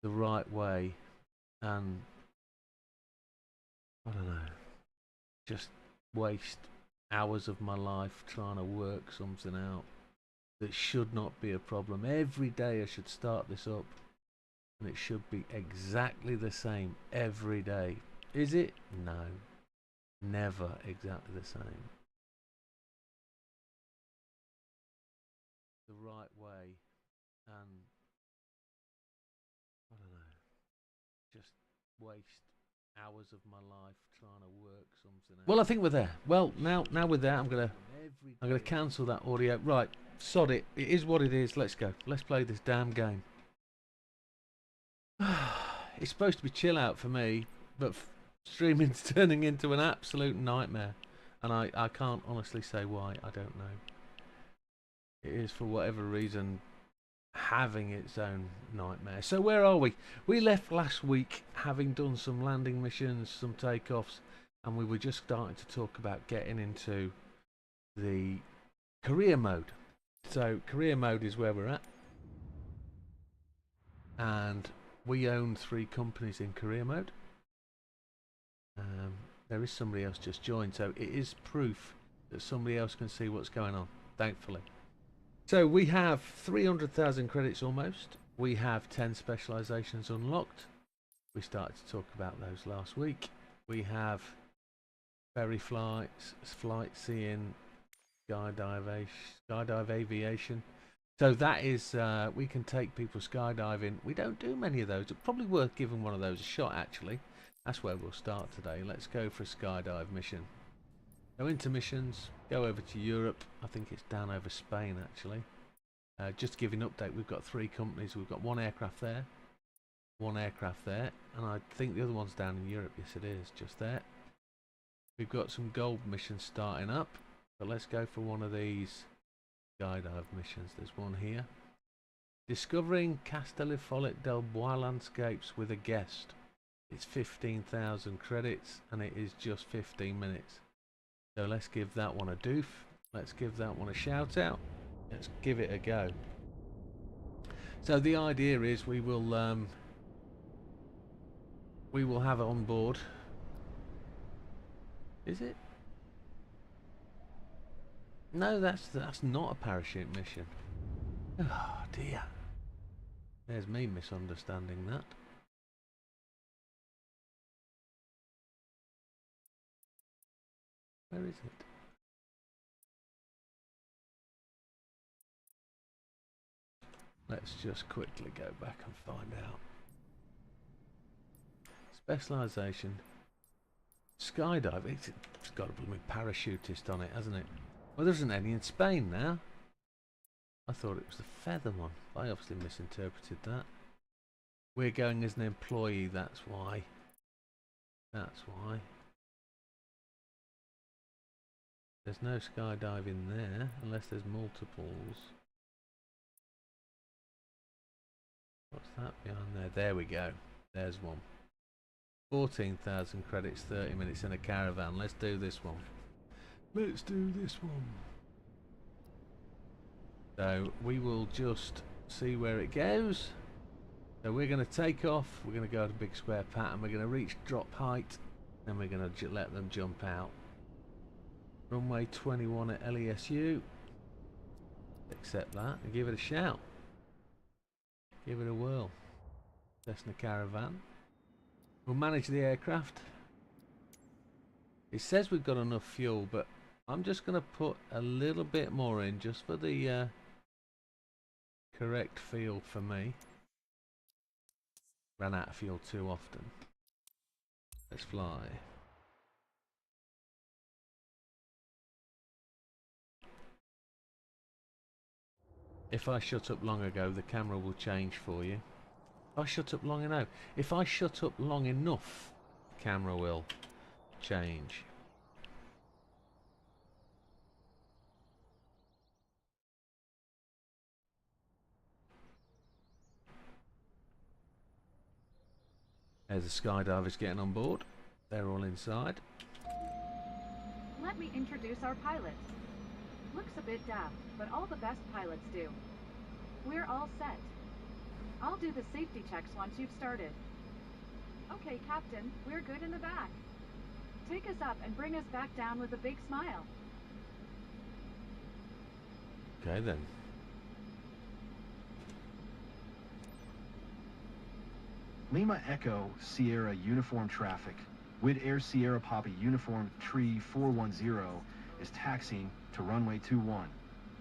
the right way and, I don't know, just waste hours of my life trying to work something out that should not be a problem. Every day I should start this up and it should be exactly the same every day. Is it? No. Never exactly the same. The right way and, I don't know, just waste hours of my life trying to work something out. Well, I think we're there. Well, now we're there. I'm gonna cancel that audio. Right, sod it. It is what it is. Let's go. Let's play this damn game. It's supposed to be chill out for me, but streaming's turning into an absolute nightmare, and I can't honestly say why. I don't know. It is, for whatever reason, having its own nightmare. So where are we? We left last week having done some landing missions, some takeoffs, and we were just starting to talk about getting into the career mode. So career mode is where we're at, and we own 3 companies in career mode. There is somebody else just joined, so it is proof that somebody else can see what's going on, thankfully. So we have 300,000 credits almost. We have 10 specializations unlocked. We started to talk about those last week. We have ferry flights, flight seeing, skydive aviation. So that is, we can take people skydiving. We don't do many of those. It's probably worth giving one of those a shot, actually. That's where we'll start today. Let's go for a skydive mission. Go into missions, go over to Europe. I think it's down over Spain, actually. Just to give you an update, we've got 3 companies. We've got 1 aircraft there, 1 aircraft there, and I think the other one's down in Europe. Yes, it is, just there. We've got some gold missions starting up, but let's go for one of these skydive missions. There's one here. Discovering Castellfollet del Bois landscapes with a guest. It's 15,000 credits, and it is just 15 minutes. So let's give that one a doof. Let's give that one a shout out. Let's give it a go. So the idea is we will have on board. Is it? No, that's not a parachute mission. Oh dear. There's me misunderstanding that. Where is it? Let's just quickly go back and find out. Specialisation. Skydive. It's got a blooming parachutist on it, hasn't it? Well, there isn't any in Spain now. I thought it was the feather one. I obviously misinterpreted that. We're going as an employee, that's why. That's why. There's no skydiving there, unless there's multiples. What's that behind there? There we go. There's one. 14,000 credits, 30 minutes in a caravan. Let's do this one. Let's do this one. So we will just see where it goes. So we're going to take off. We're going to go to a big square pattern. We're going to reach drop height. Then we're going to let them jump out. Runway 21 at LESU. Accept that and give it a shout. Give it a whirl. Cessna Caravan. We'll manage the aircraft. It says we've got enough fuel, but I'm just going to put a little bit more in just for the correct feel for me. Ran out of fuel too often. Let's fly. If I shut up long ago, the camera will change for you. If I shut up long enough, if I shut up long enough, the camera will change. There's the skydivers getting on board. They're all inside. Let me introduce our pilot. Looks a bit daft, but all the best pilots do. We're all set. I'll do the safety checks once you've started. Okay, Captain, we're good in the back. Take us up and bring us back down with a big smile. Okay then. Lima Echo Sierra Uniform Traffic. Wid Air Sierra Papa Uniform Tree 410 is taxiing to runway 21.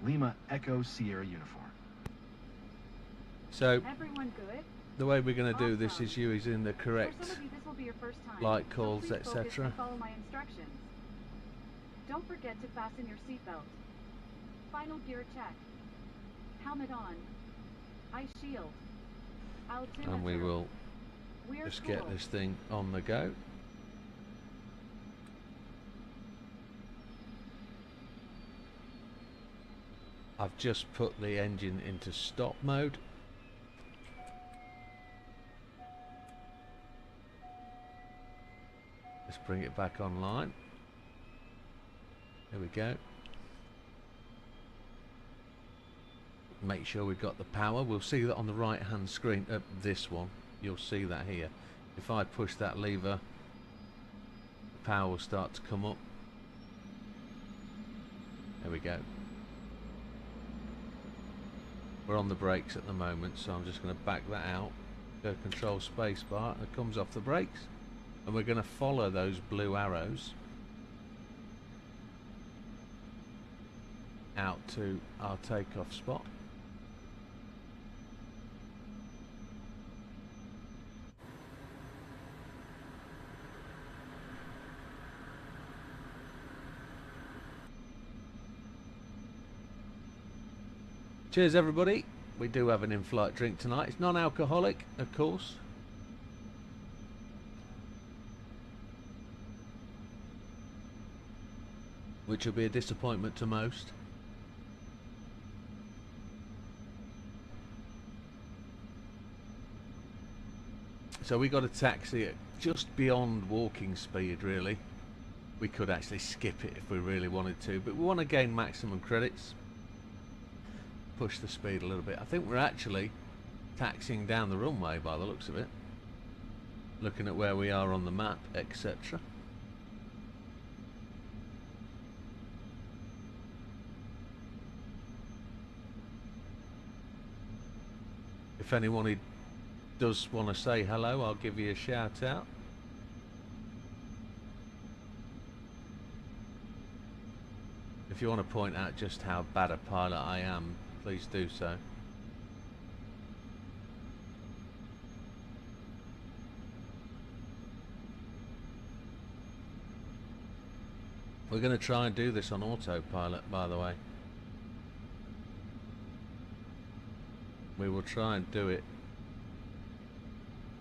Lima Echo Sierra Uniform. So Everyone good? the way we're going to do this Awesome. is using the For correct some of you, this will be your first time. light so calls, please focus etc. and follow my instructions. Don't forget to fasten your seatbelt. Final gear check. Helmet on. Ice shield. Altimeter. And we will We're just cool. get this thing on the go. I've just put the engine into stop mode. Let's bring it back online. There we go. Make sure we've got the power. We'll see that on the right hand screen. This one, you'll see that here. If I push that lever, the power will start to come up. There we go. We're on the brakes at the moment, so I'm just going to back that out. Go control space bar, and it comes off the brakes. And we're going to follow those blue arrows out to our takeoff spot. Cheers everybody. We do have an in-flight drink tonight. It's non-alcoholic, of course. Which will be a disappointment to most. So we got a taxi at just beyond walking speed really. We could actually skip it if we really wanted to, but we want to gain maximum credits. Push the speed a little bit. I think we're actually taxiing down the runway by the looks of it. Looking at where we are on the map, etc. If anyone does want to say hello, I'll give you a shout out. If you want to point out just how bad a pilot I am, please do so. We're going to try and do this on autopilot, by the way. We will try and do it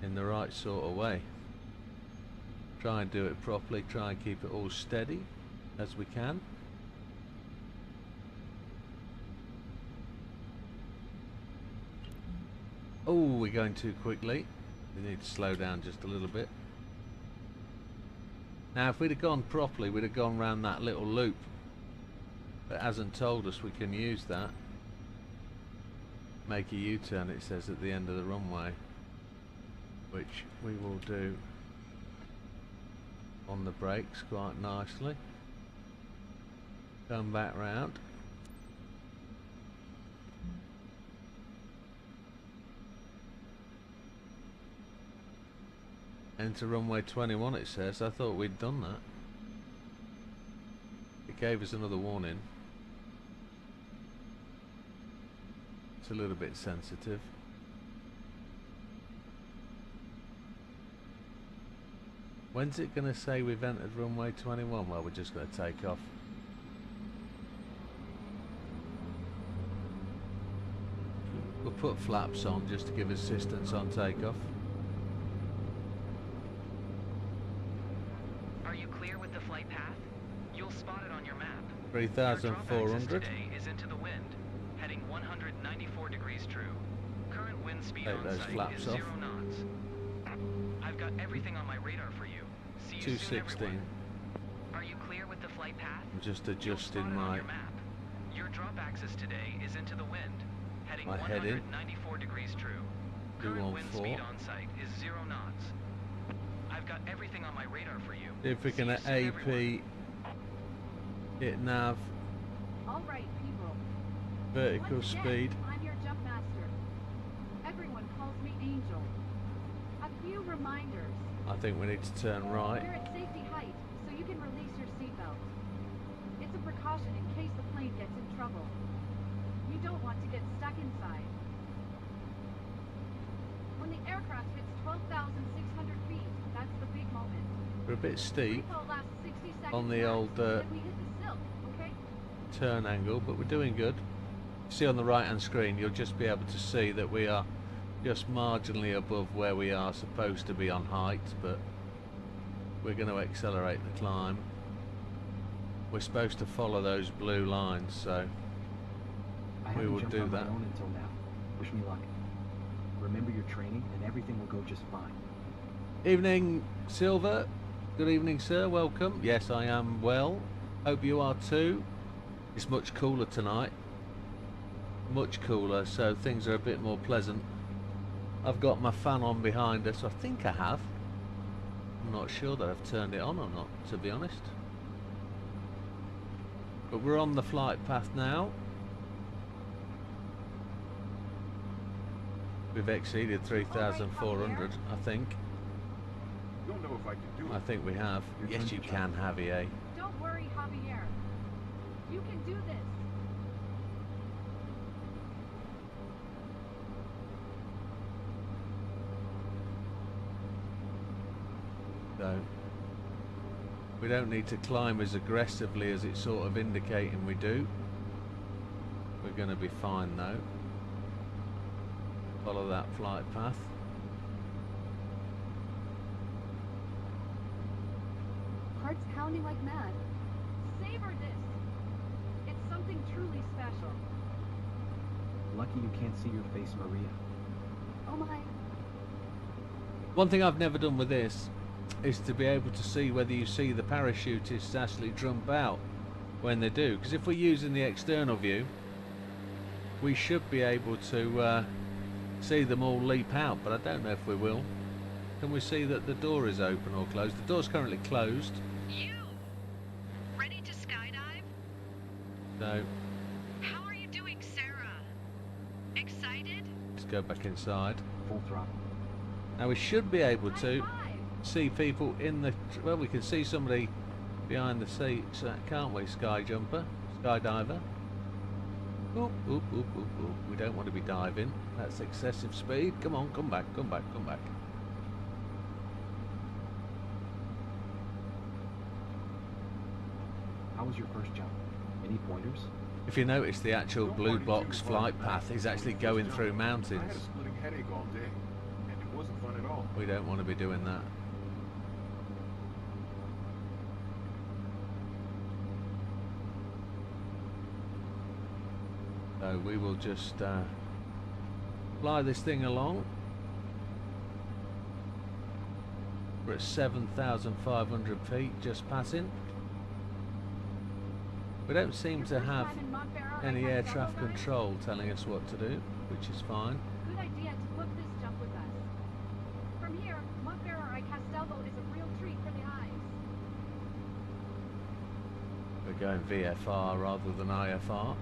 in the right sort of way. Try and do it properly, try and keep it all steady as we can. Oh, we're going too quickly. We need to slow down just a little bit. Now if we'd have gone properly, we'd have gone round that little loop. But it hasn't told us we can use that. Make a U-turn, it says at the end of the runway, which we will do on the brakes quite nicely. Come back round. Enter runway 21 it says. I thought we'd done that. It gave us another warning. It's a little bit sensitive. When's it going to say we've entered runway 21? Well, we're just going to take off. We'll put flaps on just to give assistance on takeoff. Are you clear with the flight path? You'll spot it on your map. 3,400. Today is into the wind, heading 194 degrees true. Current wind speed Take on those site flaps is off. 0 knots. I've got everything on my radar for you. See you soon, 216. everyone. Are you clear with the flight path? I'm just You'll adjusting spot it on my your map. Your drop axis today is into the wind, heading my heading. 194 degrees true. Current wind 214. speed on site is 0 knots. I've got everything on my radar for you. See if we can See you soon, everyone. AP hit nav, All right, people. vertical Once again, speed. I'm your jump master. Everyone calls me Angel. A few reminders. I think we need to turn right. You're at safety height, so you can release your seatbelt. It's a precaution in case the plane gets in trouble. You don't want to get stuck inside. When the aircraft hits 12,600 feet, that's the big moment. We're a bit steep Freefall lasts 60 seconds on the max, old then we hit the silk, okay? turn angle, but we're doing good. See on the right hand screen, you'll just be able to see that we are just marginally above where we are supposed to be on height, but we're going to accelerate the climb. We're supposed to follow those blue lines, so I we haven't will jumped do on my that. own until now. Wish me luck. Remember your training, and everything will go just fine. Evening, Silver. Good evening, sir. Welcome. Yes, I am well. Hope you are too. It's much cooler tonight. Much cooler, so things are a bit more pleasant. I've got my fan on behind us. I think I have. I'm not sure that I've turned it on or not, to be honest. But we're on the flight path now. We've exceeded 3,400, I think. Don't know if I can do I it. think we have. Yes, you can, Javier. Don't worry, Javier. You can do this. So we don't need to climb as aggressively as it's sort of indicating we do. We're going to be fine though. Follow that flight path. Heart's pounding like mad. Savor this. It's something truly special. Lucky you can't see your face, Maria. Oh my. One thing I've never done with this is to be able to see whether you see the parachutists actually jump out when they do, because if we're using the external view we should be able to see them all leap out, but I don't know if we will. Can we see that the door is open or closed? The door's currently closed, You ready to skydive? so How are you doing, Sarah? Excited? let's go back inside. Full throttle. Now we should be able High to five. see people in the well, we can see somebody behind the seats, can't we? Sky jumper, skydiver. Oop, oop, oop, oop, oop. We don't want to be diving. That's excessive speed. Come on, come back, come back, come back. How was your first jump? Any pointers? If you notice, the actual blue box flight path is actually going through I had mountains. a splitting headache all day, and it wasn't fun at all. We don't want to be doing that. So we will just fly this thing along. We're at 7,500 feet, just passing. We don't seem Your to first have time in Montbarrow, any I air have traffic double line? control telling us what to do, which is fine. Good idea to book this jump with us. From here, Montbarrow I Castelvo is a real treat for the eyes. We're going VFR rather than IFR.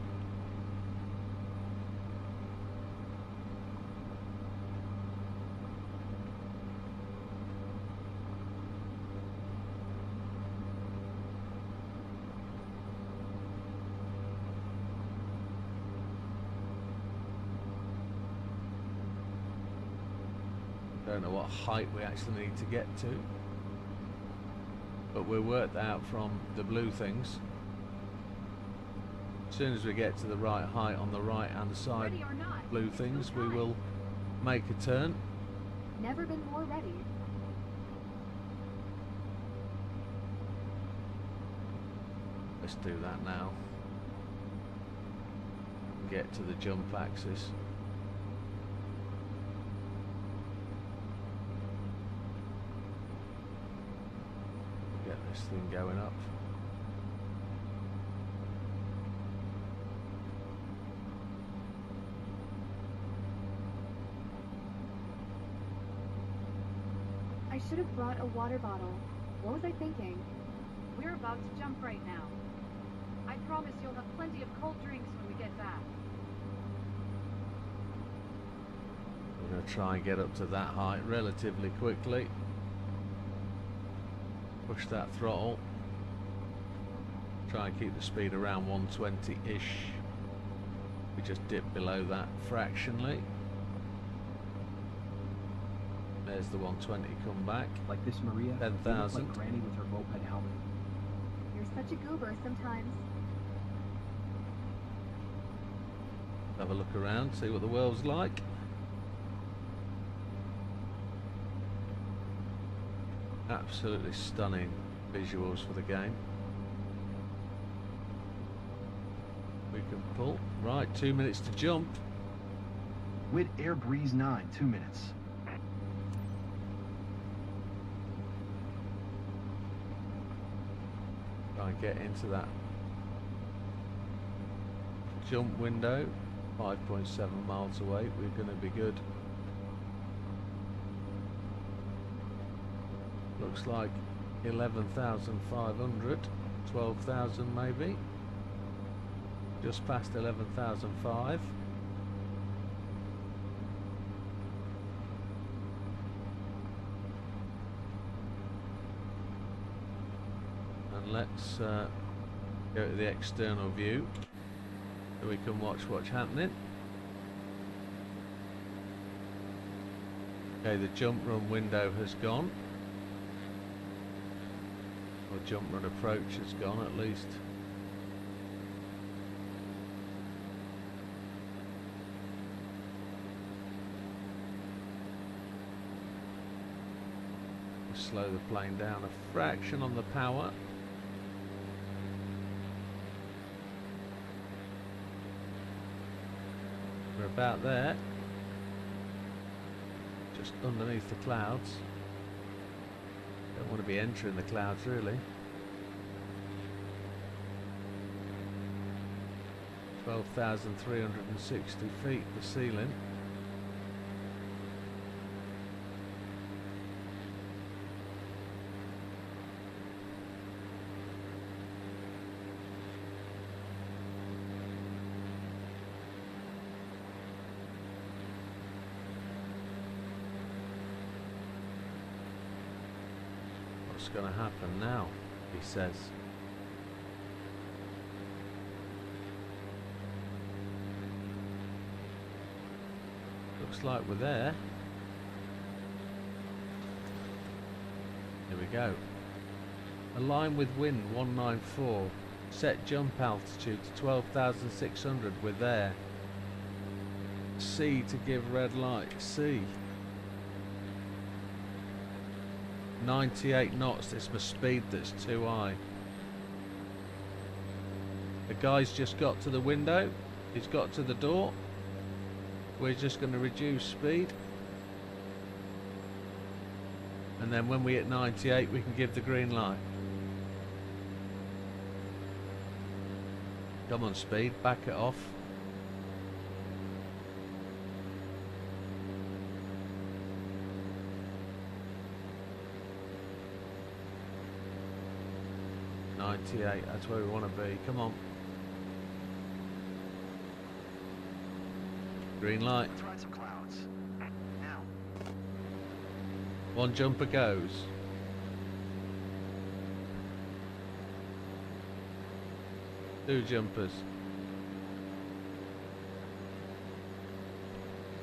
Don't know what height we actually need to get to, but we'll work that out from the blue things. As soon as we get to the right height on the right hand side Ready or not, blue it's still things, we time. will make a turn. Never been more ready. Let's do that now. Get to the jump axis. Get this thing going up. should have brought a water bottle. What was I thinking? We're about to jump right now. I promise you'll have plenty of cold drinks when we get back. We're going to try and get up to that height relatively quickly. Push that throttle. Try and keep the speed around 120-ish. We just dip below that fractionally. There's the 120 come back. Like this, Maria. 10,000. Like Granny with her moped helmet. You're such a goober sometimes. Have a look around, see what the world's like. Absolutely stunning visuals for the game. We can pull. Right, 2 minutes to jump. Wid Air Breeze 9, 2 minutes. Try and get into that jump window. 5.7 miles away. We're going to be good. Looks like 11,500, 12,000 maybe. Just past 11,005. And let's go to the external view so we can watch what's happening. Okay, the jump run window has gone. Or jump run approach has gone at least. We'll slow the plane down a fraction on the power. We're about there. Just underneath the clouds. Don't want to be entering the clouds really. 12,360 feet the ceiling. What's going to happen now? He says. Looks like we're there. Here we go. Align with wind 194. Set jump altitude to 12,600. We're there. C to give red light. C. 98 knots. It's my speed that's too high. The guy's just got to the window. He's got to the door. We're just going to reduce speed. And then when we hit 98 we can give the green light. Come on speed, back it off. That's where we want to be. Come on. Green light. Let's ride some clouds. Now. One jumper goes. Two jumpers.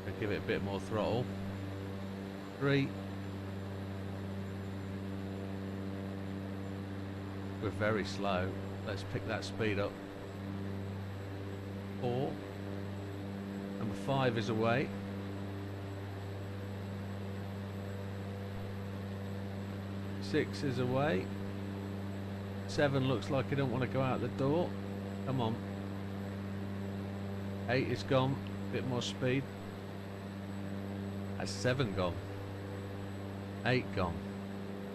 I'll give it a bit more throttle. 3. We're very slow. Let's pick that speed up. 4. Number 5 is away. 6 is away. 7 looks like he don't want to go out the door. Come on. 8 is gone. Bit more speed. That's 7 gone. 8 gone.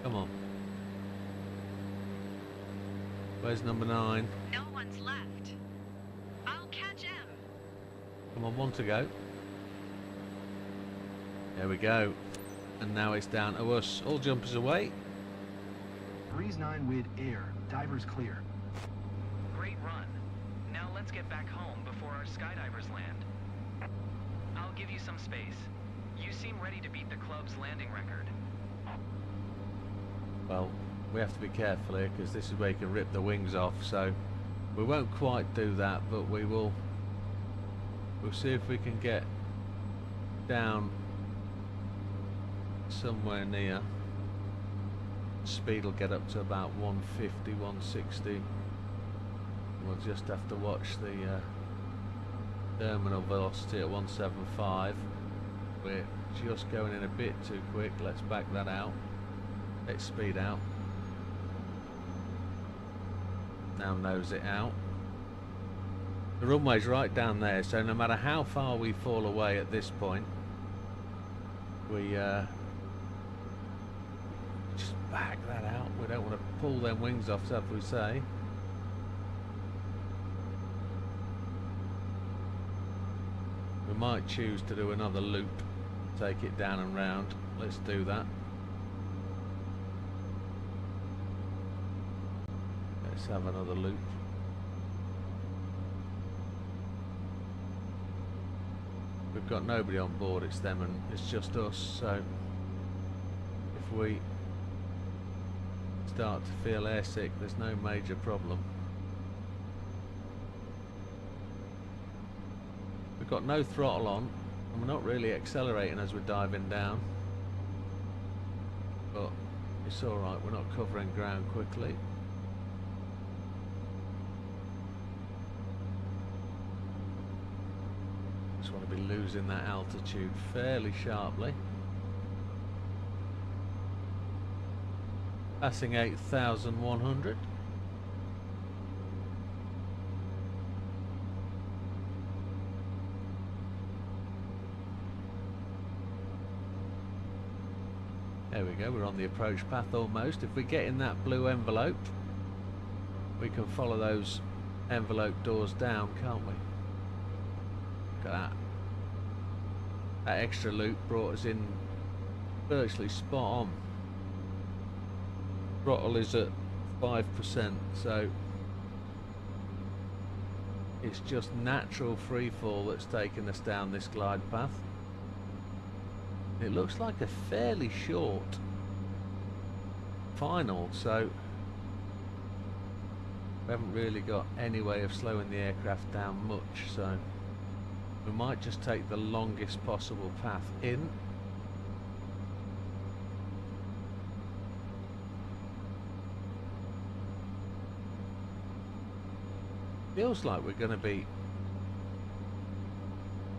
Come on. Where's number 9? No one's left. I'll catch him. Come on, 1 to go. There we go. And now it's down to us. All jumpers away. Breeze 9 Wid Air. Divers clear. Great run. Now let's get back home before our skydivers land. I'll give you some space. You seem ready to beat the club's landing record. Well, we have to be careful here because this is where you can rip the wings off, so we won't quite do that, but we'll see if we can get down somewhere near. Speed will get up to about 150, 160. We'll just have to watch the terminal velocity at 175. We're just going in a bit too quick. Let's back that out. Let's speed out. Now nose it out. The runway's right down there, so no matter how far we fall away at this point, we just back that out. We don't want to pull them wings off, so we say. We might choose to do another loop, take it down and round. Let's do that. Let's have another loop. We've got nobody on board, it's them and it's just us, so if we start to feel airsick, there's no major problem. We've got no throttle on and we're not really accelerating as we're diving down, but it's alright, we're not covering ground quickly. Just want to be losing that altitude fairly sharply. Passing 8,100. There we go, we're on the approach path almost. If we get in that blue envelope, we can follow those envelope doors down, can't we? Look at that. That extra loop brought us in virtually spot on. Throttle is at 5%, so it's just natural free fall that's taken us down this glide path. It looks like a fairly short final, so we haven't really got any way of slowing the aircraft down much, so we might just take the longest possible path in. Feels like we're going to be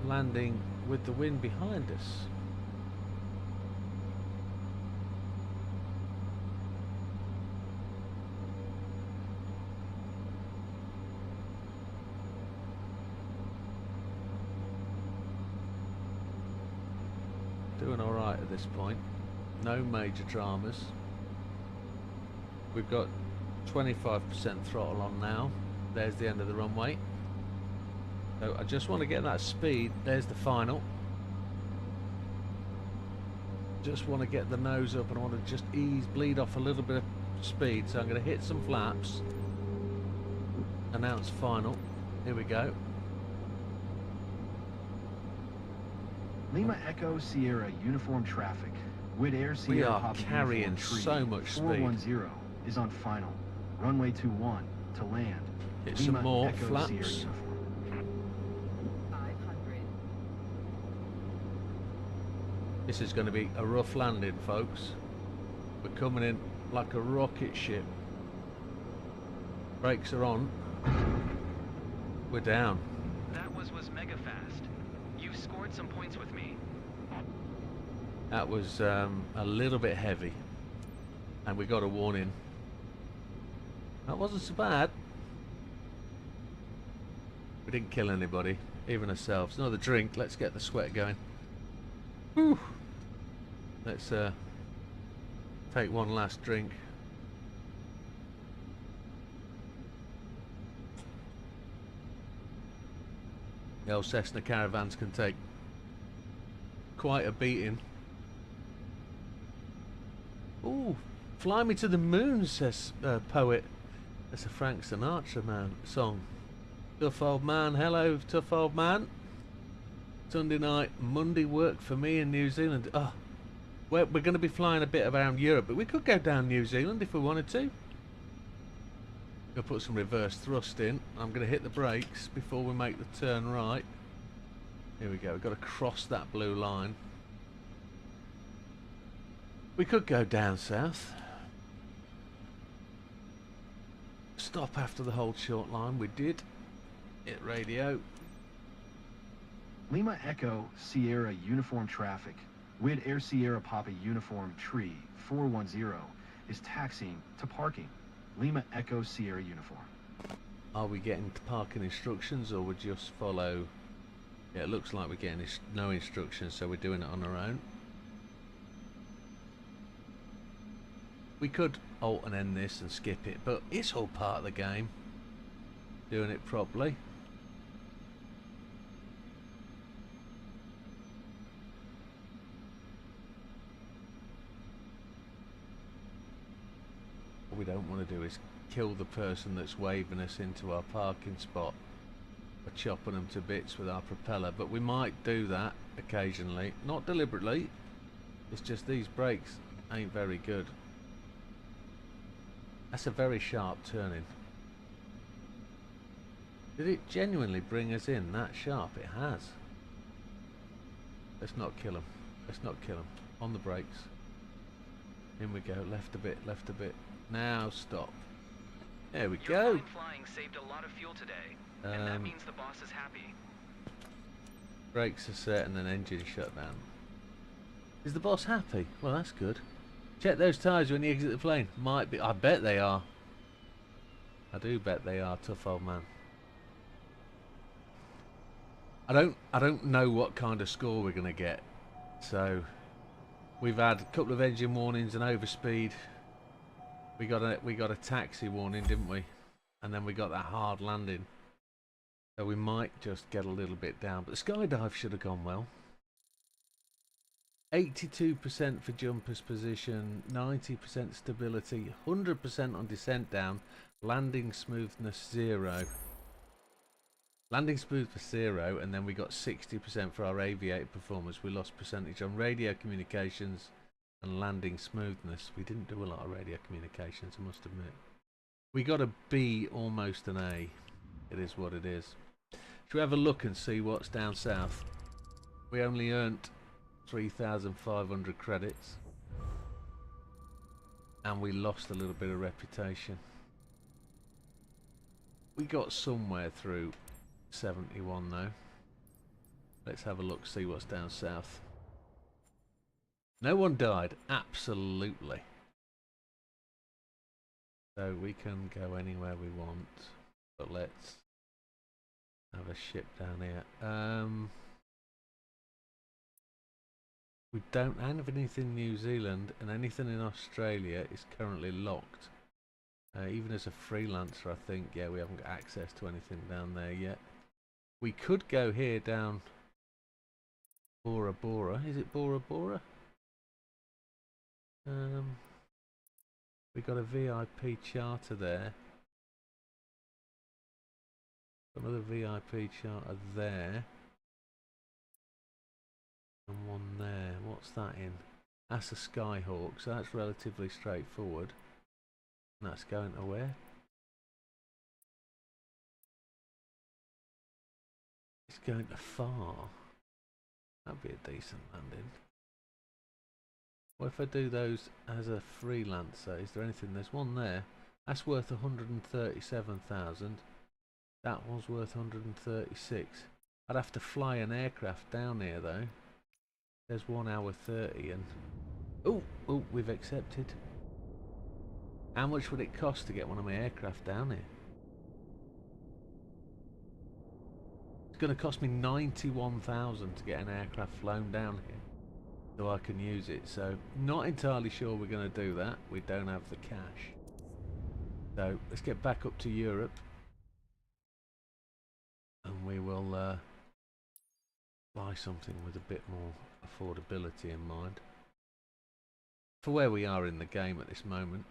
landing with the wind behind us. Doing alright at this point, no major dramas. We've got 25% throttle on now. There's the end of the runway. So I just want to get that speed. There's the final. Just want to get the nose up and I want to just bleed off a little bit of speed. So I'm going to hit some flaps. Announce final. Here we go. Lima Echo Sierra uniform traffic. Wid Air Sierra We are Papa carrying uniform so much speed. 410 is on final. Runway 21 to land. Hit Lima some more Echo flaps. Sierra uniform. 500. This is going to be a rough landing, folks. We're coming in like a rocket ship. Brakes are on. We're down. That was mega fast. You've scored some points with me. That was a little bit heavy. And we got a warning. That wasn't so bad. We didn't kill anybody, even ourselves. Another drink. Let's get the sweat going. Whew. Let's take one last drink. The old Cessna Caravans can take quite a beating. Ooh, fly me to the moon, says poet. That's a Frank Sinatra song. Tough old man, hello, tough old man. Sunday night, Monday work for me in New Zealand. Oh, we're going to be flying a bit around Europe, but we could go down New Zealand if we wanted to. We'll put some reverse thrust in. I'm going to hit the brakes before we make the turn right. Here we go, we've got to cross that blue line. We could go down south. Stop after the hold short line, we did. Hit radio. Lima Echo Sierra Uniform Traffic. Wid Air Sierra Papa Uniform Tree 410 is taxiing to parking. Lima Echo Sierra Uniform. Are we getting parking instructions or we just follow? Yeah, it looks like we're getting no instructions, so we're doing it on our own. We could alt and end this and skip it, but it's all part of the game. Doing it properly. What we don't want to do is kill the person that's waving us into our parking spot or chopping them to bits with our propeller, but we might do that occasionally, not deliberately. It's just these brakes ain't very good. That's a very sharp turning. Did it genuinely bring us in that sharp? It has. Let's not kill him. Let's not kill him. On the brakes. In we go. Left a bit, left a bit. Now stop. There we go. Your fine flying saved a lot of fuel today, and that means the boss is happy. Brakes are set and then engine shut down. Is the boss happy? Well, that's good. Check those tyres when you exit the plane. Might be. I bet they are. I do bet they are, tough old man. I don't know what kind of score we're gonna get. So we've had a couple of engine warnings and overspeed. We got a taxi warning, didn't we? And then we got that hard landing. So we might just get a little bit down. But the skydive should have gone well. 82% for jumper's position, 90% stability, 100% on descent down, landing smoothness 0. Landing smoothness 0, and then we got 60% for our aviator performance. We lost percentage on radio communications and landing smoothness. We didn't do a lot of radio communications, I must admit. We got a B, almost an A. It is what it is. Should we have a look and see what's down south? We only earned 3,500 credits and we lost a little bit of reputation. We got somewhere through 71 though. Let's have a look, see what's down south. No one died, absolutely. So we can go anywhere we want, but let's have a ship down here. We don't have anything in New Zealand, and anything in Australia is currently locked. Even as a freelancer, I think, yeah, we haven't got access to anything down there yet. We could go here down Bora Bora. Is it Bora Bora? We got a VIP charter there. Another VIP charter there. And one there. What's that in? That's a Skyhawk, so that's relatively straightforward. And that's going to where? It's going to Far. That'd be a decent landing. What if I do those as a freelancer? Is there anything? There's one there. That's worth 137,000. That one's worth 136. I'd have to fly an aircraft down here though. There's 1 hour 30 and... Oh, we've accepted. How much would it cost to get one of my aircraft down here? It's going to cost me 91,000 to get an aircraft flown down here so I can use it. So not entirely sure we're going to do that. We don't have the cash. So let's get back up to Europe and we will buy something with a bit more affordability in mind. for where we are in the game at this moment.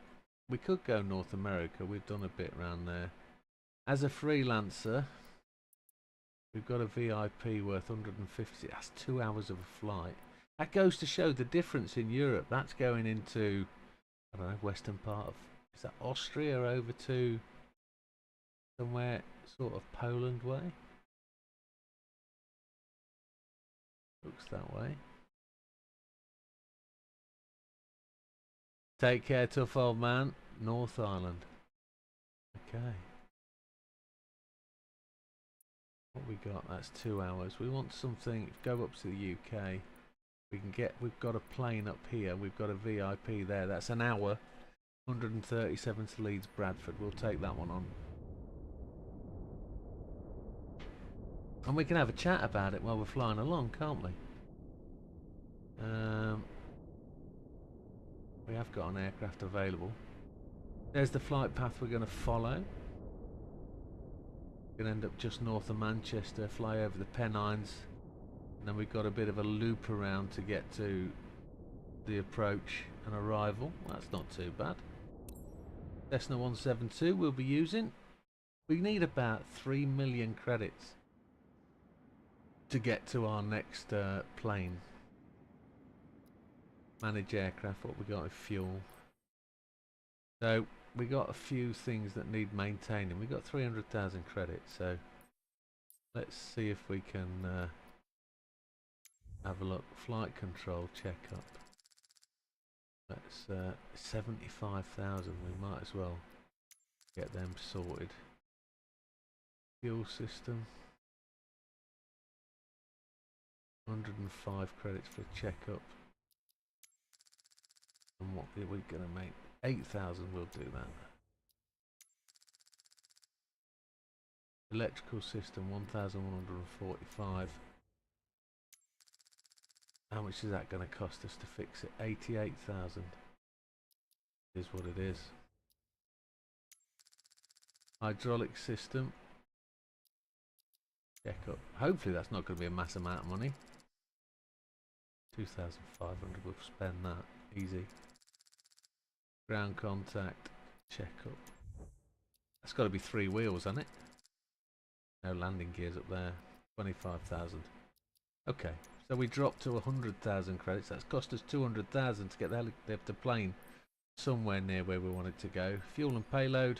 We could go North America. We've done a bit around there. As a freelancer, we've got a VIP worth 150. That's 2 hours of a flight. That goes to show the difference in Europe. That's going into, I don't know, western part of, is that Austria, over to somewhere sort of Poland way? Looks that way. Take care, tough old man. North Island. Okay. What we got? That's 2 hours. We want something. Go up to the UK. We can get. We've got a plane up here. We've got a VIP there. That's an hour. 137 to Leeds, Bradford. We'll take that one on. And we can have a chat about it while we're flying along, can't we? We have got an aircraft available. There's the flight path we're going to follow. We're going to end up just north of Manchester, fly over the Pennines, and then we've got a bit of a loop around to get to the approach and arrival. That's not too bad. Cessna 172 we'll be using. We need about 3 million credits to get to our next plane. Manage aircraft, what we got with fuel. So we got a few things that need maintaining. We got 300,000 credits, so let's see if we can have a look. Flight control checkup. That's 75,000. We might as well get them sorted. Fuel system. 105 credits for checkup. And what are we going to make? 8,000, we'll do that. Electrical system, 1,145. How much is that going to cost us to fix it? 88,000. Is what it is. Hydraulic system. Check up. Hopefully that's not going to be a mass amount of money. 2,500, we'll spend that. Easy. Ground contact. Check up. That's got to be 3 wheels, hasn't it? No landing gears up there. 25,000. Okay, so we dropped to 100,000 credits. That's cost us 200,000 to get the plane somewhere near where we wanted to go. Fuel and payload.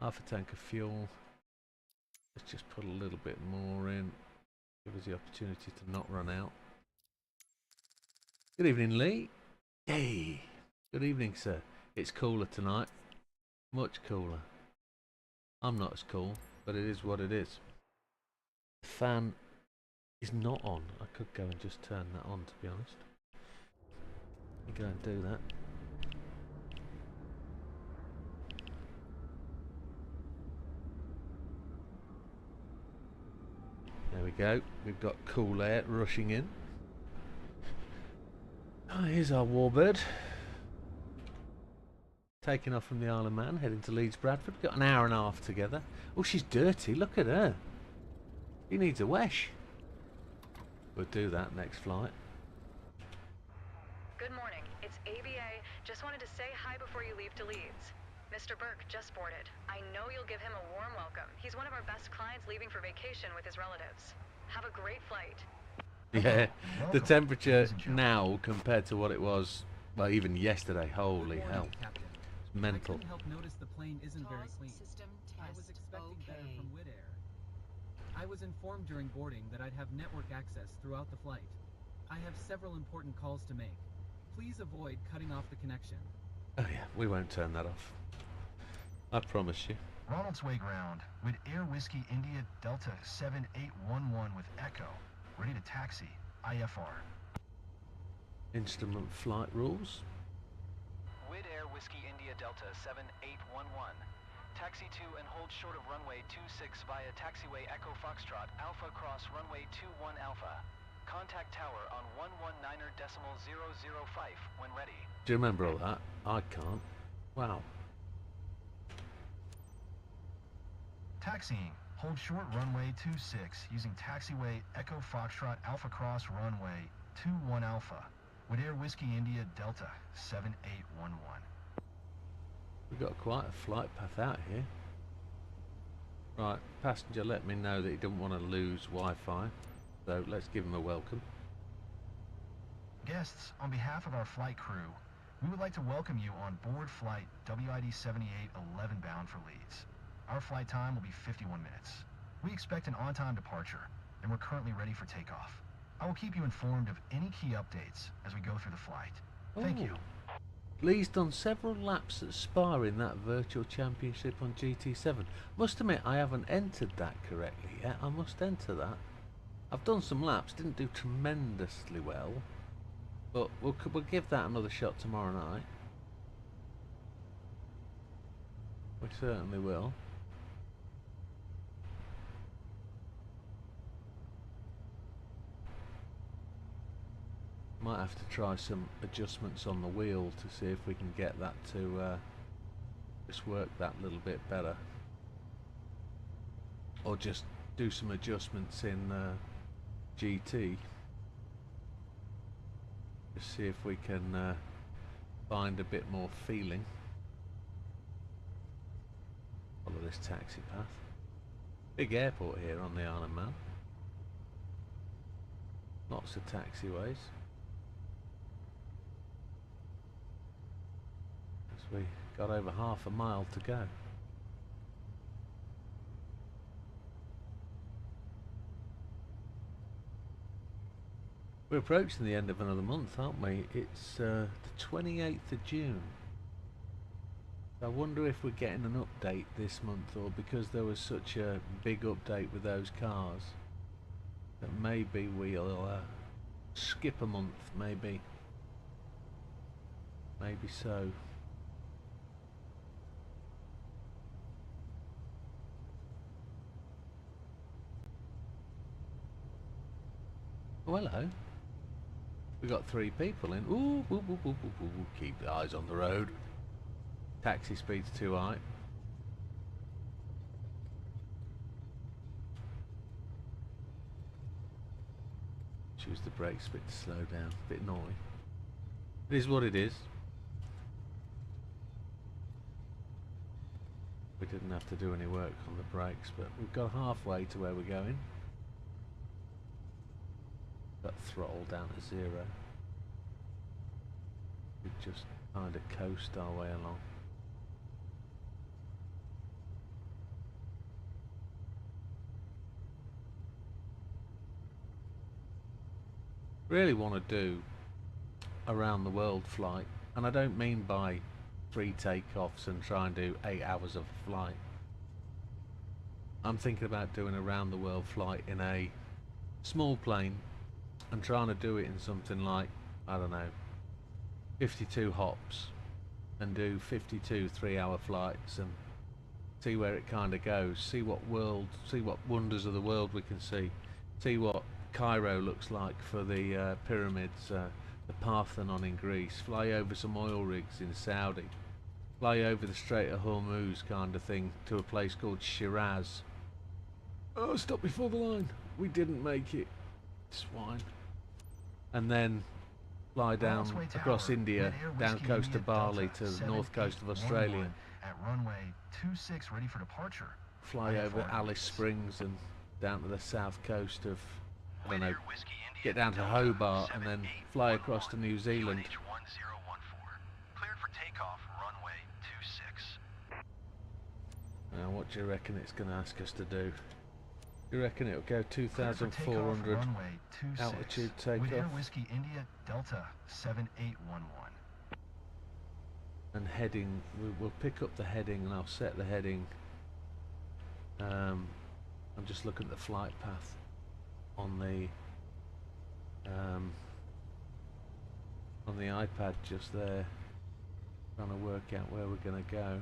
Half a tank of fuel. Let's just put a little bit more in. Give us the opportunity to not run out. Good evening, Lee. Yay! Good evening, sir. It's cooler tonight. Much cooler. I'm not as cool, but it is what it is. The fan is not on. I could go and just turn that on, to be honest. Let me go and do that. There we go. We've got cool air rushing in. Oh, here's our warbird. Taking off from the Isle of Man, heading to Leeds, Bradford. Got an hour and a half together. Oh, she's dirty. Look at her. She needs a wash. We'll do that next flight. Good morning. It's ABA. Just wanted to say hi before you leave to Leeds. Mr. Burke just boarded. I know you'll give him a warm welcome. He's one of our best clients leaving for vacation with his relatives. Have a great flight. Yeah, the temperature now compared to what it was, well, even yesterday. Holy hell. It's mental. I couldn't help notice the plane isn't very clean. I was expecting better from Widair. I was informed during boarding that I'd have network access throughout the flight. I have several important calls to make. Please avoid cutting off the connection. Oh yeah, we won't turn that off. I promise you. Ronald's Way ground with Air Whiskey India Delta 7811 with Echo. Ready to taxi. IFR. Instrument flight rules. Widdowmaker Whiskey India Delta 7811. Taxi to and hold short of runway 26 via taxiway Echo Foxtrot Alpha cross runway 21 Alpha. Contact tower on 119.005 when ready. Do you remember all that? I can't. Wow. Taxiing. Hold short runway 26 using taxiway Echo Foxtrot Alpha Cross runway 21 Alpha. Widdowmaker Whiskey India Delta 7811. We've got quite a flight path out here. Right, passenger let me know that he didn't want to lose Wi-Fi, so let's give him a welcome. Guests, on behalf of our flight crew, we would like to welcome you on board flight WID 7811 bound for Leeds. Our flight time will be 51 minutes. We expect an on-time departure, and we're currently ready for takeoff. I will keep you informed of any key updates as we go through the flight. Thank you. Lee's done several laps at Spa in that virtual championship on GT7. Must admit, I haven't entered that correctly yet. I must enter that. I've done some laps, didn't do tremendously well, but we'll give that another shot tomorrow night. We certainly will. Might have to try some adjustments on the wheel to see if we can get that to just work that little bit better, or just do some adjustments in GT. Just see if we can find a bit more feeling. Follow this taxi path. Big airport here on the Isle of Man. Lots of taxiways. We got over half a mile to go. We're approaching the end of another month, aren't we? It's the 28th of June. I wonder if we're getting an update this month, or because there was such a big update with those cars, that maybe we'll skip a month, maybe so. Oh, hello. We got 3 people in. Ooh, ooh, ooh, ooh, ooh, ooh. Keep the eyes on the road. Taxi speed's too high. Choose the brakes a bit to slow down. A bit naughty. It is what it is. We didn't have to do any work on the brakes, but we've got halfway to where we're going. Got throttle down to 0. We just kind of coast our way along. Really want to do a round the world flight, and I don't mean by 3 takeoffs and try and do 8 hours of a flight. I'm thinking about doing a round the world flight in a small plane and trying to do it in something like, I don't know, 52 hops, and do 52 3-hour flights and see where it kind of goes, see what wonders of the world we can see what Cairo looks like for the pyramids, the Parthenon in Greece, fly over some oil rigs in Saudi, fly over the Strait of Hormuz kind of thing to a place called Shiraz. Oh, stop before the line. We didn't make it. Swine. And then fly down across India, down coast to Bali to the north coast of Australia. At runway 26 ready for departure. Fly over Alice Springs and down to the south coast of, I don't know, get down to Hobart and then fly across to New Zealand. Cleared for takeoff, runway 26. Now what do you reckon it's going to ask us to do? You reckon it'll go 2,400 altitude takeoff? Widdowmaker Whiskey India Delta 7811. And heading, we'll pick up the heading and I'll set the heading. I'm just looking at the flight path on the iPad just there, trying to work out where we're going to go.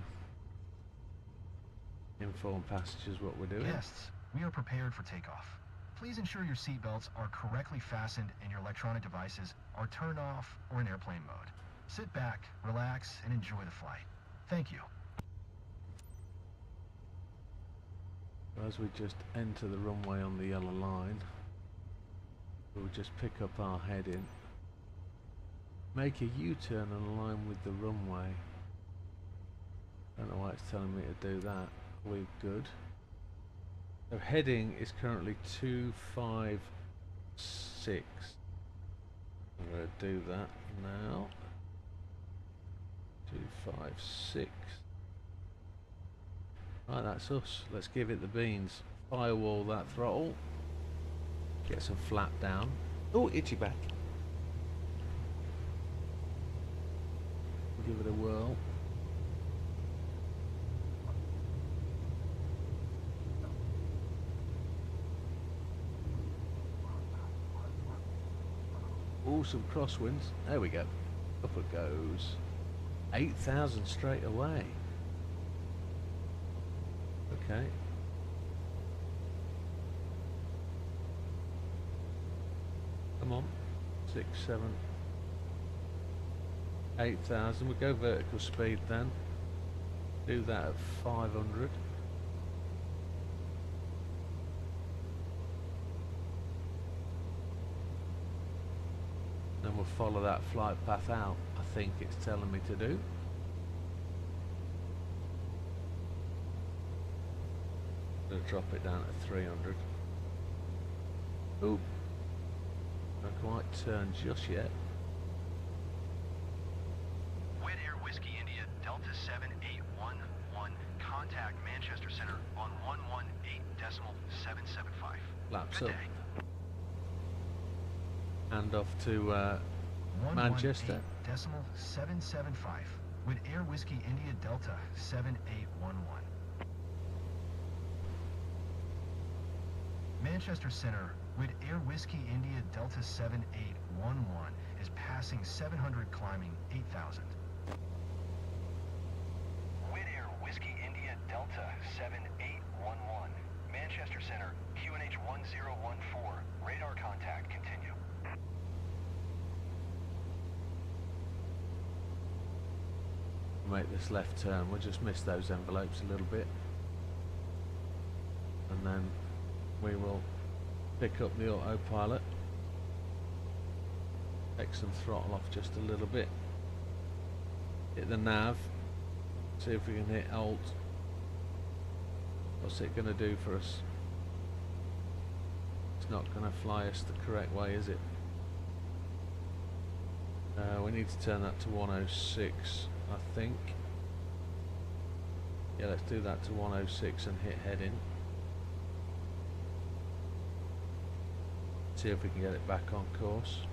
Inform passengers what we're doing. Guests, we are prepared for takeoff. Please ensure your seatbelts are correctly fastened and your electronic devices are turned off or in airplane mode. Sit back, relax, and enjoy the flight. Thank you. As we just enter the runway on the yellow line, we'll just pick up our heading. Make a U-turn and align with the runway. Don't know why it's telling me to do that. We're good. So heading is currently 256. I'm going to do that now. 256. Right, that's us. Let's give it the beans. Firewall that throttle. Get some flap down. Oh, itchy back. Give it a whirl. Oh, some crosswinds. There we go. Up it goes. 8,000 straight away. Okay. Come on. 6, 7, 8,000. We'll go vertical speed then. Do that at 500. Then we'll follow that flight path out. I think it's telling me to do. Gonna drop it down to 300. Oop. Not quite turned just yet. Widair Whiskey India Delta 7811. Contact Manchester Center on 118.775. Laps up. And off to Manchester. 118.775. Widair Whiskey India Delta 7811. Manchester Center, Widair Whiskey India Delta 7811 is passing 700 climbing 8,000. Widair Whiskey India Delta 7811. Manchester Center, QNH 1014. Radar contact continue. Make this left turn. We'll just miss those envelopes a little bit. And then we will pick up the autopilot, take some throttle off just a little bit, hit the nav, see if we can hit Alt. What's it going to do for us? It's not going to fly us the correct way, is it? We need to turn that to 106, I think. Yeah, let's do that to 106 and hit heading. See if we can get it back on course.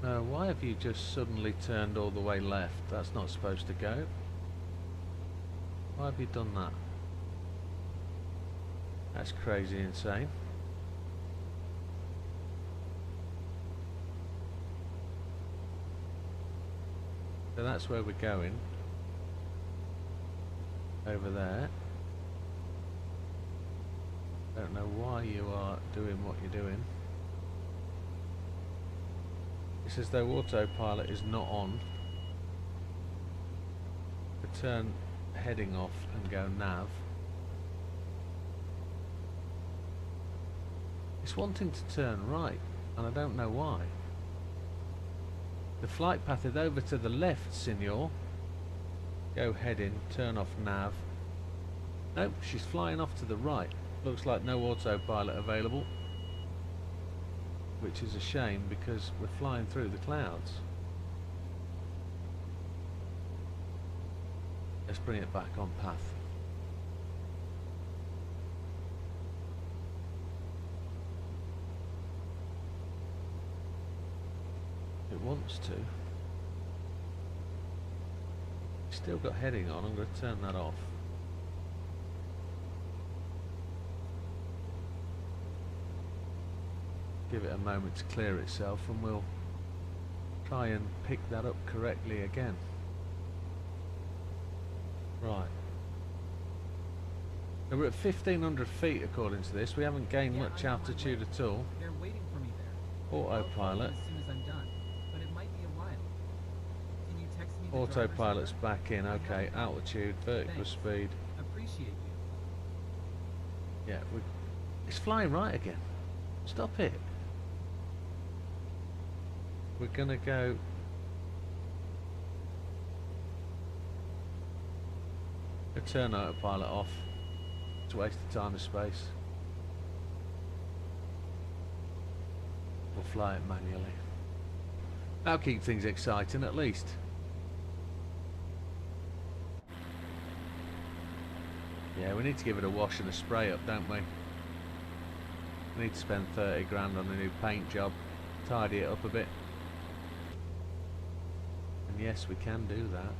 Why have you just suddenly turned all the way left? That's not supposed to go. Why have you done that? That's crazy insane. So that's where we're going. Over there. Don't know why you are doing what you're doing. It says though autopilot is not on. To turn heading off and go nav. It's wanting to turn right, and I don't know why. The flight path is over to the left, Signor. Go heading, turn off nav. Nope, she's flying off to the right. Looks like no autopilot available. Which is a shame because we're flying through the clouds. Let's bring it back on path. It wants to. Still got heading on. I'm going to turn that off. Give it a moment to clear itself and we'll try and pick that up correctly again. Right. So we're at 1,500 feet according to this. We haven't gained much altitude at all. They're waiting for me there. Autopilot. As soon as I'm done, but it might be a while. Can you text me the Autopilot's driver's back in. Okay, altitude, vertical speed. number? Appreciate you. Yeah, it's flying right again. Stop it. We're gonna go. Turn autopilot off. It's a waste of time and space. We'll fly it manually. That'll keep things exciting at least. Yeah, we need to give it a wash and a spray up, don't we? We need to spend 30 grand on a new paint job, tidy it up a bit. And yes, we can do that.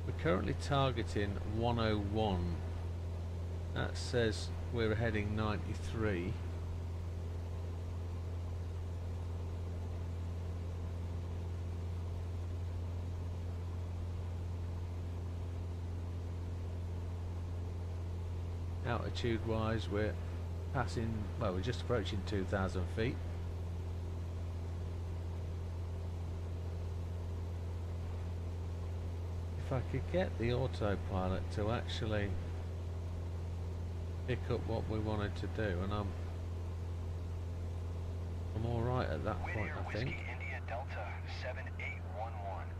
We're currently targeting 101. That says we're heading 93. Altitude wise, we're passing, well, we're just approaching 2,000 feet. If I could get the autopilot to actually pick up what we wanted to do, and I'm alright at that point, I think. Whiskey India Delta 7811.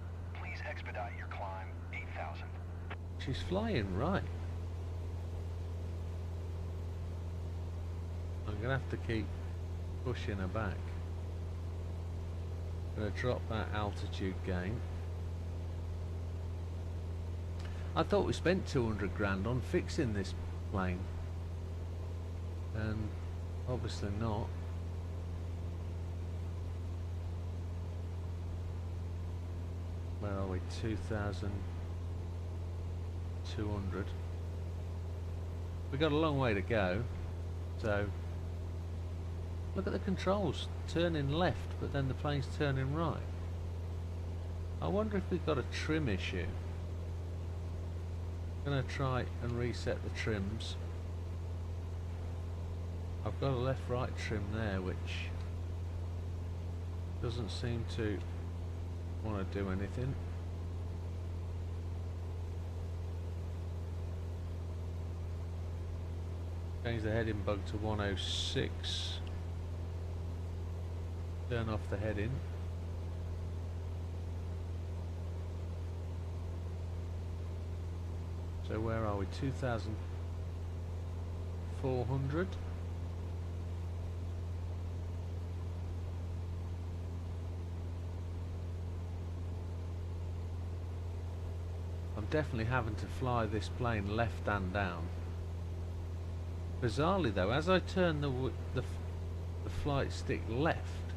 Please expedite your climb 8,000. She's flying right. I'm going to have to keep pushing her back. I'm going to drop that altitude gain. I thought we spent 200 grand on fixing this plane, and obviously not. Where are we? 2,200. We've got a long way to go, so look at the controls, turning left, but then the plane's turning right. I wonder if we've got a trim issue. I'm going to try and reset the trims. I've got a left-right trim there, which doesn't seem to want to do anything. Change the heading bug to 106. Turn off the heading. So where are we? 2,400. I'm definitely having to fly this plane left and down. Bizarrely though, as I turn the flight stick left,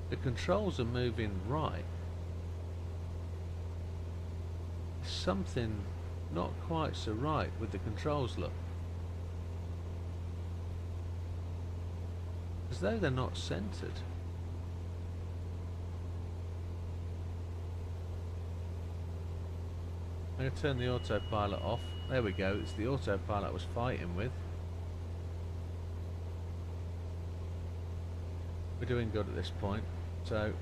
the controls are moving right. Something not quite so right with the controls, look. As though they're not centered. I'm going to turn the autopilot off. There we go, it's the autopilot I was fighting with. We're doing good at this point, so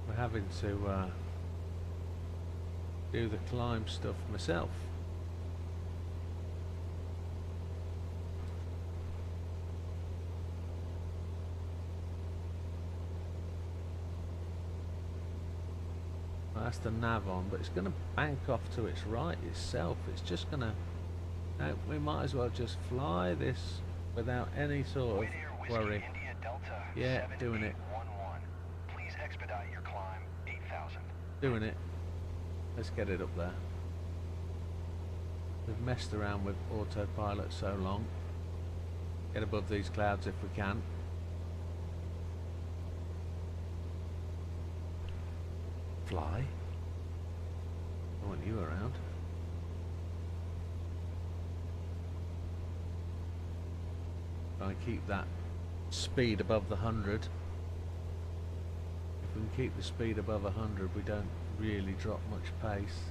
we're having to do the climb stuff myself. That's the nav on, but it's going to bank off to its right itself. It's just going to... No, we might as well just fly this without any sort of worry. Yeah, doing it. Please expedite your climb 8,000. Doing it. Let's get it up there. We've messed around with autopilot so long. Get above these clouds if we can. Fly. I want you around. Try and keep that speed above the 100. If we can keep the speed above 100, we don't really drop much pace.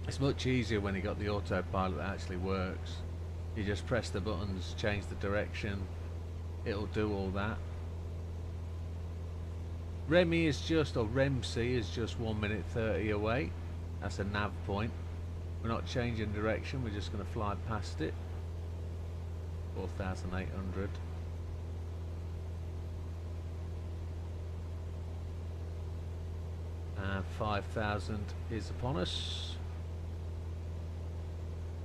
It's much easier when you got the autopilot that actually works. You just press the buttons, change the direction, it'll do all that. Remy is just, or REMC is just 1 minute 30 away. That's a nav point. We're not changing direction, we're just going to fly past it. 4,800. And 5,000 is upon us.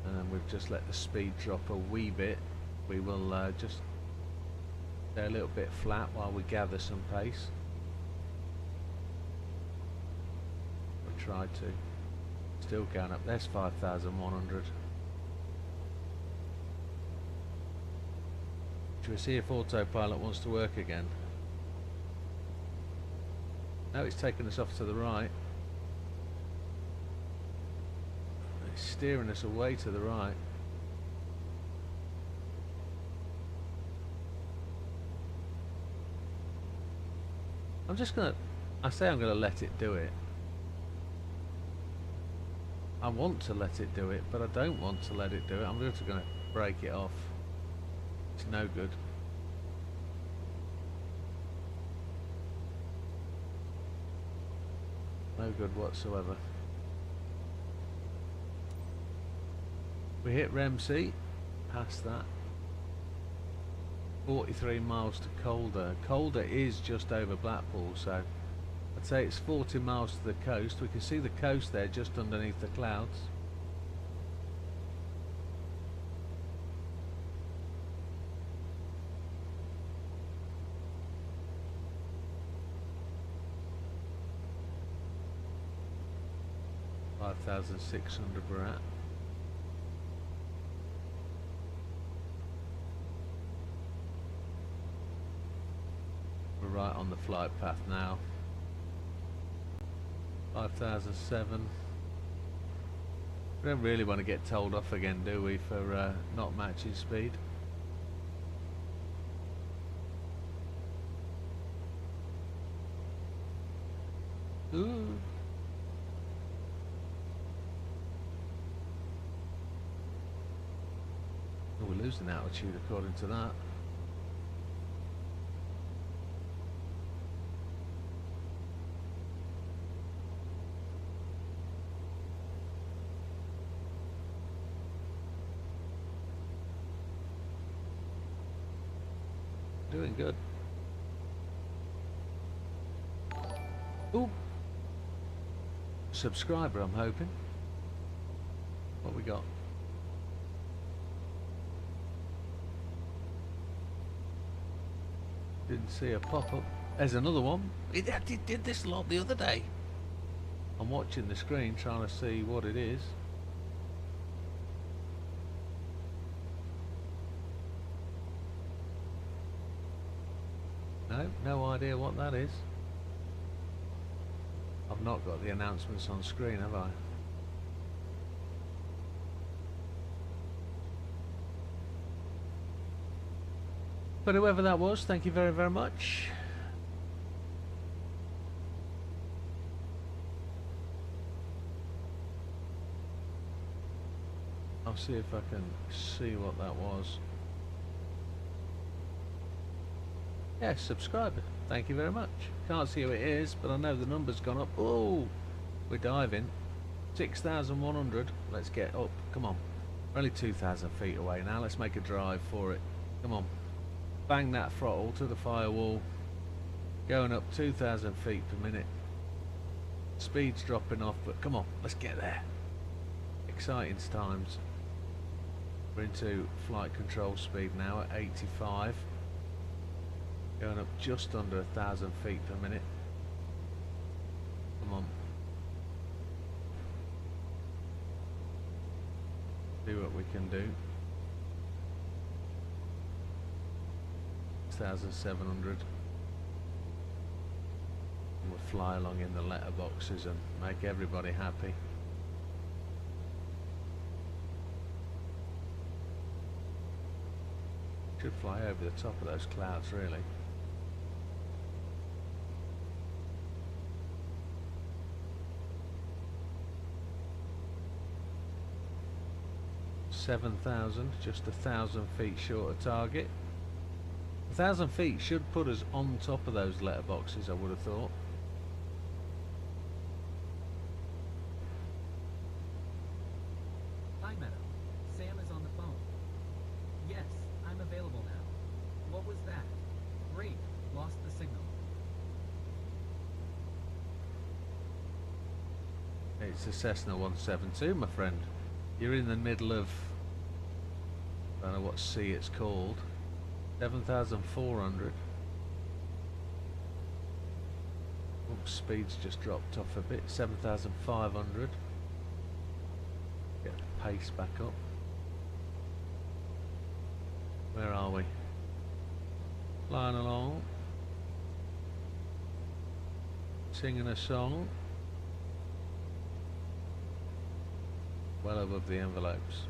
And we've just let the speed drop a wee bit. We will just stay a little bit flat while we gather some pace. We'll try to. Still going up. There's 5,100. Should we see if autopilot wants to work again? No, it's taking us off to the right. It's steering us away to the right. I'm just gonna, I say I'm gonna let it do it. I want to let it do it, but I don't want to let it do it. I'm just gonna break it off. It's no good. No good whatsoever. We hit REMC, past that. 43 miles to Calder. Calder is just over Blackpool, so I'd say it's 40 miles to the coast. We can see the coast there just underneath the clouds. $5,600 we're at. We're right on the flight path now. 5,007. We don't really want to get told off again, do we, for not matching speed? Ooh. Oh, we're losing altitude according to that. Doing good. Ooh. Subscriber, I'm hoping. What we got? Didn't see a pop-up. There's another one. It did this lot the other day. I'm watching the screen trying to see what it is. No idea what that is. I've not got the announcements on screen, have I? But whoever that was, thank you very, very much. I'll see if I can see what that was. Yes, subscriber. Thank you very much. Can't see who it is, but I know the number's gone up. Oh, we're diving. 6,100. Let's get up. Come on. We're only 2,000 feet away now. Let's make a drive for it. Come on. Bang that throttle to the firewall. Going up 2,000 feet per minute. Speed's dropping off, but come on. Let's get there. Exciting times. We're into flight control speed now at 85. Going up just under 1,000 feet per minute. Come on. See what we can do. 6,700. We'll fly along in the letterboxes and make everybody happy. Should fly over the top of those clouds, really. 7,000, just 1,000 feet short of target. 1,000 feet should put us on top of those letterboxes, I would have thought. Hi, Meadow. Sam is on the phone. Yes, I'm available now. What was that? Great. Lost the signal. It's a Cessna 172, my friend. You're in the middle of, I don't know what sea it's called. 7,400. Oops, speed's just dropped off a bit. 7,500. Get the pace back up. Where are we? Flying along. Singing a song. Well above the envelopes.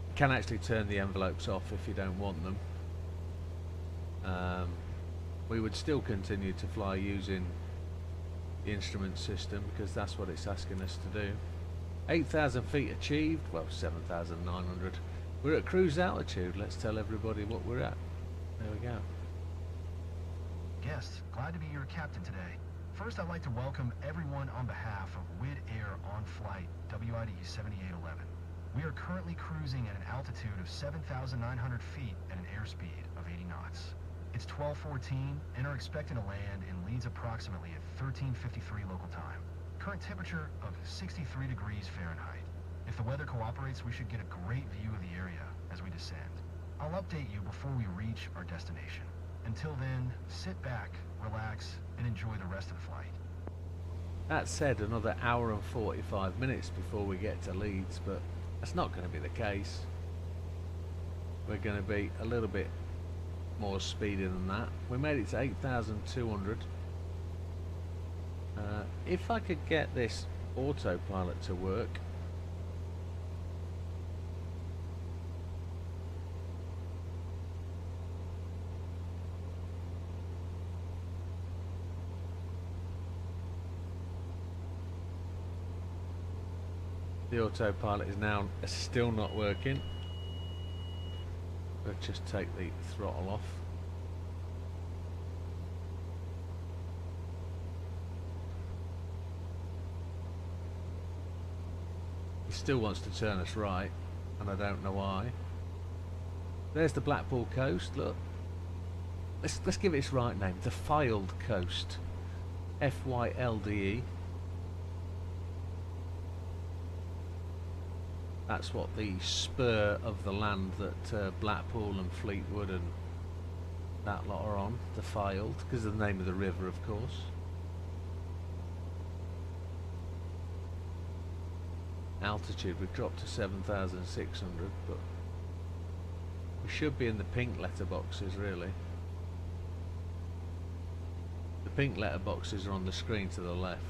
You can actually turn the envelopes off if you don't want them. We would still continue to fly using the instrument system because that's what it's asking us to do. 8,000 feet achieved, well 7,900. We're at cruise altitude. Let's tell everybody what we're at. There we go. Guests, glad to be your captain today. First, I'd like to welcome everyone on behalf of Wid Air on flight WID 7811. We are currently cruising at an altitude of 7,900 feet at an airspeed of 80 knots. It's 12:14 and are expecting to land in Leeds approximately at 13:53 local time. Current temperature of 63 degrees Fahrenheit. If the weather cooperates, we should get a great view of the area as we descend. I'll update you before we reach our destination. Until then, sit back, relax, and enjoy the rest of the flight. That said, another hour and 45 minutes before we get to Leeds, but that's not going to be the case. We're going to be a little bit more speedy than that. We made it to 8,200. If I could get this autopilot to work. The autopilot is now still not working. Let's just take the throttle off. He still wants to turn us right, and I don't know why. There's the Blackpool coast, look. Let's give it its right name, the Fylde Coast. F-Y-L-D-E. That's what the spur of the land that Blackpool and Fleetwood and that lot are on, the Fylde, because of the name of the river, of course. Altitude, we've dropped to 7,600, but we should be in the pink letterboxes, really. The pink letterboxes are on the screen to the left.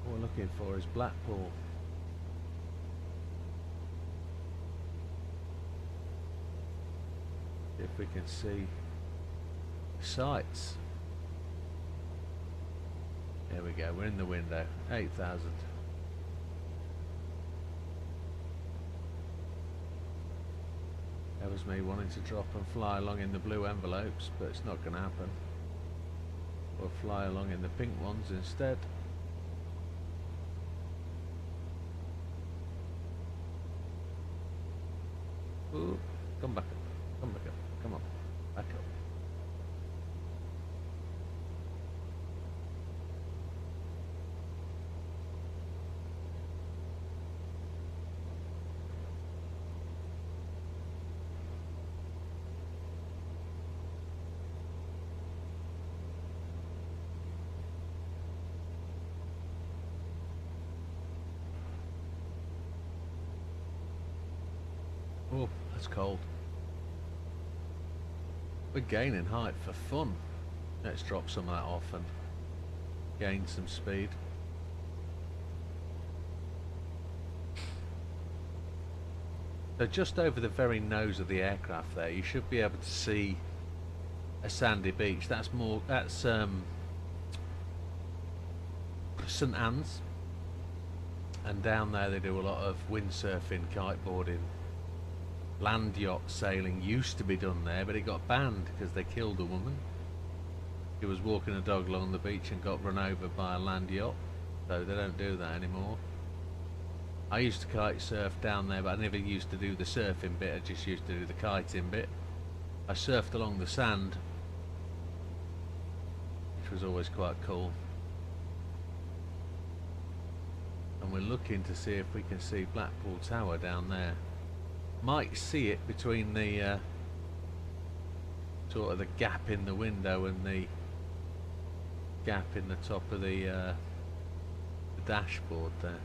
What we're looking for is Blackpool. If we can see sights. There we go, we're in the window. 8,000. That was me wanting to drop and fly along in the blue envelopes, but it's not going to happen. We'll fly along in the pink ones instead. Ooh, come back up, come back up, come on, back up. Oh, that's cold. We're gaining height for fun. Let's drop some of that off and gain some speed. So just over the very nose of the aircraft there, you should be able to see a sandy beach. That's St Anne's, and down there they do a lot of windsurfing, kiteboarding, land yacht sailing. Used to be done there, but it got banned because they killed a woman. She was walking a dog along the beach and got run over by a land yacht, so they don't do that anymore. I used to kite surf down there, but I never used to do the surfing bit. I just used to do the kiting bit. I surfed along the sand, which was always quite cool. And we're looking to see if we can see Blackpool Tower down there. Might see it between the sort of the gap in the window and the gap in the top of the dashboard there.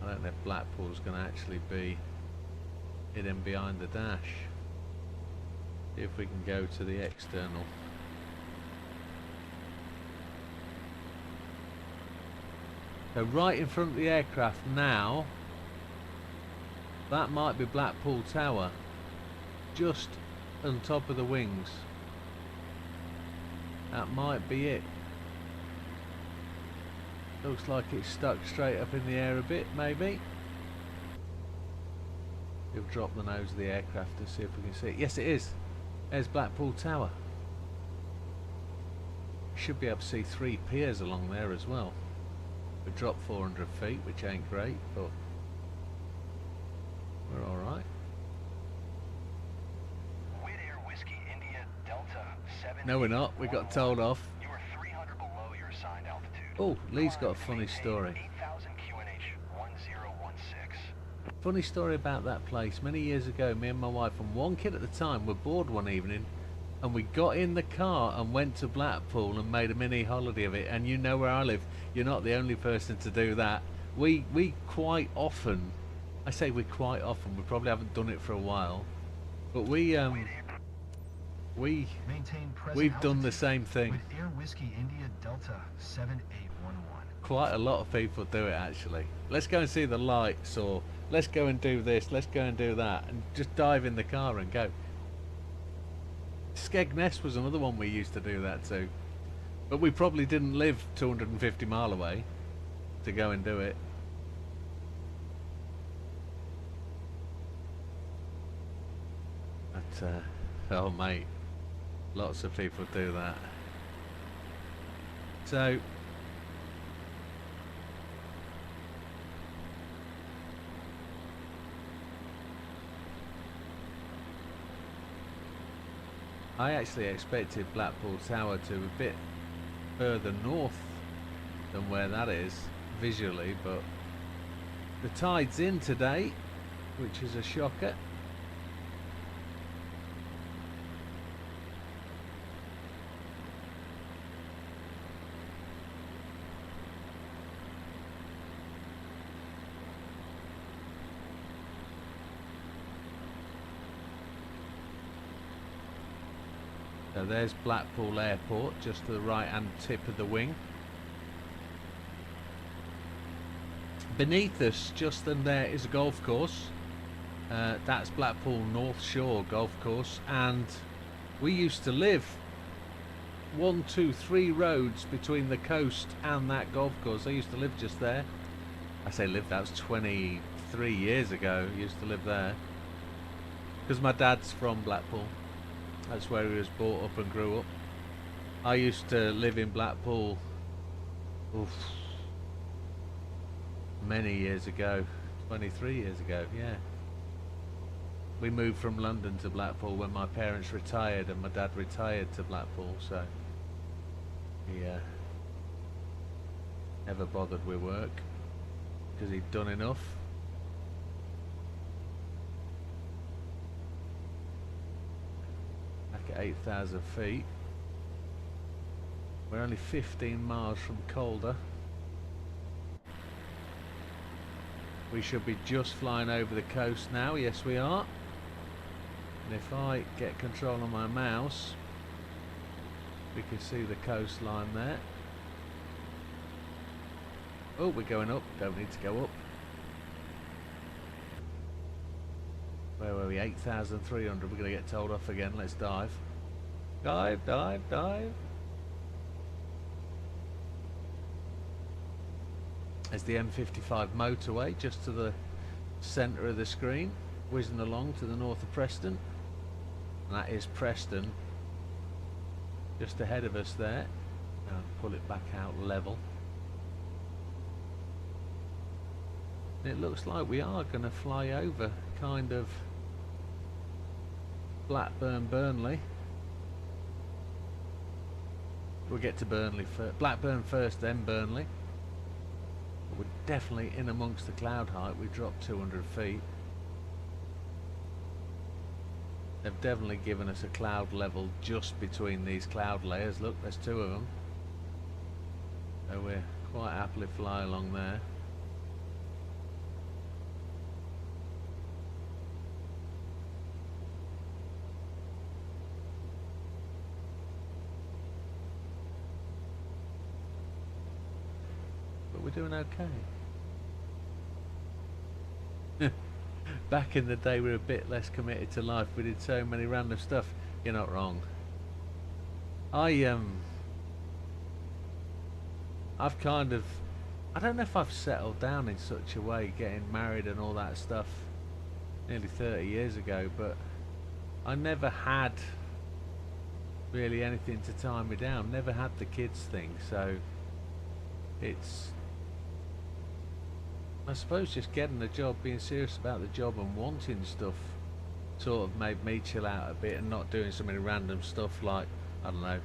I don't know if Blackpool's going to actually be hidden behind the dash. See if we can go to the external. So right in front of the aircraft now, that might be Blackpool Tower, just on top of the wings. That might be it. Looks like it's stuck straight up in the air a bit, maybe. We'll drop the nose of the aircraft and see if we can see it. Yes, it is. There's Blackpool Tower. Should be able to see 3 piers along there as well. We dropped 400 feet, which ain't great, but we're alright. Widow Whiskey India Delta 7. No, we're not. We got told off. You are 300 below your assigned altitude. Oh, Lee's got a funny story. 8000 QNH 1016. Funny story about that place. Many years ago, me and my wife and one kid at the time were bored one evening, and we got in the car and went to Blackpool and made a mini holiday of it. And you know where I live. You're not the only person to do that. We quite often, I say we quite often, we probably haven't done it for a while, but we've done the same thing. With Air Whiskey India Delta 7811. Quite a lot of people do it actually. Let's go and see the lights, or let's go and do this, let's go and do that, and just dive in the car and go. Skegness was another one we used to do that too, but we probably didn't live 250 mile away to go and do it. But oh mate, lots of people do that. So I actually expected Blackpool Tower to be a bit further north than where that is visually, but the tide's in today, which is a shocker. So there's Blackpool Airport, just to the right hand tip of the wing. Beneath us, just in there, is a golf course. That's Blackpool North Shore Golf Course, and we used to live 1, 2, 3 roads between the coast and that golf course. I used to live just there. I say live, that was 23 years ago. I used to live there because my dad's from Blackpool. That's where he was brought up and grew up. I used to live in Blackpool many years ago, 23 years ago, yeah. We moved from London to Blackpool when my parents retired, and my dad retired to Blackpool, so he never bothered with work because he'd done enough. Back at 8,000 feet. We're only 15 miles from Calder. We should be just flying over the coast now. Yes, we are. And if I get control of my mouse, we can see the coastline there. Oh, we're going up. Don't need to go up. Where were we? 8,300. We're going to get told off again. Let's dive. Dive, dive, dive. There's the M55 motorway just to the centre of the screen, whizzing along to the north of Preston. And that is Preston just ahead of us there. Now pull it back out level. It looks like we are going to fly over kind of Blackburn, Burnley. We'll get to Burnley first. Blackburn first, then Burnley. But we're definitely in amongst the cloud height. We dropped 200 feet. They've definitely given us a cloud level just between these cloud layers. Look, there's two of them. So we're quite happily fly along there. We're doing okay. Back in the day we were a bit less committed to life. We did so many random stuff. You're not wrong. I've kind of, I don't know if I've settled down in such a way, getting married and all that stuff nearly 30 years ago, but I never had really anything to tie me down. Never had the kids thing, so it's, I suppose just getting the job, being serious about the job and wanting stuff sort of made me chill out a bit and not doing so many random stuff like, I don't know,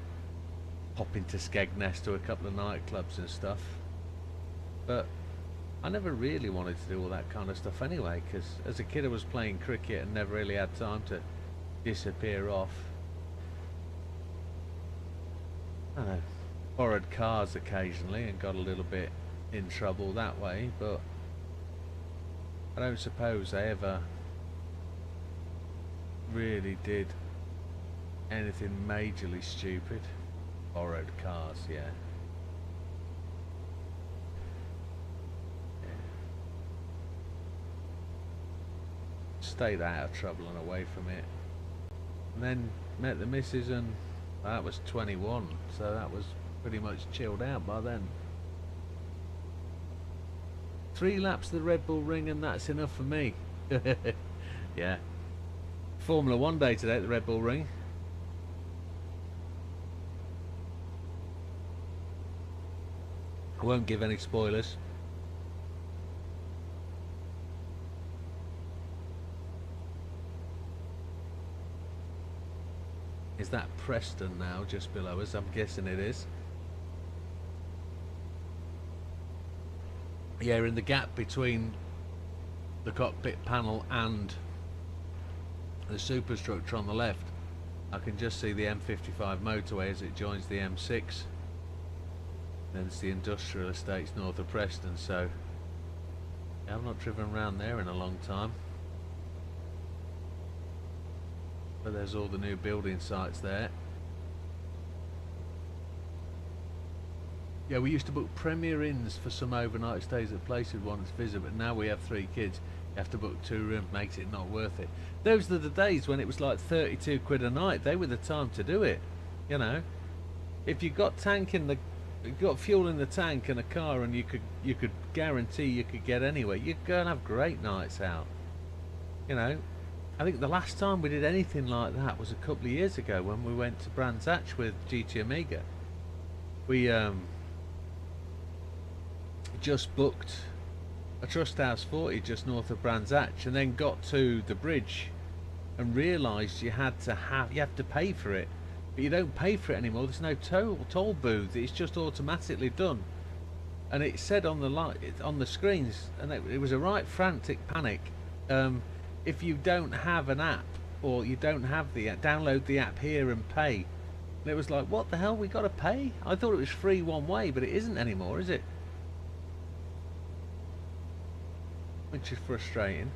popping to Skegness to a couple of nightclubs and stuff. But I never really wanted to do all that kind of stuff anyway, because as a kid I was playing cricket and never really had time to disappear off. I don't know, borrowed cars occasionally and got a little bit in trouble that way, but I don't suppose I ever really did anything majorly stupid. Borrowed cars, yeah. Stayed out of trouble and away from it. And then met the missus and that was 21, so that was pretty much chilled out by then. 3 laps of the Red Bull Ring and that's enough for me. Yeah. Formula 1 day today at the Red Bull Ring. I won't give any spoilers. Is that Preston now just below us? I'm guessing it is. Yeah, in the gap between the cockpit panel and the superstructure on the left, I can just see the M55 motorway as it joins the M6. Then it's the industrial estates north of Preston, so yeah, I've not driven around there in a long time. But there's all the new building sites there. Yeah, we used to book Premier Inns for some overnight stays at places we'd want to visit, but now we have 3 kids. You have to book 2 rooms, makes it not worth it. Those are the days when it was like 32 quid a night. They were the time to do it, you know. If you got got fuel in the tank and a car, and you could guarantee you could get anywhere, you'd go and have great nights out. You know, I think the last time we did anything like that was a couple of years ago when we went to Brands Hatch with GT Amiga. We just booked a Trust House 40 just north of Brands Hatch, and then got to the bridge and realised you have to pay for it, but you don't pay for it anymore. There's no toll booth. It's just automatically done, and it said on the light on the screens, and it was a right frantic panic. If you don't have an app, or you don't have the app, download the app here and pay. And it was like, what the hell, we got to pay? I thought it was free one way, but it isn't anymore, is it? Which is frustrating.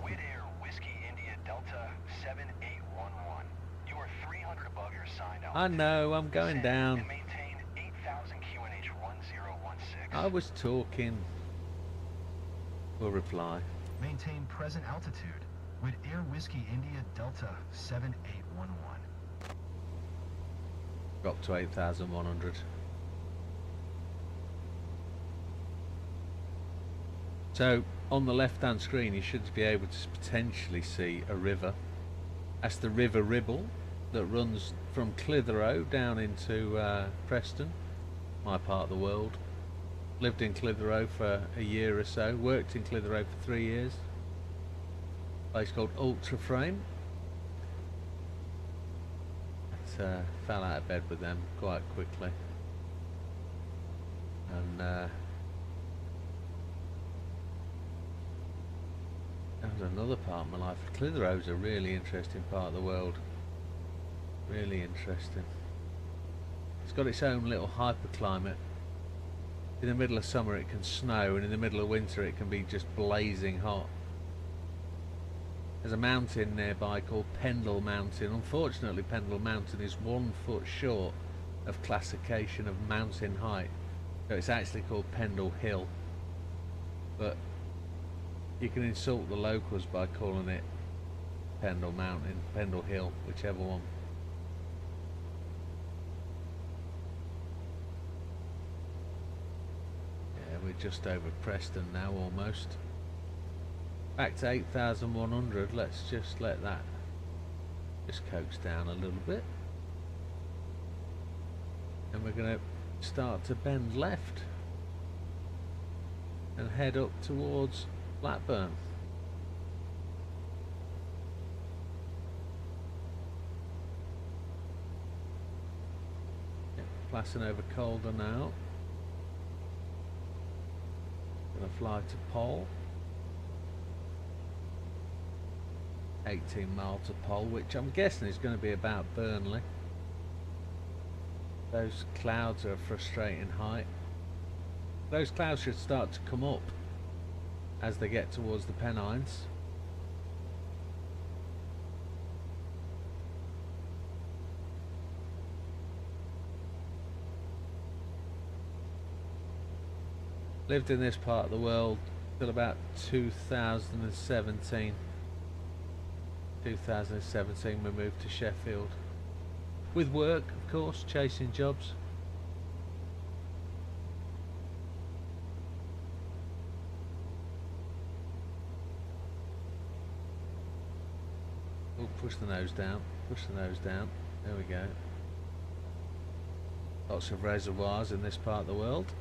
Widair I know, I'm going down. And maintain 8,000 QNH 1016. I was talking. We'll reply. Maintain present altitude with Air Whiskey India Delta 7811. Got to 8,100. So on the left hand screen you should be able to potentially see a river. That's the River Ribble that runs from Clitheroe down into Preston, my part of the world. Lived in Clitheroe for a year or so, worked in Clitheroe for 3 years. Place called Ultra Frame. Fell out of bed with them quite quickly. And that was another part of my life. Clitheroe's a really interesting part of the world. Really interesting. It's got its own little hyperclimate. In the middle of summer it can snow, and in the middle of winter it can be just blazing hot. There's a mountain nearby called Pendle Mountain. Unfortunately, Pendle Mountain is 1 foot short of classification of mountain height. So it's actually called Pendle Hill. But you can insult the locals by calling it Pendle Mountain, Pendle Hill, whichever one. Yeah, we're just over Preston now almost. Back to 8,100, let's just let that just coax down a little bit. And we're going to start to bend left and head up towards Blackburn. Yeah, passing over Calder now. Going to fly to Pole. 18 mile to Pole, which I'm guessing is going to be about Burnley. Those clouds are a frustrating height. Those clouds should start to come up as they get towards the Pennines. Lived in this part of the world till about 2017. 2017 we moved to Sheffield. With work, of course, chasing jobs. Oh, push the nose down, push the nose down. There we go. Lots of reservoirs in this part of the world.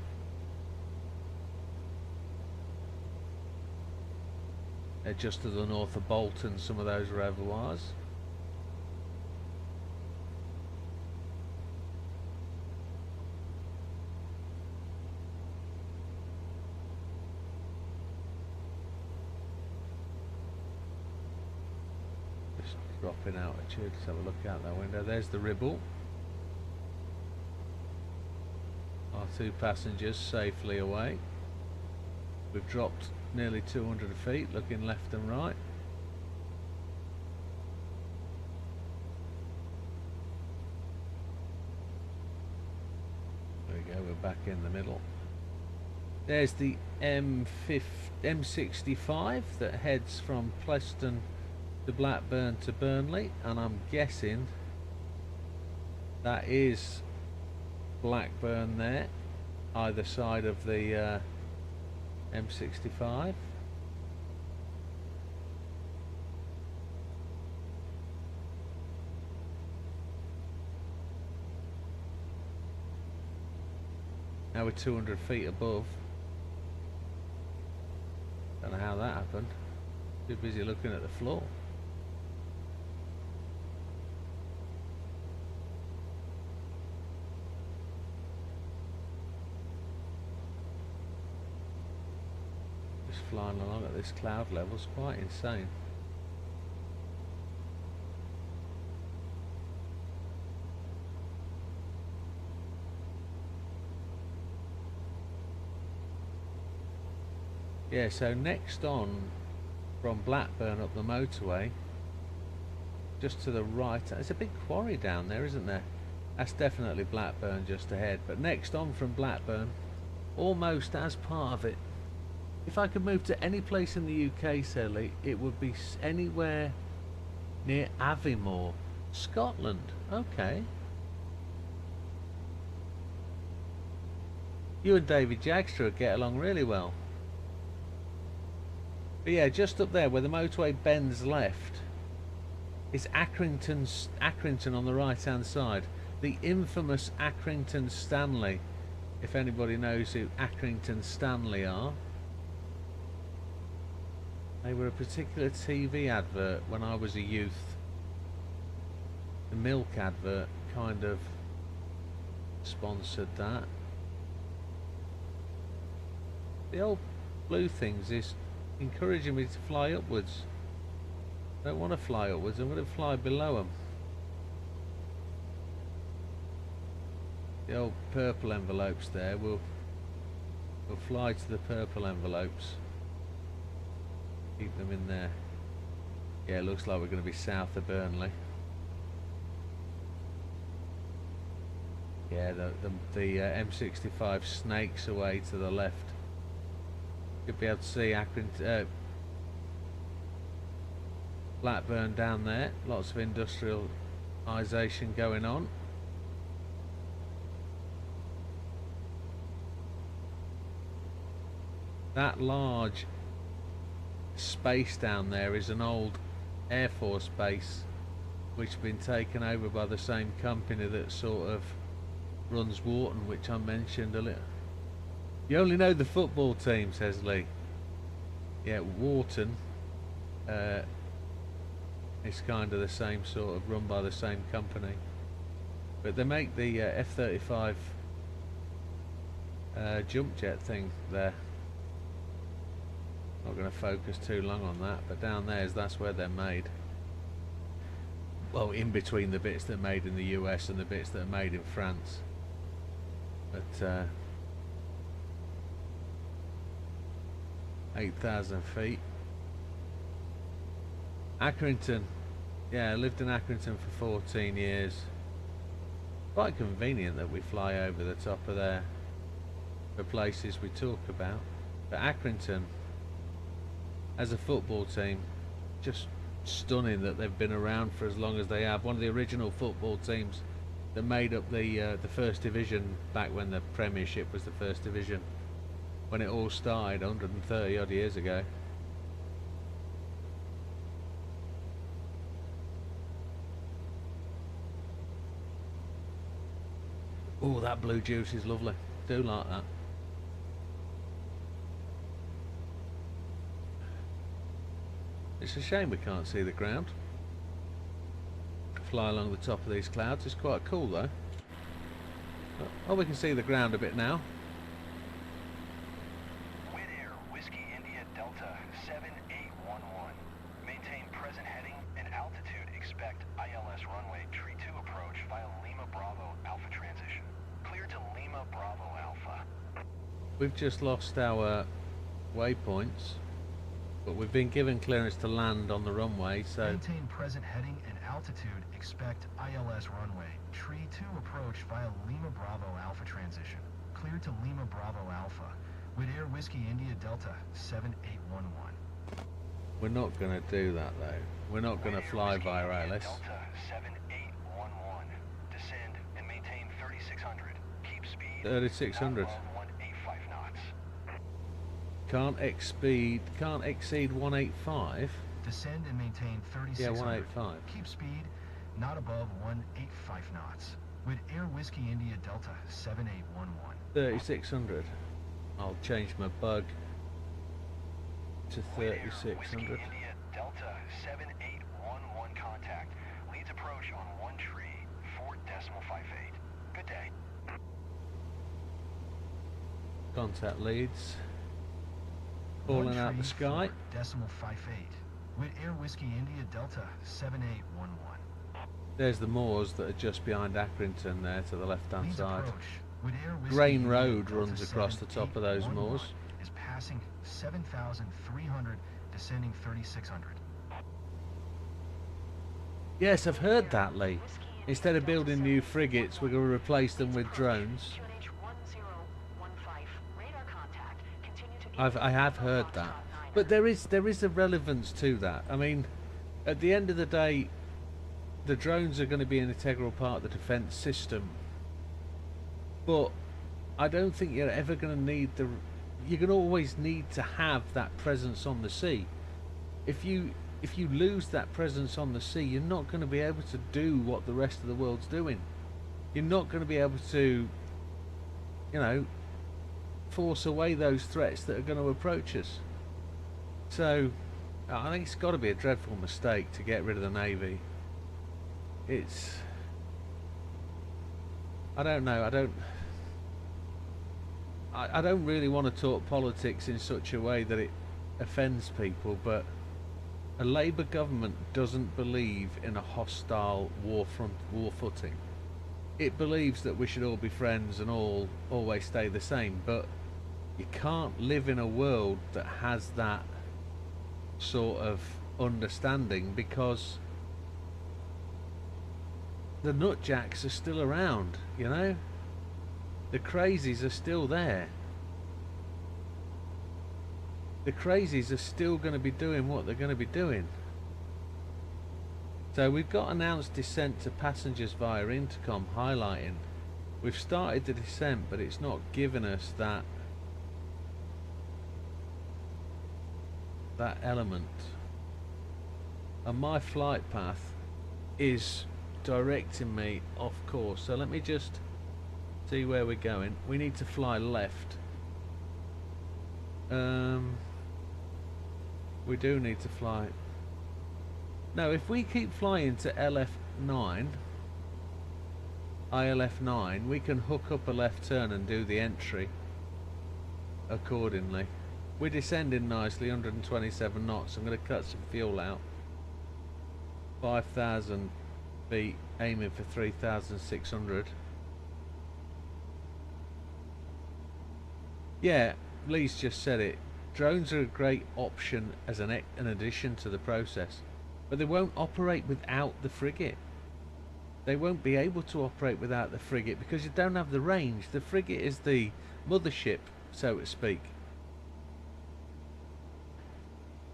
They're just to the north of Bolton, some of those reservoirs. Just dropping altitude, let's have a look out that window. There's the Ribble. Our 2 passengers safely away. We've dropped nearly 200 feet, looking left and right. There we go, we're back in the middle. There's the M65 that heads from Preston to Blackburn to Burnley, and I'm guessing that is Blackburn there, either side of the M65. Now we're 200 feet above. Don't know how that happened. Too busy looking at the floor. Flying along at this cloud level is quite insane. Yeah, so next on from Blackburn up the motorway, just to the right, there's a big quarry down there, isn't there? That's definitely Blackburn just ahead. But next on from Blackburn, almost as part of it. If I could move to any place in the UK, Sally, it would be anywhere near Aviemore, Scotland. Okay. You and David Jagster get along really well. But yeah, just up there where the motorway bends left is Accrington on the right hand side. The infamous Accrington Stanley, if anybody knows who Accrington Stanley are. They were a particular TV advert when I was a youth. The milk advert kind of sponsored that. The old blue things is encouraging me to fly upwards. I don't want to fly upwards, I'm going to fly below them. The old purple envelopes there, we'll fly to the purple envelopes. Keep them in there. Yeah, it looks like we're going to be south of Burnley. Yeah, the M65 snakes away to the left. You'll be able to see Blackburn down there. Lots of industrialisation going on. That large space down there is an old Air Force base which has been taken over by the same company that sort of runs Wharton, which I mentioned a little. You only know the football team, says Lee. Yeah, Wharton is kind of the same sort of, run by the same company, but they make the F-35 jump jet thing there. Not going to focus too long on that, but down there that's where they're made. Well, in between the bits that are made in the US and the bits that are made in France. But 8,000 feet. Accrington. Yeah, I lived in Accrington for 14 years. Quite convenient that we fly over the top of there for places we talk about. But Accrington, as a football team, just stunning that they've been around for as long as they have. One of the original football teams that made up the first division back when the Premiership was the first division, when it all started 130 odd years ago. Oh, that blue juice is lovely. Do like that. It's a shame we can't see the ground. Fly along the top of these clouds. It's quite cool though. Oh, we can see the ground a bit now. Widair, Whiskey India Delta 7811. Maintain present heading and altitude. Expect ILS runway tree 2 approach via Lima Bravo Alpha transition. Clear to Lima Bravo Alpha. We've just lost our waypoints, but we've been given clearance to land on the runway, so... Maintain present heading and altitude. Expect ILS runway. Tree 2 approach via Lima Bravo Alpha transition. Clear to Lima Bravo Alpha. Widair Whiskey India Delta 7811. We're not going to do that though. We're not going to fly via ALS. Delta 7811. Descend and maintain 3600. Keep speed 3600. 185 knots. Can't exceed 185. Descend and maintain 3600. Yeah, 185. Keep speed not above 185 knots. Widair Whiskey India Delta 7811. 3600. I'll change my bug to Widair Whiskey 3600. India Delta 7811 contact. Leads approach on 1 tree 4.58. Good day. Contact leads. Falling out the sky. 4.58. Widair Whiskey India Delta 7811. There's the moors that are just behind Accrington there to the left hand Leads side. approach. Widair Whiskey Grain India Road Delta runs across the top of those 7811 moors. Is passing 7,300, descending 3,600. Yes, I've heard that, Lee. Whiskey Instead of building new frigates, we're going to replace them with drones. I have heard that, but there is a relevance to that. I mean, at the end of the day, the drones are going to be an integral part of the defence system, but I don't think you're ever going to need the. You're going to always need to have that presence on the sea. If you lose that presence on the sea, you're not going to be able to do what the rest of the world's doing. You're not going to be able to, you know, force away those threats that are going to approach us. So I think it's got to be a dreadful mistake to get rid of the Navy. I don't know, I don't really want to talk politics in such a way that it offends people, but a Labour government doesn't believe in a hostile war footing. It believes that we should all be friends and all always stay the same, but you can't live in a world that has that sort of understanding, because the nutjacks are still around, you know? The crazies are still there. The crazies are still going to be doing what they're going to be doing. So we've got announced descent to passengers via intercom highlighting. We've started the descent, but it's not given us that element. And my flight path is directing me off course. So let me just see where we're going. We need to fly left. We do need to fly. No, if we keep flying to ILF9, we can hook up a left turn and do the entry accordingly. We're descending nicely, 127 knots. I'm going to cut some fuel out. 5,000 feet, aiming for 3,600. Yeah, Lee's just said it. Drones are a great option as an addition to the process, but they won't operate without the frigate. They won't be able to operate without the frigate because you don't have the range. The frigate is the mothership, so to speak.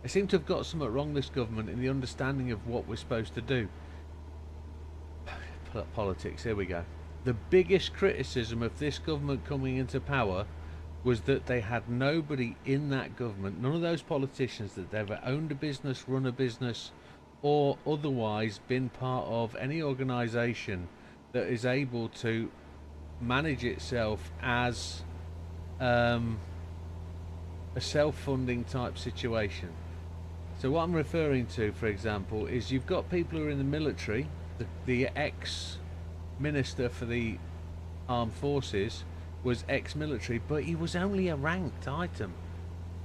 They seem to have got something wrong, this government, in the understanding of what we're supposed to do. Politics, here we go. The biggest criticism of this government coming into power was that they had nobody in that government, none of those politicians that ever owned a business, run a business, or otherwise been part of any organisation that is able to manage itself as a self-funding type situation. So what I'm referring to, for example, is you've got people who are in the military. The ex-minister for the armed forces was ex-military, but he was only a ranked item.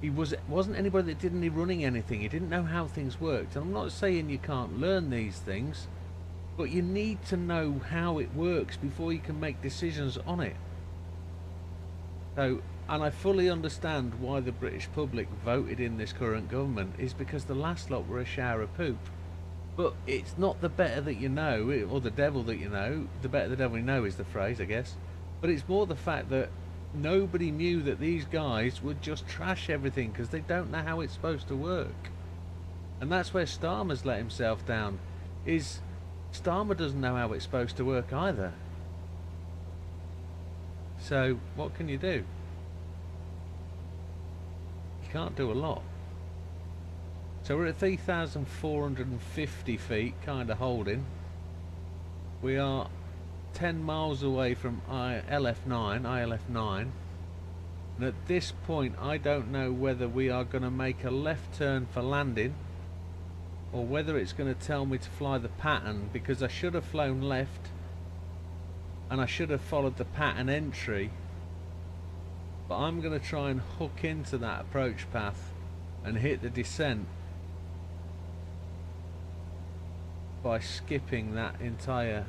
He wasn't anybody that didn't running anything. He didn't know how things worked. And I'm not saying you can't learn these things, but you need to know how it works before you can make decisions on it. So, and I fully understand why the British public voted in this current government, is because the last lot were a shower of poop. But it's not the better that you know, or the devil that you know. The better the devil you know is the phrase, I guess. But it's more the fact that nobody knew that these guys would just trash everything because they don't know how it's supposed to work. And that's where Starmer's let himself down, is Starmer doesn't know how it's supposed to work either. So what can you do? You can't do a lot. So we're at 3,450 feet, kind of holding. We are 10 miles away from ILF9, and at this point I don't know whether we are going to make a left turn for landing or whether it's going to tell me to fly the pattern, because I should have flown left and I should have followed the pattern entry, but I'm going to try and hook into that approach path and hit the descent by skipping that entire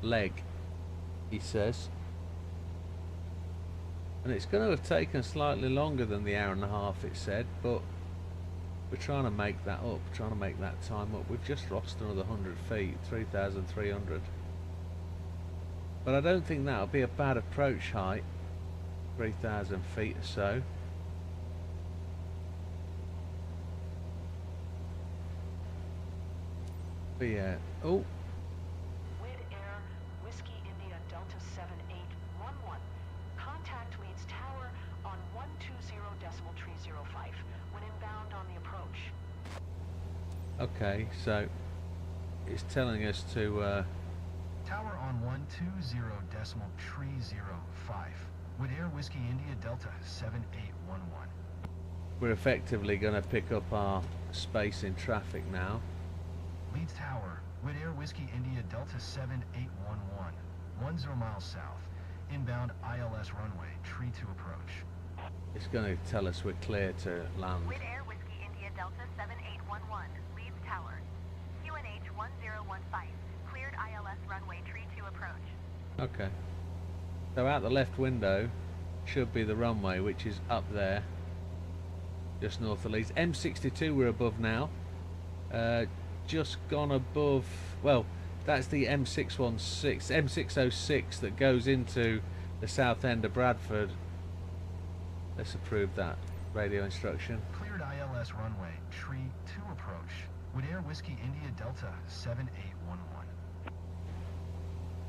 leg, he says. And it's going to have taken slightly longer than the hour and a half it said, but We're trying to make that up, trying to make that time up. We've just lost another 100 feet, 3,300. But I don't think that'll be a bad approach height, 3,000 feet or so. But yeah, oh. Wid Air, Whiskey India Delta 7811. Contact Leeds Tower on 120.305 when inbound on the approach. Okay, so it's telling us to Tower on 120.305. Wid Air Whiskey India Delta 7811. we're effectively going to pick up our space in traffic now. Leeds Tower, Wid Air Whiskey India Delta 7811. 10 miles south. Inbound ILS runway, tree to approach. It's going to tell us we're clear to land. Wid Air Whiskey India Delta 7811, Leeds Tower. QNH 1015, cleared ILS runway, tree to approach. Okay. So out the left window should be the runway, which is up there, just north of Leeds. M62 we're above now. Just gone above, well, that's the M606 that goes into the south end of Bradford. Let's approve that radio instruction. Cleared ILS runway, tree to approach. Wid Air Whiskey India Delta 7811.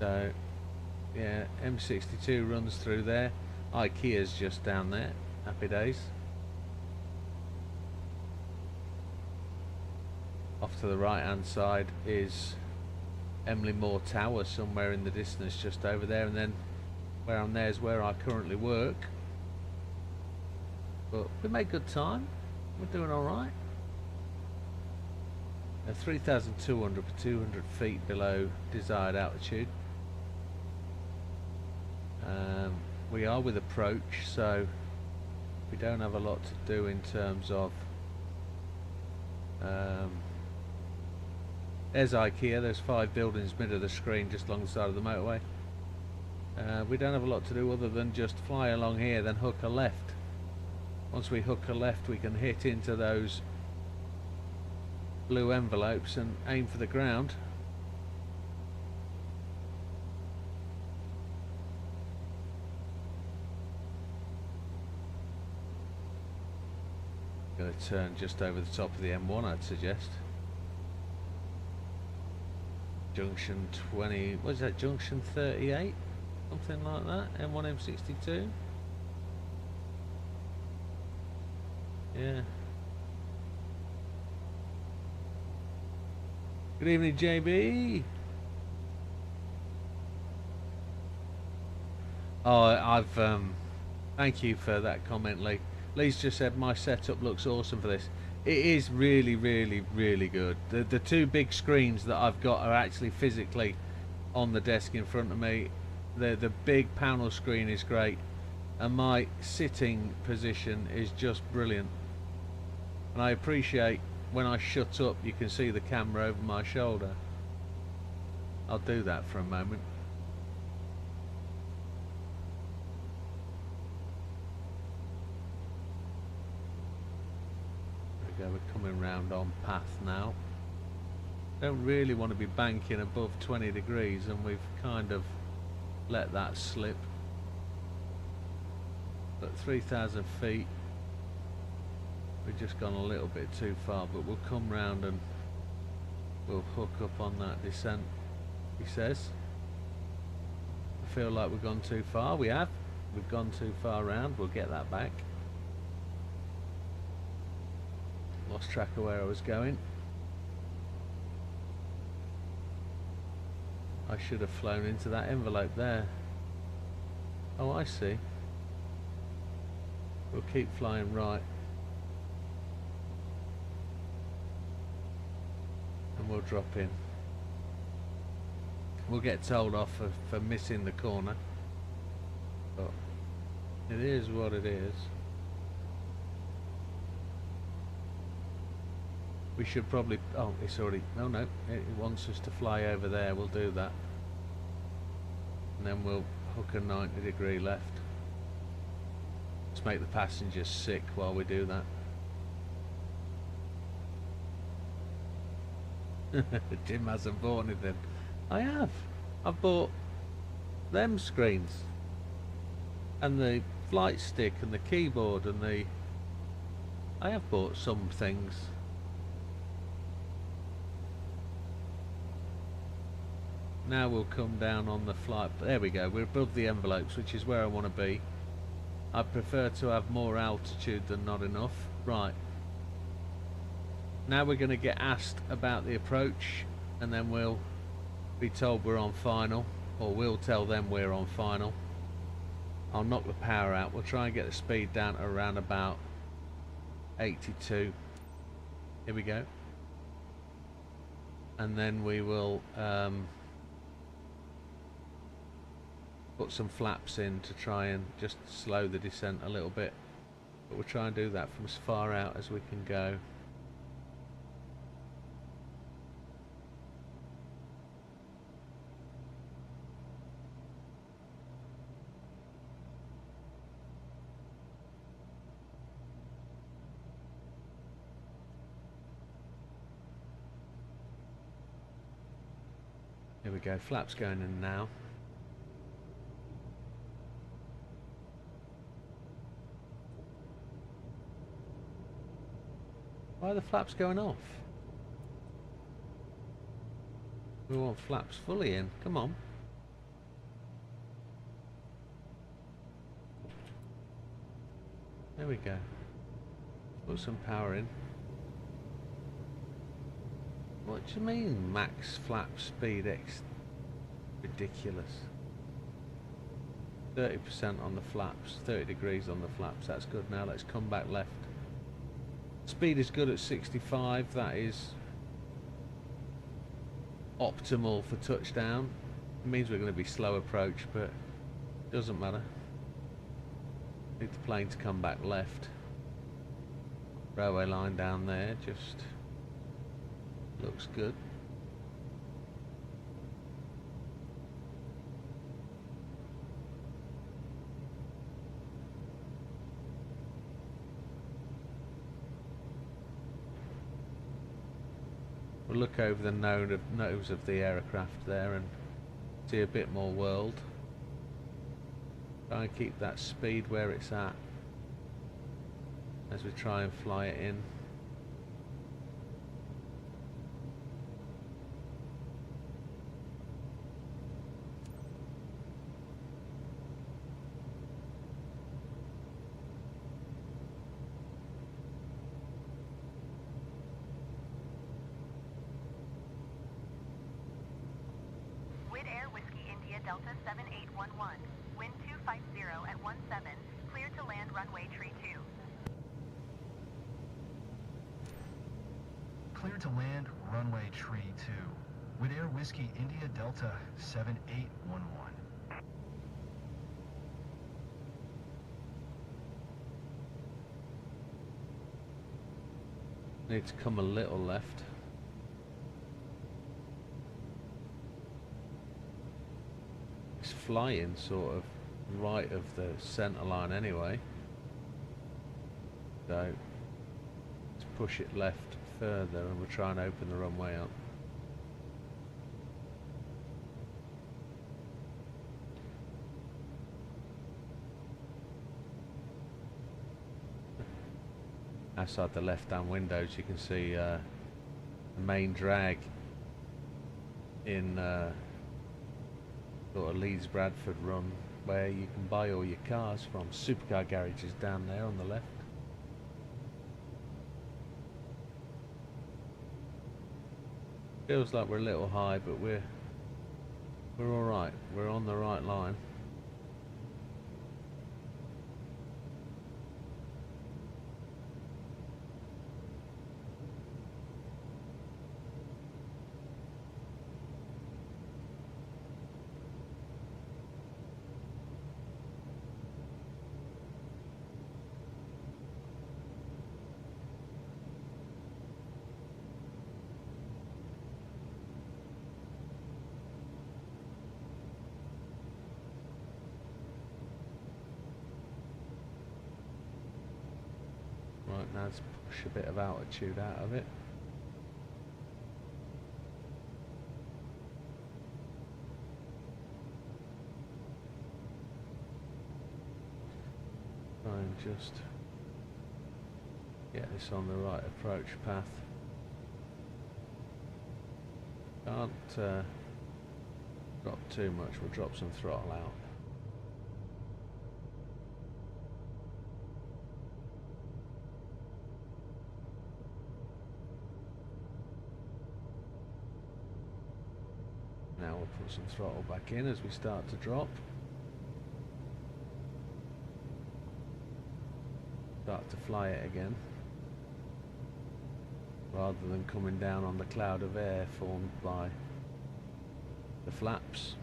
So, yeah, M62 runs through there. IKEA's just down there. Happy days. Off to the right hand side is Emily Moore Tower, somewhere in the distance just over there, and then where I'm there is where I currently work. But we made good time. We're doing alright. 3,200 for 200 feet below desired altitude. We are with approach, so we don't have a lot to do in terms of there's IKEA, there's 5 buildings mid of the screen just along the side of the motorway. We don't have a lot to do other than just fly along here, then hook a left. Once we hook a left, we can hit into those blue envelopes and aim for the ground. Going to turn just over the top of the M1, I'd suggest. Junction 20, what is that, junction 38? Something like that, M1 M62. Yeah. Good evening, JB. Oh, I've thank you for that comment, Lee. Lee's just said my setup looks awesome for this. It is really, really, really good. The 2 big screens that I've got are actually physically on the desk in front of me. The big panel screen is great, and my sitting position is just brilliant. And I appreciate when I shut up, you can see the camera over my shoulder. I'll do that for a moment. We're coming round on path now. Don't really want to be banking above 20 degrees, and we've kind of let that slip. But 3,000 feet, we've just gone a little bit too far, but we'll come round and we'll hook up on that descent, he says. I feel like we've gone too far. We have. We've gone too far round. We'll get that back. Lost track of where I was going. I should have flown into that envelope there. Oh, I see. We'll keep flying right. And we'll drop in. We'll get told off for missing the corner. But it is what it is. We should probably, oh, it's already, oh no, it wants us to fly over there. We'll do that, and then we'll hook a 90-degree left. Let's make the passengers sick while we do that. Jim hasn't bought anything. I have. I've bought them screens and the flight stick and the keyboard and the... I have bought some things. Now we'll come down on the flight. There we go. We're above the envelopes, which is where I want to be. I prefer to have more altitude than not enough. Right. Now we're going to get asked about the approach, and then we'll be told we're on final, or we'll tell them we're on final. I'll knock the power out. We'll try and get the speed down to around about 82. Here we go. And then we will put some flaps in to try and just slow the descent a little bit. But we'll try and do that from as far out as we can go. Here we go, flaps going in now. Why are the flaps going off? We want flaps fully in, come on. There we go. Put some power in. What do you mean max flap speed X? Ridiculous. 30% on the flaps, 30 degrees on the flaps, that's good. Now let's come back left. Speed is good at 65, that is optimal for touchdown. It means we're going to be slow approach, but it doesn't matter. Need the plane to come back left. Railway line down there, just looks good. We'll look over the nose of the aircraft there and see a bit more world. Try and keep that speed where it's at as we try and fly it in. Delta 7811, wind 250 at 17, cleared to land runway tree 2. Cleared to land runway tree 2. Widair Whiskey India Delta 7811. Need to come a little left. It's flying sort of right of the centre line anyway. So let's push it left further and we'll try and open the runway up. Outside the left-hand windows you can see the main drag in sort of Leeds Bradford run where you can buy all your cars from. Supercar garages down there on the left. Feels like we're a little high, but we're all right. We're on the right line. Right, now let's push a bit of altitude out of it. just get this on the right approach path. Can't drop too much, we'll drop some throttle out. Now we'll put some throttle back in as we start to drop. Start to fly it again, rather than coming down on the cloud of air formed by the flaps.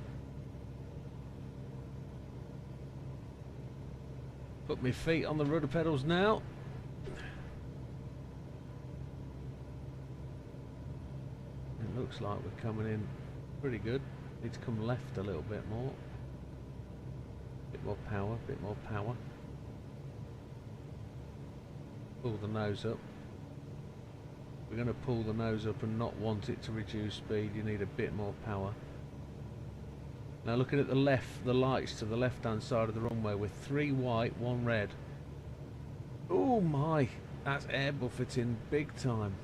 Put my feet on the rudder pedals now. It looks like we're coming in pretty good. Need to come left a little bit more. Bit more power, bit more power. Pull the nose up. We're going to pull the nose up and not want it to reduce speed. You need a bit more power. Now looking at the left, the lights to the left hand side of the runway with 3 white, 1 red. Oh my, that's air buffeting big time.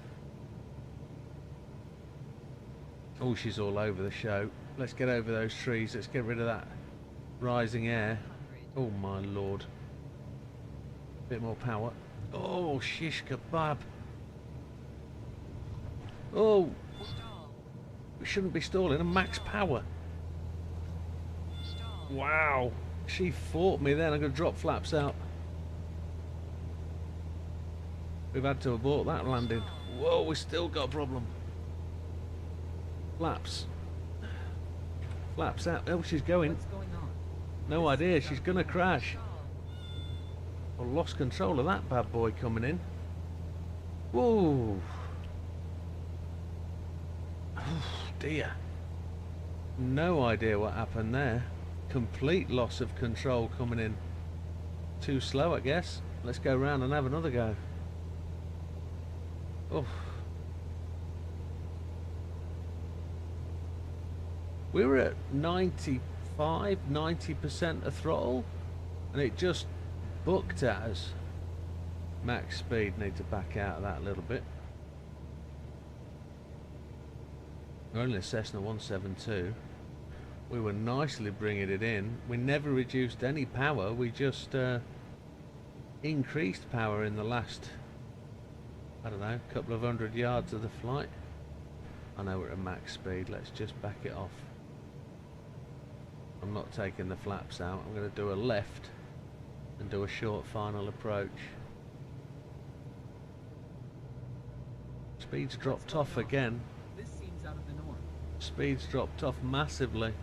Oh, she's all over the show. Let's get over those trees. Let's get rid of that rising air. Oh my lord. Bit more power. Oh, shish kebab. Oh, we shouldn't be stalling. A max power. Wow, she fought me then. I'm going to drop flaps out. We've had to abort that landing. Whoa, we still got a problem. Flaps. Flaps out. Oh, she's going. No idea. She's going to crash. I lost control of that bad boy coming in. Whoa. Oh dear. No idea what happened there. Complete loss of control coming in. Too slow, I guess. Let's go round and have another go. Oh. We were at 90% of throttle and it just booked at us. Max speed, need to back out of that a little bit. We're only a Cessna 172. We were nicely bringing it in. We never reduced any power, we just increased power in the last, I don't know, couple of 100 yards of the flight. I know we're at max speed, let's just back it off. I'm not taking the flaps out, I'm going to do a left and do a short final approach. Speed's dropped off again. This seems out of the norm. Speed's dropped off massively.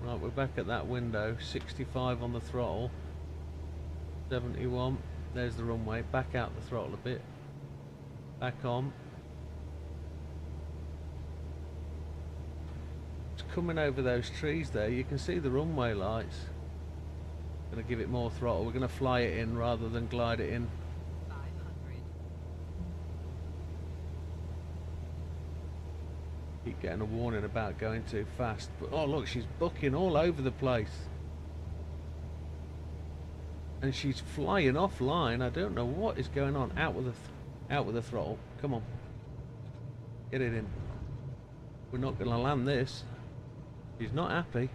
Right, we're back at that window. 65 on the throttle. 71. There's the runway. Back out the throttle a bit. Back on. It's coming over those trees there. You can see the runway lights. Going to give it more throttle. We're going to fly it in rather than glide it in. 500. Keep getting a warning about going too fast, but oh look, she's bucking all over the place and she's flying offline. I don't know what is going on. Out with the throttle. Come on, get it in. We're not going to land this. She's not happy.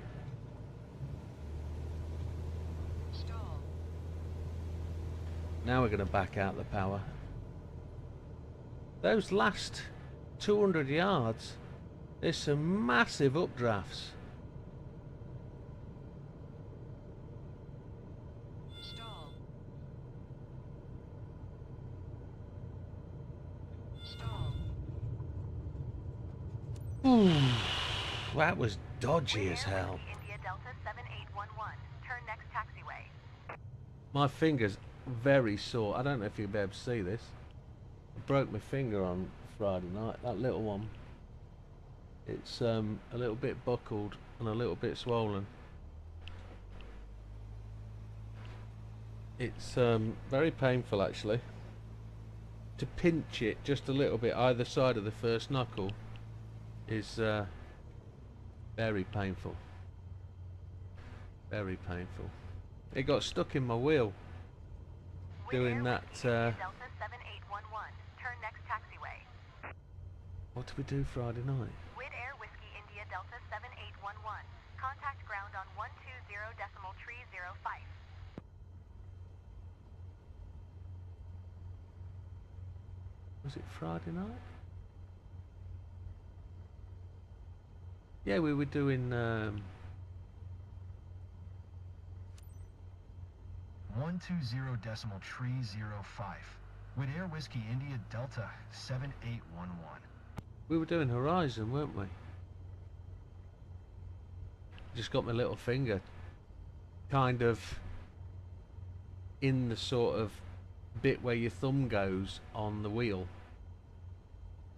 Stall. Now we're going to back out the power. Those last 200 yards, there's some massive updrafts. Stall. Stall. That was dodgy as hell. India Delta 7811. Turn next taxiway. My finger's very sore. I don't know if you'll be able to see this. I broke my finger on Friday night, that little one. It's a little bit buckled and a little bit swollen. It's very painful actually. To pinch it just a little bit either side of the first knuckle is very painful. Very painful. It got stuck in my wheel. Doing that. Delta 7811. Turn next taxiway. What did we do Friday night? Wid Air Whiskey India Delta 7811. Contact ground on 120.305. Was it Friday night? Yeah, we were doing 120.305. With Air Whiskey India Delta 7811. we were doing Horizon, weren't we? Just got my little finger kind of in the sort of bit where your thumb goes on the wheel,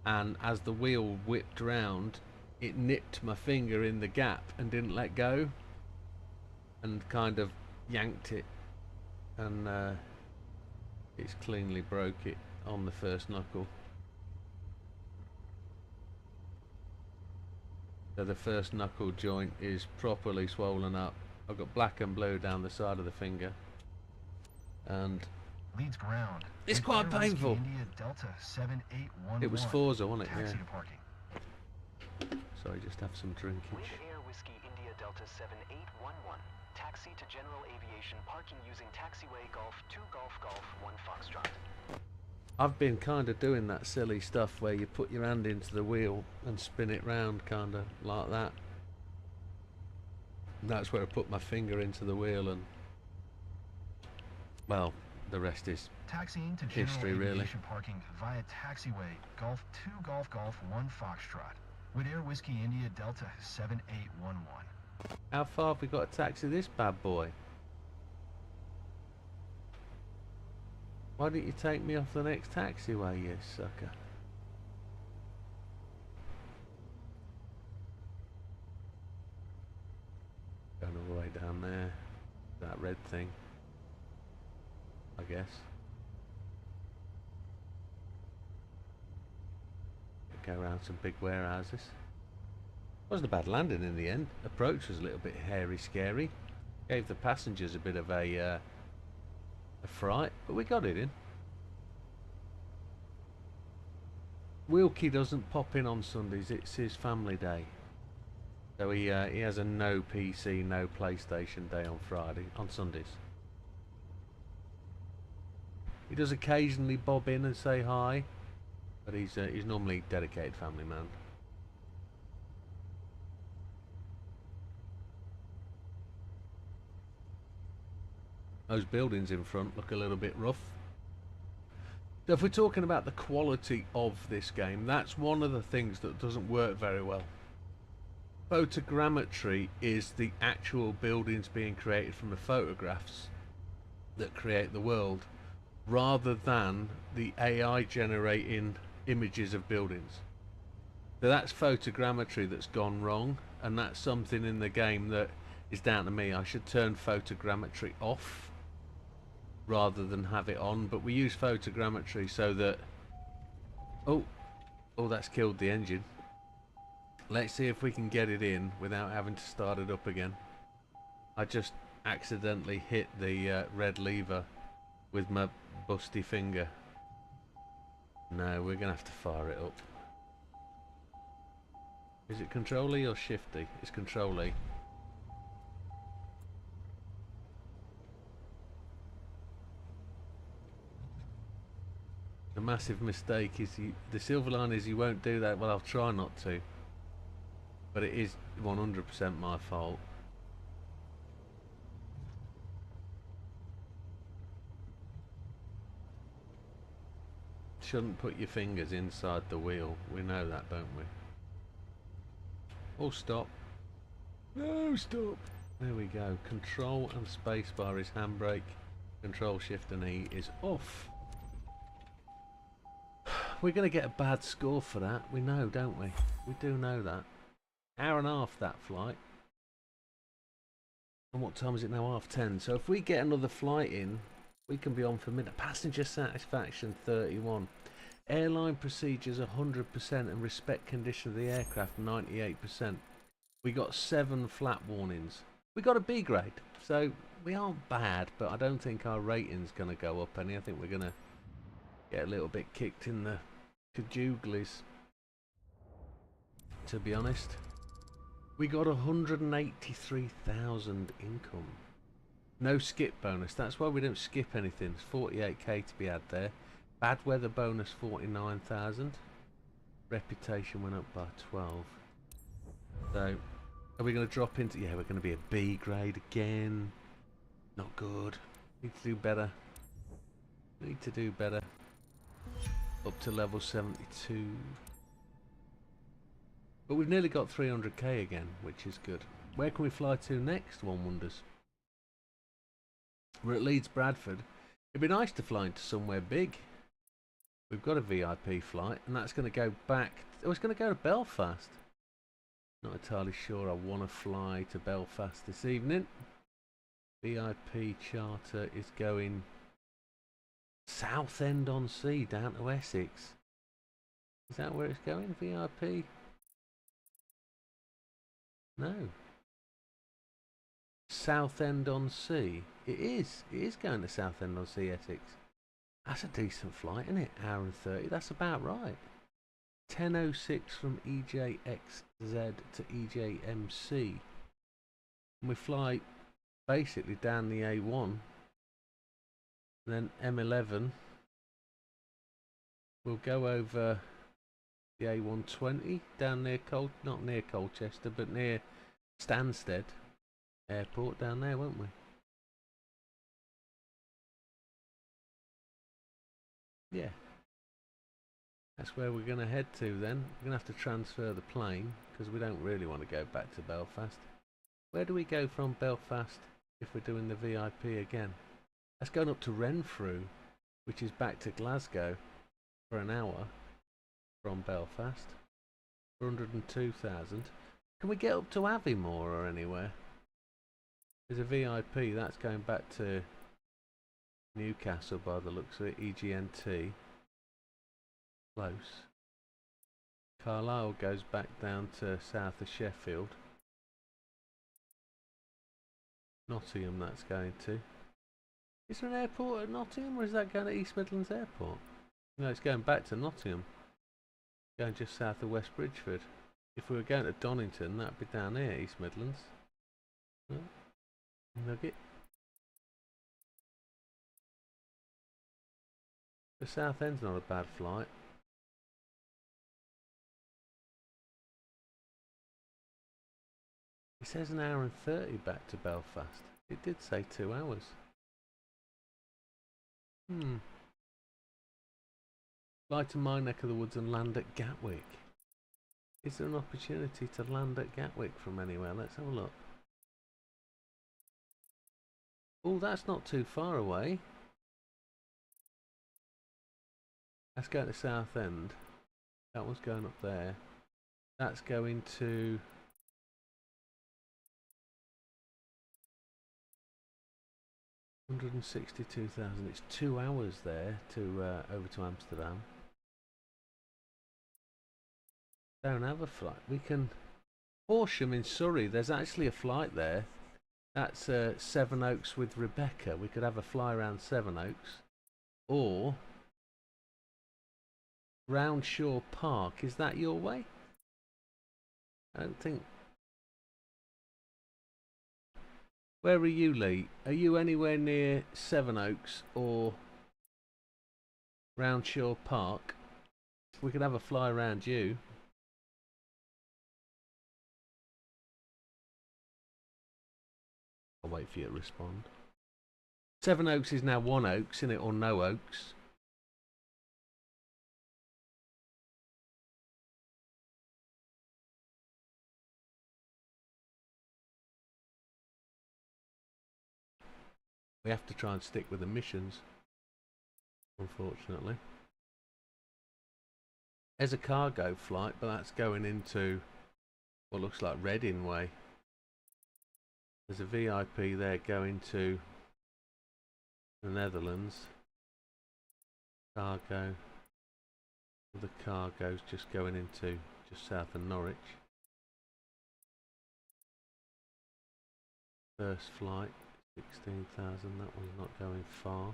and as the wheel whipped round, it nipped my finger in the gap and didn't let go, and kind of yanked it, and it's cleanly broke it on the first knuckle. So the first knuckle joint is properly swollen up. I've got black and blue down the side of the finger, and Leads ground. it's quite Air Whiskey painful. India Delta 7811. It was Forza, wasn't it? Taxi Yeah. to parking. Sorry, just have some drinkage. Wid Air Whiskey India Delta 7811. Taxi to General Aviation, parking using taxiway Golf 2 Golf Golf 1 Foxtrot. I've been kind of doing that silly stuff where you put your hand into the wheel and spin it round, kind of like that. And that's where I put my finger into the wheel, and well, the rest is Taxiing to history, General really. Aviation parking via taxiway Golf 2 Golf Golf 1 Foxtrot. With Air Whiskey India Delta 7811. How far have we got to taxi this bad boy? Why didn't you take me off the next taxiway, you sucker? Going all the way down there. That red thing, I guess. Go around some big warehouses. Wasn't a bad landing in the end. Approach was a little bit hairy, scary. Gave the passengers a bit of a fright, but we got it in. Wilkie doesn't pop in on Sundays. It's his family day, so he has a no PC, no PlayStation day on Sundays. He does occasionally bob in and say hi, but he's normally a dedicated family man. Those buildings in front look a little bit rough. So if we're talking about the quality of this game, that's one of the things that doesn't work very well. Photogrammetry is the actual buildings being created from the photographs that create the world, rather than the AI generating images of buildings. So that's photogrammetry that's gone wrong, and that's something in the game that is down to me. I should turn photogrammetry off rather than have it on, but we use photogrammetry so that oh that's killed the engine. Let's see if we can get it in without having to start it up again. I just accidentally hit the red lever with my busty finger. No, we're gonna have to fire it up. Is it Control E or Shift E? It's Control E. The massive mistake is the silver line is you won't do that. Well, I'll try not to, but it is 100% my fault. Shouldn't put your fingers inside the wheel. We know that, don't we? Oh, stop. No, stop. There we go. Control and spacebar is handbrake. Control, Shift and E is off. We're going to get a bad score for that. We know, don't we? We do know that. Hour and a half that flight. And what time is it now? 10:30. So if we get another flight in, we can be on for midnight. Passenger satisfaction 31. Airline procedures 100% and respect condition of the aircraft 98%. We got 7 flat warnings. We got a B grade. So we aren't bad, but I don't think our rating's going to go up any. I think we're going to get a little bit kicked in the kajooglies, to be honest. We got 183,000 income. No skip bonus. That's why we don't skip anything. It's 48k to be had there. Bad weather bonus 49,000. Reputation went up by 12. So, are we going to drop into... Yeah, we're going to be a B grade again. Not good. Need to do better. Need to do better. Up to level 72. But we've nearly got 300k again, which is good. Where can we fly to next, one wonders? We're at Leeds Bradford. It'd be nice to fly into somewhere big. We've got a VIP flight, and that's going to go back... Oh, it's going to go to Belfast. Not entirely sure I want to fly to Belfast this evening. VIP charter is going Southend-on-Sea down to Essex. Is that where it's going, VIP? No. Southend-on-Sea. It is. It is going to Southend-on-Sea, Essex. That's a decent flight, isn't it? Hour and 30. That's about right. 10:06 from EJXZ to EJMC. And we fly basically down the A1. And then M11. We'll go over the A120 down near not near Colchester, but near Stansted Airport down there, won't we? Yeah. That's where we're going to head to then. We're going to have to transfer the plane because we don't really want to go back to Belfast. Where do we go from Belfast if we're doing the VIP again? That's going up to Renfrew, which is back to Glasgow for an hour from Belfast. 102,000. Can we get up to Aviemore or anywhere? There's a VIP, that's going back to Newcastle by the looks of it, EGNT. Close. Carlisle goes back down to south of Sheffield. Nottingham that's going to. Is there an airport at Nottingham or is that going to East Midlands Airport? No, it's going back to Nottingham. Going just south of West Bridgford. If we were going to Donington, that'd be down here, East Midlands. Oh, Nugget. The Southend's not a bad flight. It says an hour and 30 back to Belfast. It did say 2 hours. Fly to my neck of the woods and land at Gatwick. Is there an opportunity to land at Gatwick from anywhere? Let's have a look. Oh, that's not too far away. That's going to Southend. That one's going up there. That's going to... $162,000. It's 2 hours there to over to Amsterdam. Don't have a flight. We can... Horsham in Surrey, there's actually a flight there. That's Sevenoaks with Rebecca. We could have a fly around Sevenoaks. Or Roundshaw Park. Is that your way? I don't think... Where are you, Lee? Are you anywhere near Sevenoaks or Roundshaw Park? We could have a fly around you. I'll wait for you to respond. Sevenoaks is now One Oaks, isn't it? Or No Oaks. We have to try and stick with the missions, unfortunately. There's a cargo flight, but that's going into what looks like Reading way. There's a VIP there going to the Netherlands. Cargo. The cargo's just going into just south of Norwich. First flight. 16,000, that one's not going far.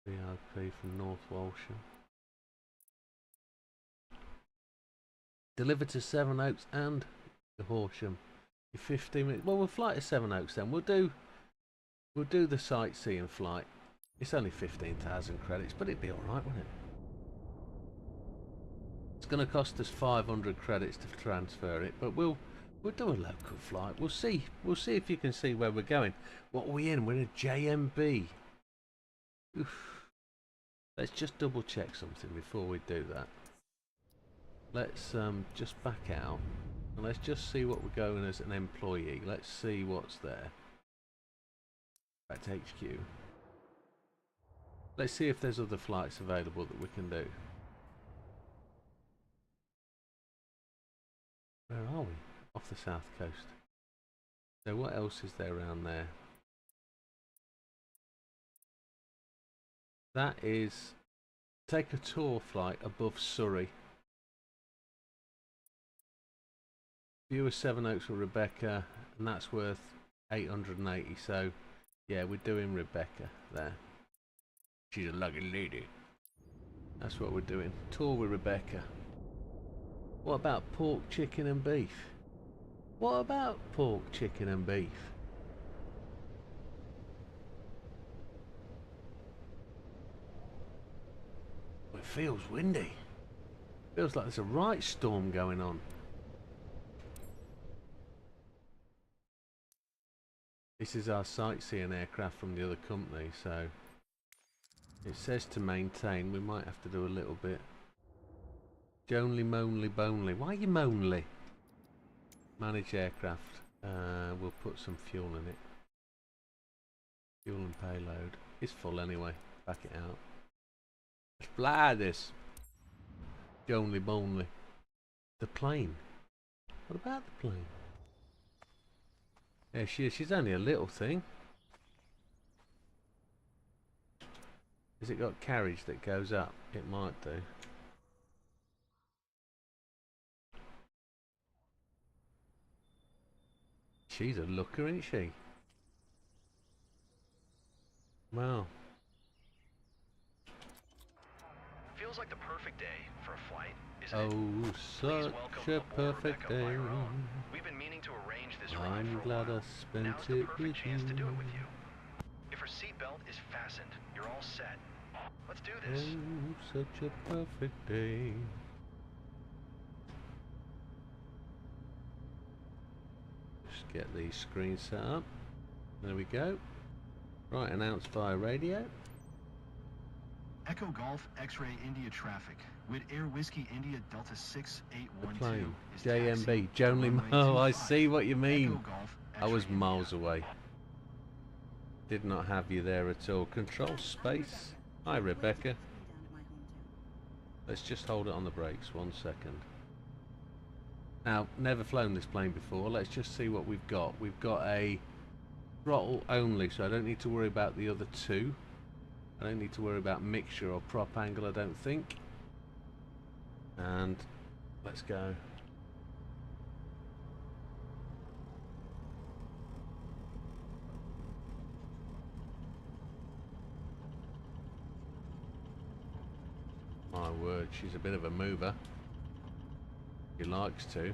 VIP from North Walsham. Deliver to Sevenoaks and the Horsham. 15 minutes. Well, we'll fly to Sevenoaks then. We'll do the sightseeing flight. It's only 15,000 credits, but it'd be all right, wouldn't it? It's going to cost us 500 credits to transfer it, but we'll do a local flight. We'll see. We'll see if you can see where we're going. What are we in? We're in a JMB. Oof. Let's just double check something before we do that. Let's just back out and let's just see what we're going as an employee. Let's see what's there. Back to HQ. Let's see if there's other flights available that we can do. Where are we? Off the south coast. So what else is there around there? That is take a tour flight above Surrey. View of Sevenoaks or Rebecca, and that's worth 880. So yeah, we're doing Rebecca there. She's a lucky lady. That's what we're doing. Tour with Rebecca. What about pork, chicken and beef? What about pork, chicken and beef? It feels windy. Feels like there's a right storm going on. This is our sightseeing aircraft from the other company, so it says to maintain. We might have to do a little bit. Jonely, Monely, Bonely. Why are you Monely? Manage aircraft. We'll put some fuel in it. Fuel and payload. It's full anyway. Back it out. Let's fly this. Jonely, Bonely. The plane. What about the plane? There she is. She's only a little thing. Has it got carriage that goes up? It might do. She's a looker, isn't she? Wow. Feels like the perfect day for a flight, isn't it? Oh, such a perfect day. We've been meaning to arrange this ride for a while. I'm glad I spent it with you. To do it with you. If her seatbelt is fastened, you're all set. Let's do this. Oh, such a perfect day. Just get these screens set up. There we go. Right, announced via radio. Echo Golf X-Ray India traffic. With Air Whiskey India Delta 6812. The plane. JMB. Jonely. Oh, I see what you mean. I was miles away. Did not have you there at all. Control space. Hi, Rebecca. Let's just hold it on the brakes 1 second. Now, never flown this plane before. Let's just see what we've got. We've got a throttle only, so I don't need to worry about the other two. I don't need to worry about mixture or prop angle, I don't think. And let's go. My word, she's a bit of a mover. She likes to.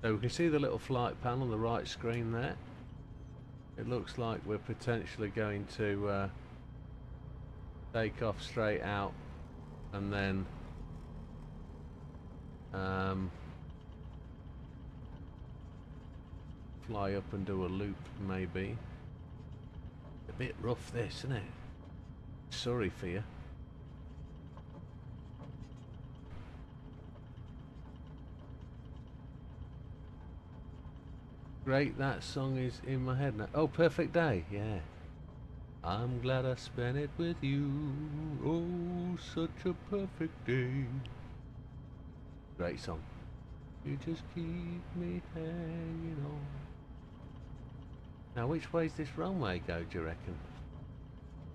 So we can see the little flight panel on the right screen there. It looks like we're potentially going to take off straight out and then fly up and do a loop maybe. A bit rough this, isn't it? Sorry for you. Great, that song is in my head now. Oh, Perfect Day, yeah. I'm glad I spent it with you. Oh, such a perfect day. Great song. You just keep me hanging on. Now, which way's this runway go, do you reckon?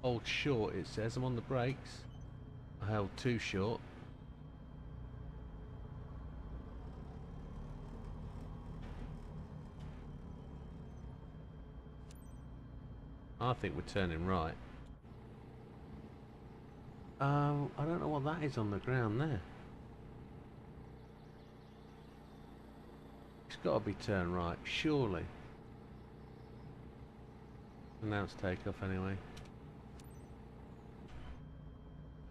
Hold short, it says. I'm on the brakes. I held too short. I think we're turning right. I don't know what that is on the ground there. It's got to be turn right, surely. Announce takeoff anyway.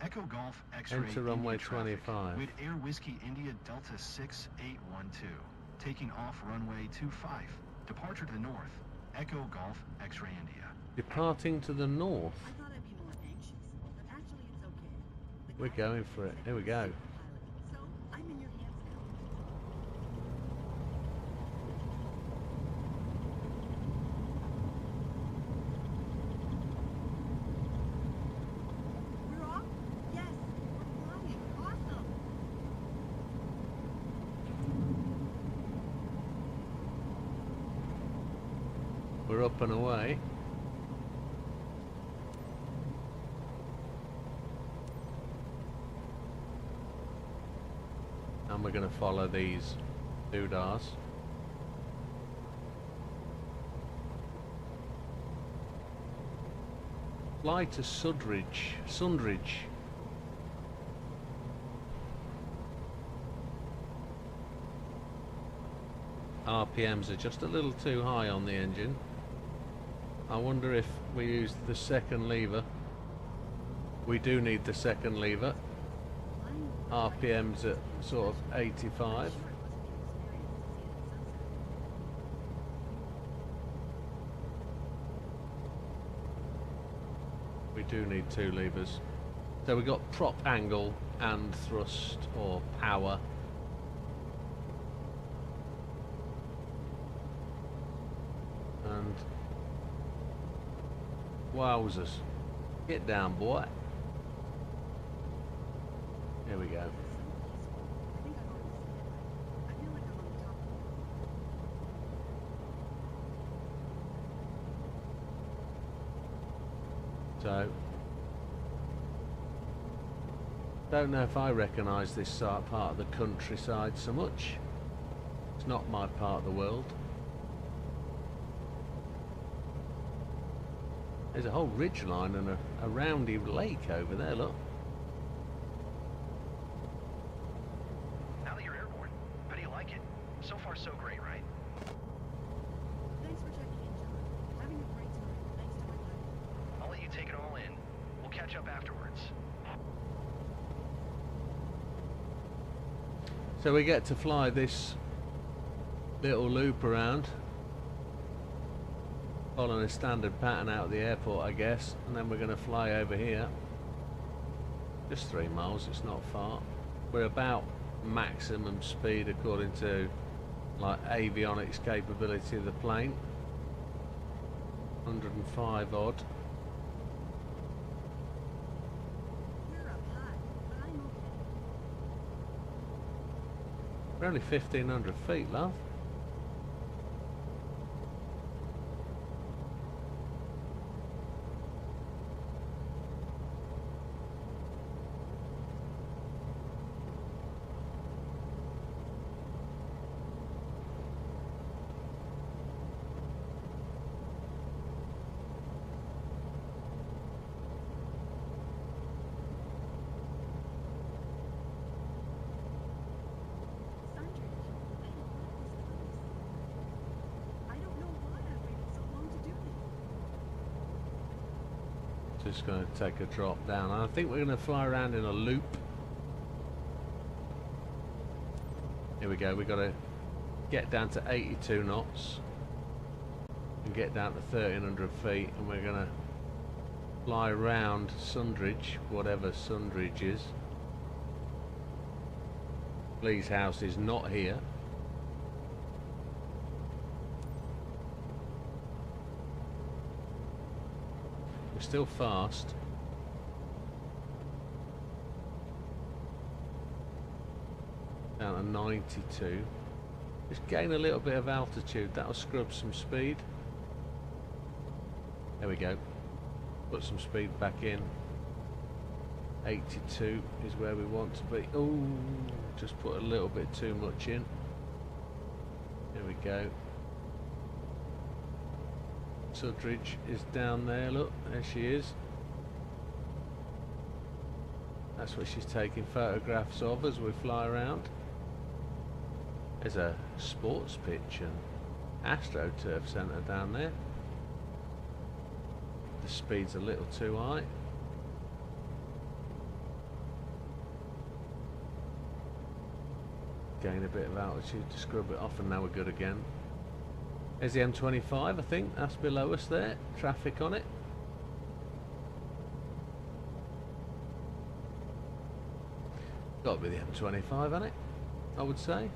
Echo Golf X-ray Enter runway India traffic 25. with Air Whiskey India Delta 6812. Taking off runway 25. Departure to the north. Echo Golf X-ray India. Departing to the north. I thought I'd be more anxious, but actually it's okay. The We're guy going for it. said Here we you're go. a pilot, so I'm in your hands now. We're off? Yes, we're flying. Awesome. We're up and away. And we're going to follow these doodahs. Fly to Sundridge. RPMs are just a little too high on the engine. I wonder if we use the second lever. We do need the second lever. RPMs at sort of 85. We do need two levers. So we got prop angle and thrust or power. And wowzers. Get down, boy. Here we go. So, don't know if I recognise this part of the countryside so much. It's not my part of the world. There's a whole ridgeline and a roundy lake over there, look. Now that you're airborne, how do you like it? So far so great, right? Thanks for checking in, John. Having a great time, thanks to my pilot. I'll let you take it all in. We'll catch up afterwards. So we get to fly this little loop around, following a standard pattern out of the airport, I guess, and then we're going to fly over here. Just 3 miles, it's not far. We're about maximum speed according to like avionics capability of the plane. 105 odd. We're up high, but I'm okay. We're only 1,500 feet, love. Just going to take a drop down. I think we're going to fly around in a loop. Here we go. We've got to get down to 82 knots and get down to 1,300 feet, and we're going to fly around Sundridge, whatever Sundridge is. Lee's house is not here. We're still fast. Down to 92. Just gain a little bit of altitude. That'll scrub some speed. There we go. Put some speed back in. 82 is where we want to be. Oh, just put a little bit too much in. There we go. Sudridge is down there, look, there she is. That's what she's taking photographs of as we fly around. There's a sports pitch and AstroTurf centre down there. The speed's a little too high. Gain a bit of altitude to scrub it off, and now we're good again. There's the M25, I think, that's below us there. Traffic on it. Got to be the M25, hasn't it? I would say.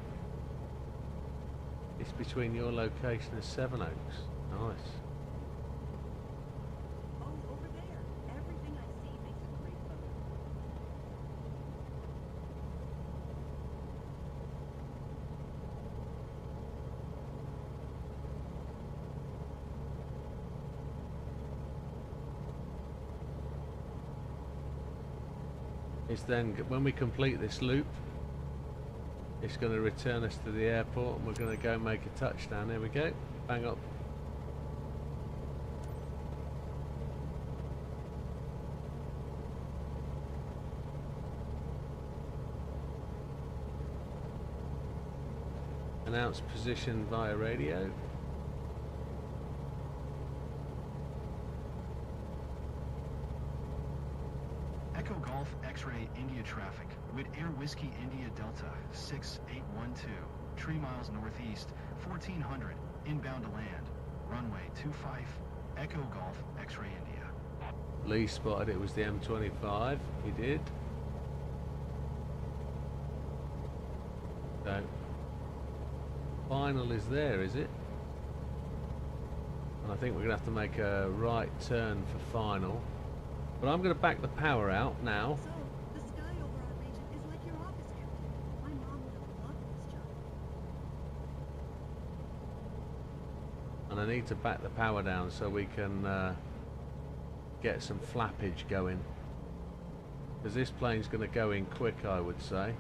It's between your location and Sevenoaks. Nice. Oh, over there. Everything I see makes a great photo. It's then, when we complete this loop, it's going to return us to the airport, and we're going to go make a touchdown. There we go. Bang up. Announce position via radio. Echo Golf X-Ray India traffic. With Air Whiskey India Delta 6812. 3 miles northeast, 1400. Inbound to land. Runway 25. Echo Golf X-Ray India. Lee spotted it was the M25. He did. So, final is there, is it? And I think we're going to have to make a right turn for final. But I'm going to back the power out now. So, the sky over our region is like your office, Captain. My mom would have loved this job. And I need to back the power down so we can get some flappage going. Because this plane's going to go in quick, I would say.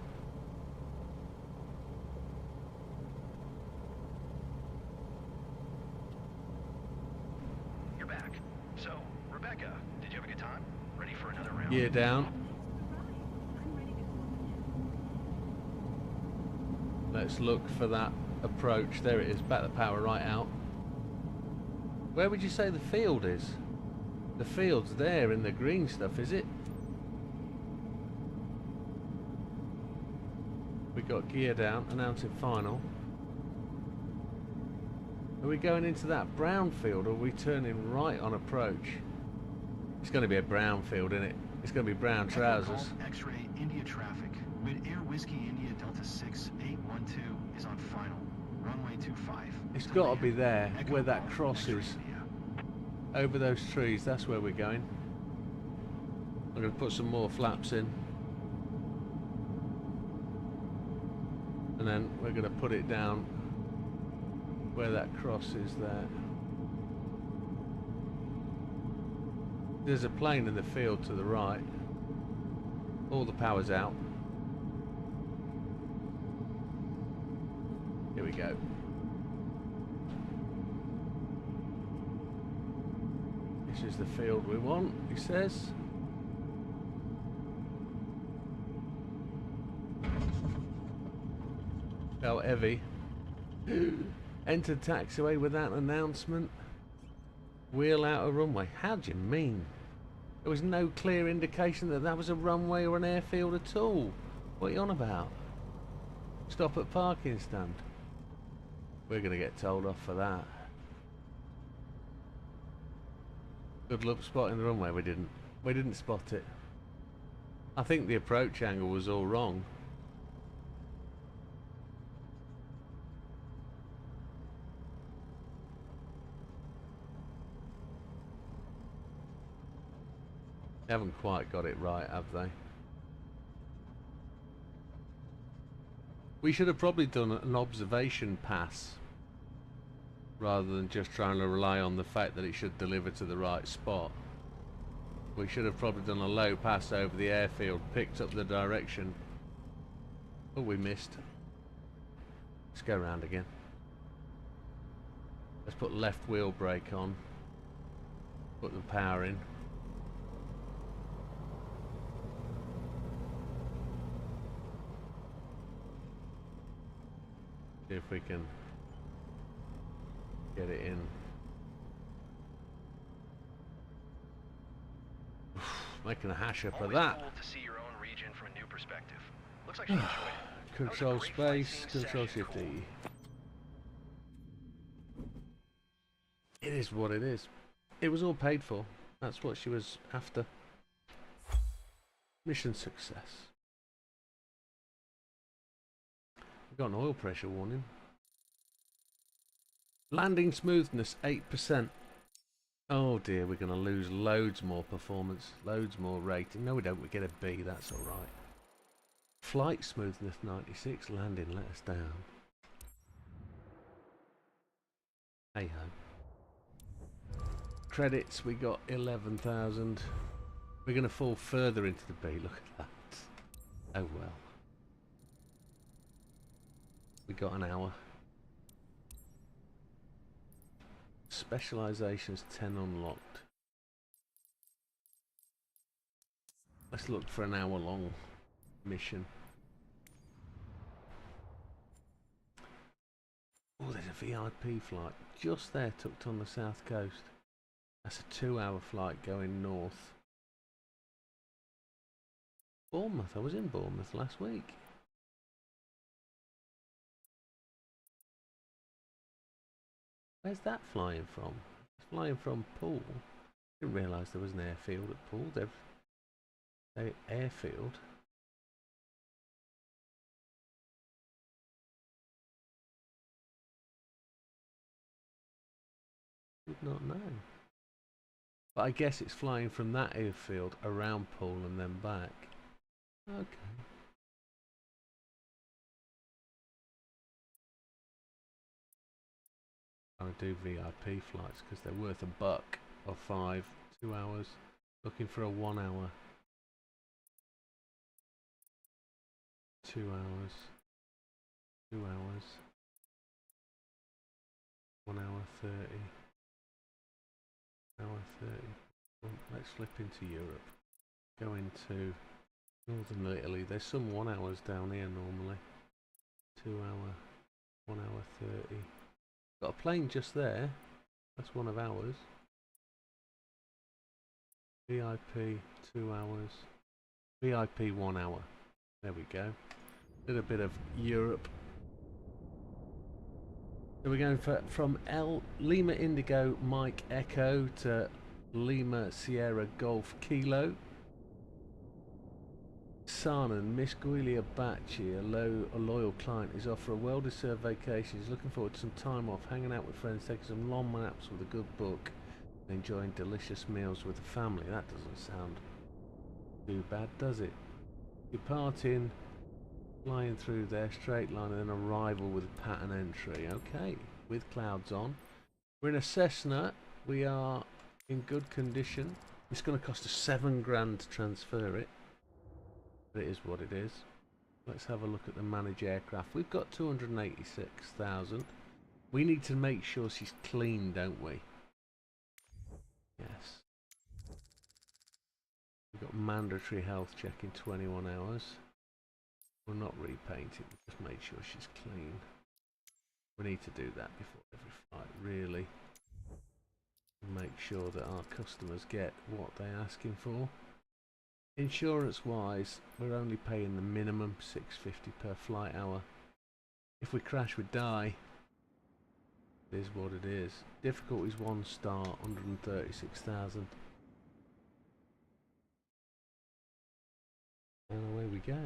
You're back. So, Rebecca, did you have a good time? Ready for another round? Gear down. I'm ready to go. Let's look for that approach. There it is. Back the power right out. Where would you say the field is? The field's there in the green stuff, is it? We got gear down, announcing final. Are we going into that brown field, or are we turning right on approach? It's going to be a brown field, isn't it? It's going to be brown trousers. X-Ray India traffic. With Air Whiskey India Delta 6812 is on final. Runway 25. It's got to be there, where that cross is. Over those trees, that's where we're going. I'm going to put some more flaps in. And then we're going to put it down where that cross is there. There's a plane in the field to the right. All the power's out. Here we go. This is the field we want, he says. Felt heavy. Entered taxiway without announcement. Wheel out a runway. How do you mean? There was no clear indication that that was a runway or an airfield at all. What are you on about? Stop at parking stand. We're going to get told off for that. Good luck spotting the runway. We didn't spot it. I think the approach angle was all wrong. They haven't quite got it right, have they? We should have probably done an observation pass rather than just trying to rely on the fact that it should deliver to the right spot. We should have probably done a low pass over the airfield, picked up the direction. Oh, we missed. Let's go around again. Let's put left wheel brake on. Put the power in. See if we can get it in. Making a hash up of that. Cool to see your own region from a new perspective. Looks like she enjoyed it. Control space, control shift E. It is what it is. It was all paid for. That's what she was after. Mission success. We got an oil pressure warning. Landing smoothness 8%. Oh dear, we're going to lose loads more performance, loads more rating. No, we don't. We get a B. That's all right. Flight smoothness 96. Landing let us down. Hey ho. Credits, we got 11,000. We're going to fall further into the B. Look at that. Oh well. We got an hour. Specializations 10 unlocked. Let's look for an hour long mission. Oh, there's a VIP flight just there, tucked on the south coast. That's a 2-hour flight going north. Bournemouth. I was in Bournemouth last week. Where's that flying from? It's flying from Poole. Didn't realise there was an airfield at Poole. They've airfield. Did not know. But I guess it's flying from that airfield around Poole and then back. Okay. I do VIP flights because they're worth $1 or 5, 2 hours. Looking for a 1 hour. 2 hours. 2 hours. 1 hour 30. Hour 30. Well, let's flip into Europe. Go into Northern Italy. There's some 1 hours down here normally. 2 hour. 1 hour 30. Got a plane just there. That's one of ours. VIP 2 hours. VIP 1 hour. There we go. Little bit of Europe. So we're going from Lima Indigo Mike Echo to Lima Sierra Golf Kilo. Sarnan, Miss Guilia Bacci, a loyal client, is off for a well-deserved vacation. He's looking forward to some time off, hanging out with friends, taking some long naps with a good book, and enjoying delicious meals with the family. That doesn't sound too bad, does it? Departing, flying through there, straight line, and then arrival with pattern entry. Okay, with clouds on. We're in a Cessna. We are in good condition. It's going to cost us $7,000 to transfer it. But it is what it is. Let's have a look at the manage aircraft. We've got 286,000. We need to make sure she's clean, don't we? Yes. We've got mandatory health check in 21 hours. We'll not repaint it, we'll just make sure she's clean. We need to do that before every flight, really. Make sure that our customers get what they're asking for. Insurance wise, we're only paying the minimum, $6.50 per flight hour. If we crash, we die. It is what it is. Difficulties 1 star, 136,000. And away we go.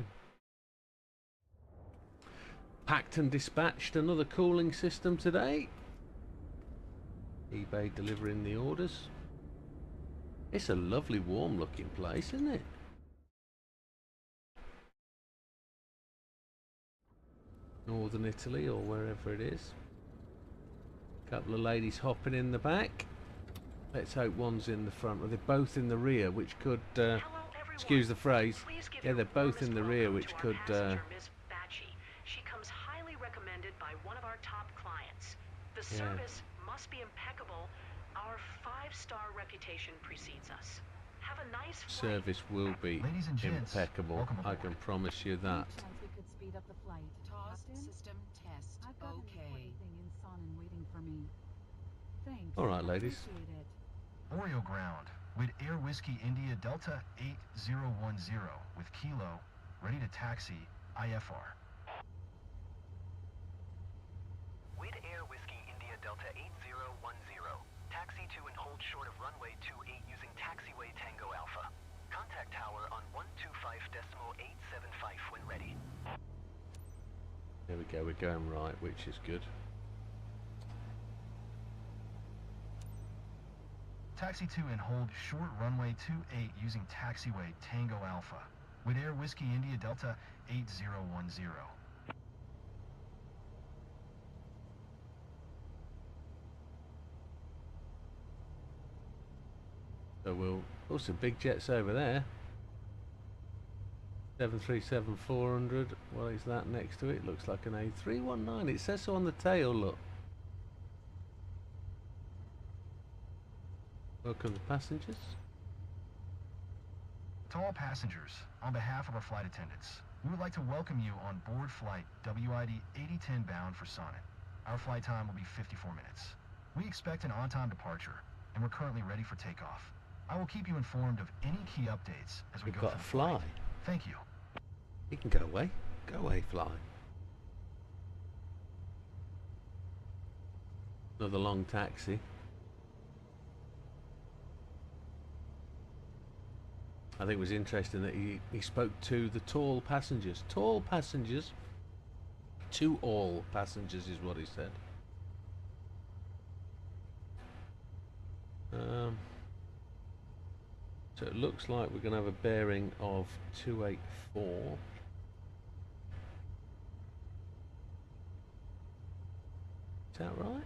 Packed and dispatched another cooling system today. eBay delivering the orders. It's a lovely warm looking place, isn't it? Northern Italy or wherever it is. Couple of ladies hopping in the back. Let's hope one's in the front. Well, they're both in the rear, which could excuse the phrase. Yeah, they're both in the rear, which could She comes highly recommended by one of our top clients. The Yeah. service must be impeccable. Our 5-star reputation precedes us. Have a nice flight. Service will be Ladies and gents, impeccable. welcome I aboard. can promise you that. Any chance we could speed up the flight? TOS Captain? system test. I've got an Okay. important thing in Sonnen waiting for me. Thanks. All right, ladies. Appreciate it. Oreo ground with Air Whiskey India Delta 8010 with Kilo, ready to taxi IFR. Wid Air Whiskey India Delta 8010. Taxi to and hold short of runway 28 using taxiway Tango Alpha. Contact tower on 125.875 when ready. There we go, we're going right, which is good. Taxi to and hold short runway 28 using taxiway Tango Alpha with Air Whiskey India Delta 8010. So we'll... Oh, some big jets over there. 737-400. What is that next to it? Looks like an A319. It says so on the tail, look. Welcome to passengers. To all passengers, on behalf of our flight attendants, we would like to welcome you on board flight WID 8010 bound for Sonnet. Our flight time will be 54 minutes. We expect an on-time departure, and we're currently ready for takeoff. I will keep you informed of any key updates as we We've go got through to the fly. flight. Thank you. You can go away. Go away, fly. Another long taxi. I think it was interesting that he spoke to the tall passengers. Tall passengers. To all passengers is what he said. So it looks like we're going to have a bearing of 284. Is that right?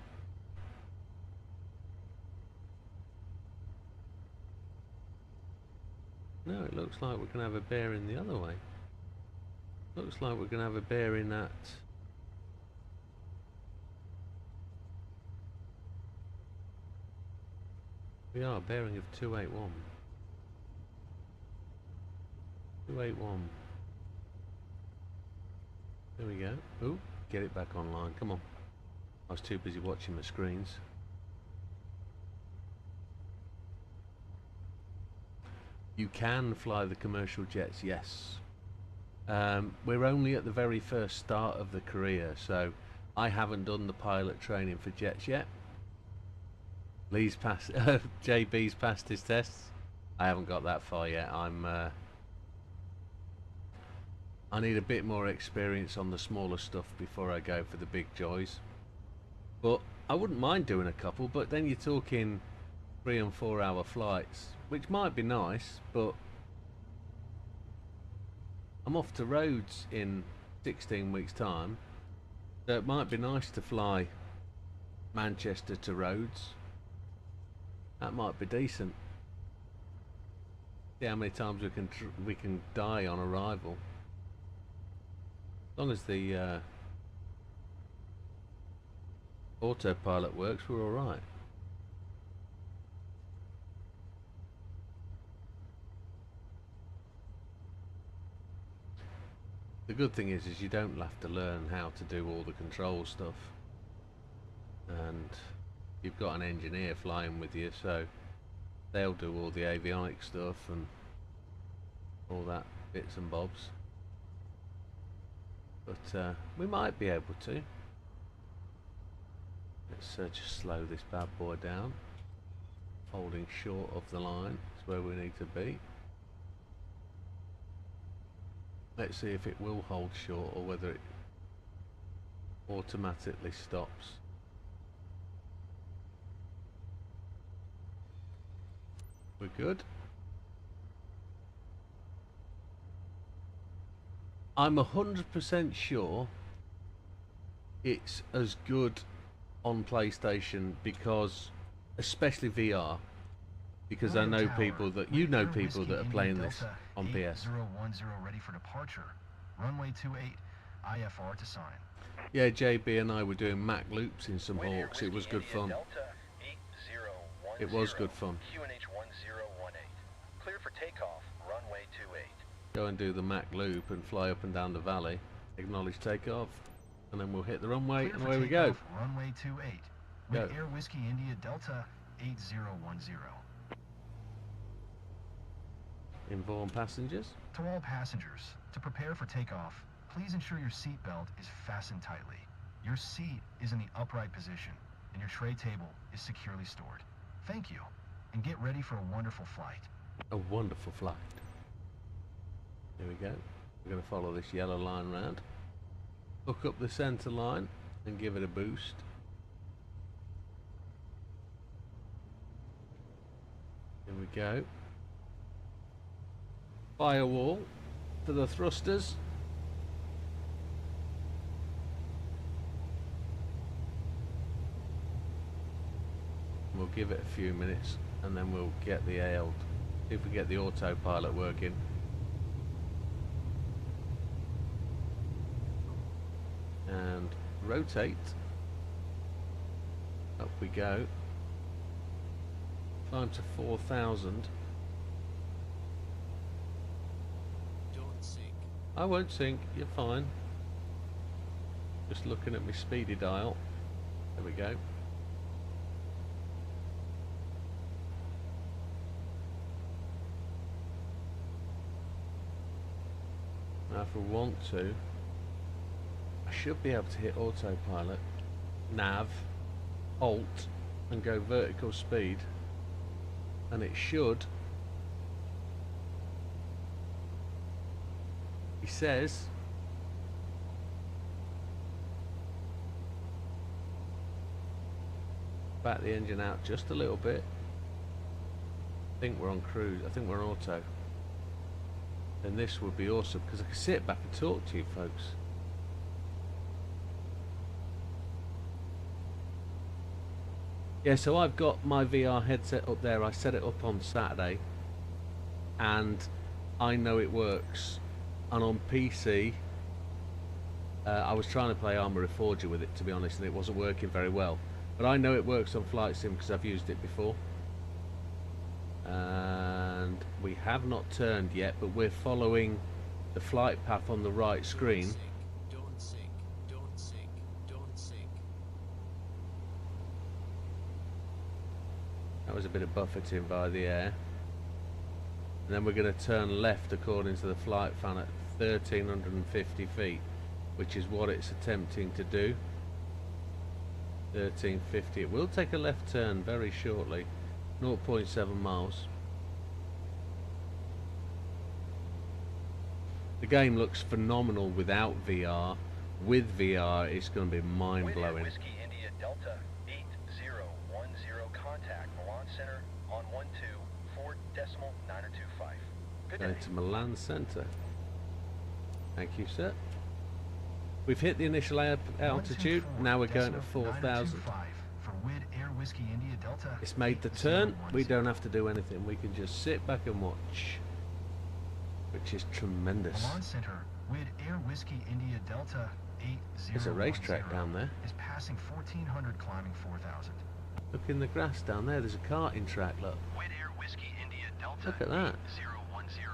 No, it looks like we're going to have a bearing the other way. Looks like we're going to have a bearing at... We are, bearing of 281. 281. There we go. Oh, get it back online. Come on. I was too busy watching my screens. You can fly the commercial jets, yes. We're only at the very first start of the career, so I haven't done the pilot training for jets yet. Lee's passed, JB's passed his tests. I haven't got that far yet. I need a bit more experience on the smaller stuff before I go for the big joys. But I wouldn't mind doing a couple, but then you're talking 3 and 4 hour flights, which might be nice, but I'm off to Rhodes in 16 weeks time, so it might be nice to fly Manchester to Rhodes. That might be decent. See how many times we can die on arrival. As long as the autopilot works, we're all right. The good thing is you don't have to learn how to do all the control stuff, and you've got an engineer flying with you, so they'll do all the avionics stuff and all that bits and bobs. But we might be able to. Let's just slow this bad boy down. Holding short of the line is where we need to be. Let's see if it will hold short or whether it automatically stops. We're good. I'm 100% sure it's as good on PlayStation, because especially VR, because I know people that are playing this on PS. 8010 ready for departure. Runway 28 IFR to sign. Yeah, JB and I were doing Mac loops in some Hawks. It was good fun. Delta 8010. It was good fun. QNH 1018. Clear for takeoff, runway 28. Go and do the Mach loop and fly up and down the valley. Acknowledge takeoff, and then we'll hit the runway, Clear and for away we go. takeoff, runway 28. Go. With Air Whiskey India Delta 8010. Inform passengers. To all passengers, to prepare for takeoff, please ensure your seatbelt is fastened tightly. Your seat is in the upright position, and your tray table is securely stored. Thank you, and get ready for a wonderful flight. A wonderful flight. Here we go. We're going to follow this yellow line round. Hook up the centre line and give it a boost. Here we go. Firewall for the thrusters. We'll give it a few minutes and then we'll get the AL, see if we get the autopilot working. And rotate. Up we go. Climb to 4,000. Don't sink. I won't sink, you're fine. Just looking at my speedy dial. There we go. Now if we want to, I should be able to hit autopilot, nav, alt, and go vertical speed, and it should. He says back the engine out just a little bit. I think we're on cruise. I think we're on auto. Then this would be awesome because I can sit back and talk to you folks. Yeah, so I've got my VR headset up there. I set it up on Saturday and I know it works. And on PC, I was trying to play Arma Reforger with it, to be honest, and it wasn't working very well. But I know it works on Flight Sim because I've used it before. And we have not turned yet, but we're following the flight path on the right screen. Don't sink. Don't sink. Don't sink. That was a bit of buffeting by the air. And then we're going to turn left according to the flight fan at 1,350 feet, which is what it's attempting to do. 1,350. It will take a left turn very shortly. 0.7 miles. The game looks phenomenal without VR. With VR, it's going to be mind-blowing. Whiskey India Delta 8010, contact Milan Center on 12.4.925. Good day. Going to Milan Center. Thank you, sir. We've hit the initial altitude. Now we're going to 4,000. It's made the turn. We don't have to do anything. We can just sit back and watch, which is tremendous. Milan Center with Air Whiskey India Delta 8010. There's a racetrack down there. Is passing 1,400, climbing 4,000. Look in the grass down there. There's a karting track. Look. With Air Whiskey India Delta Look at that. 8010,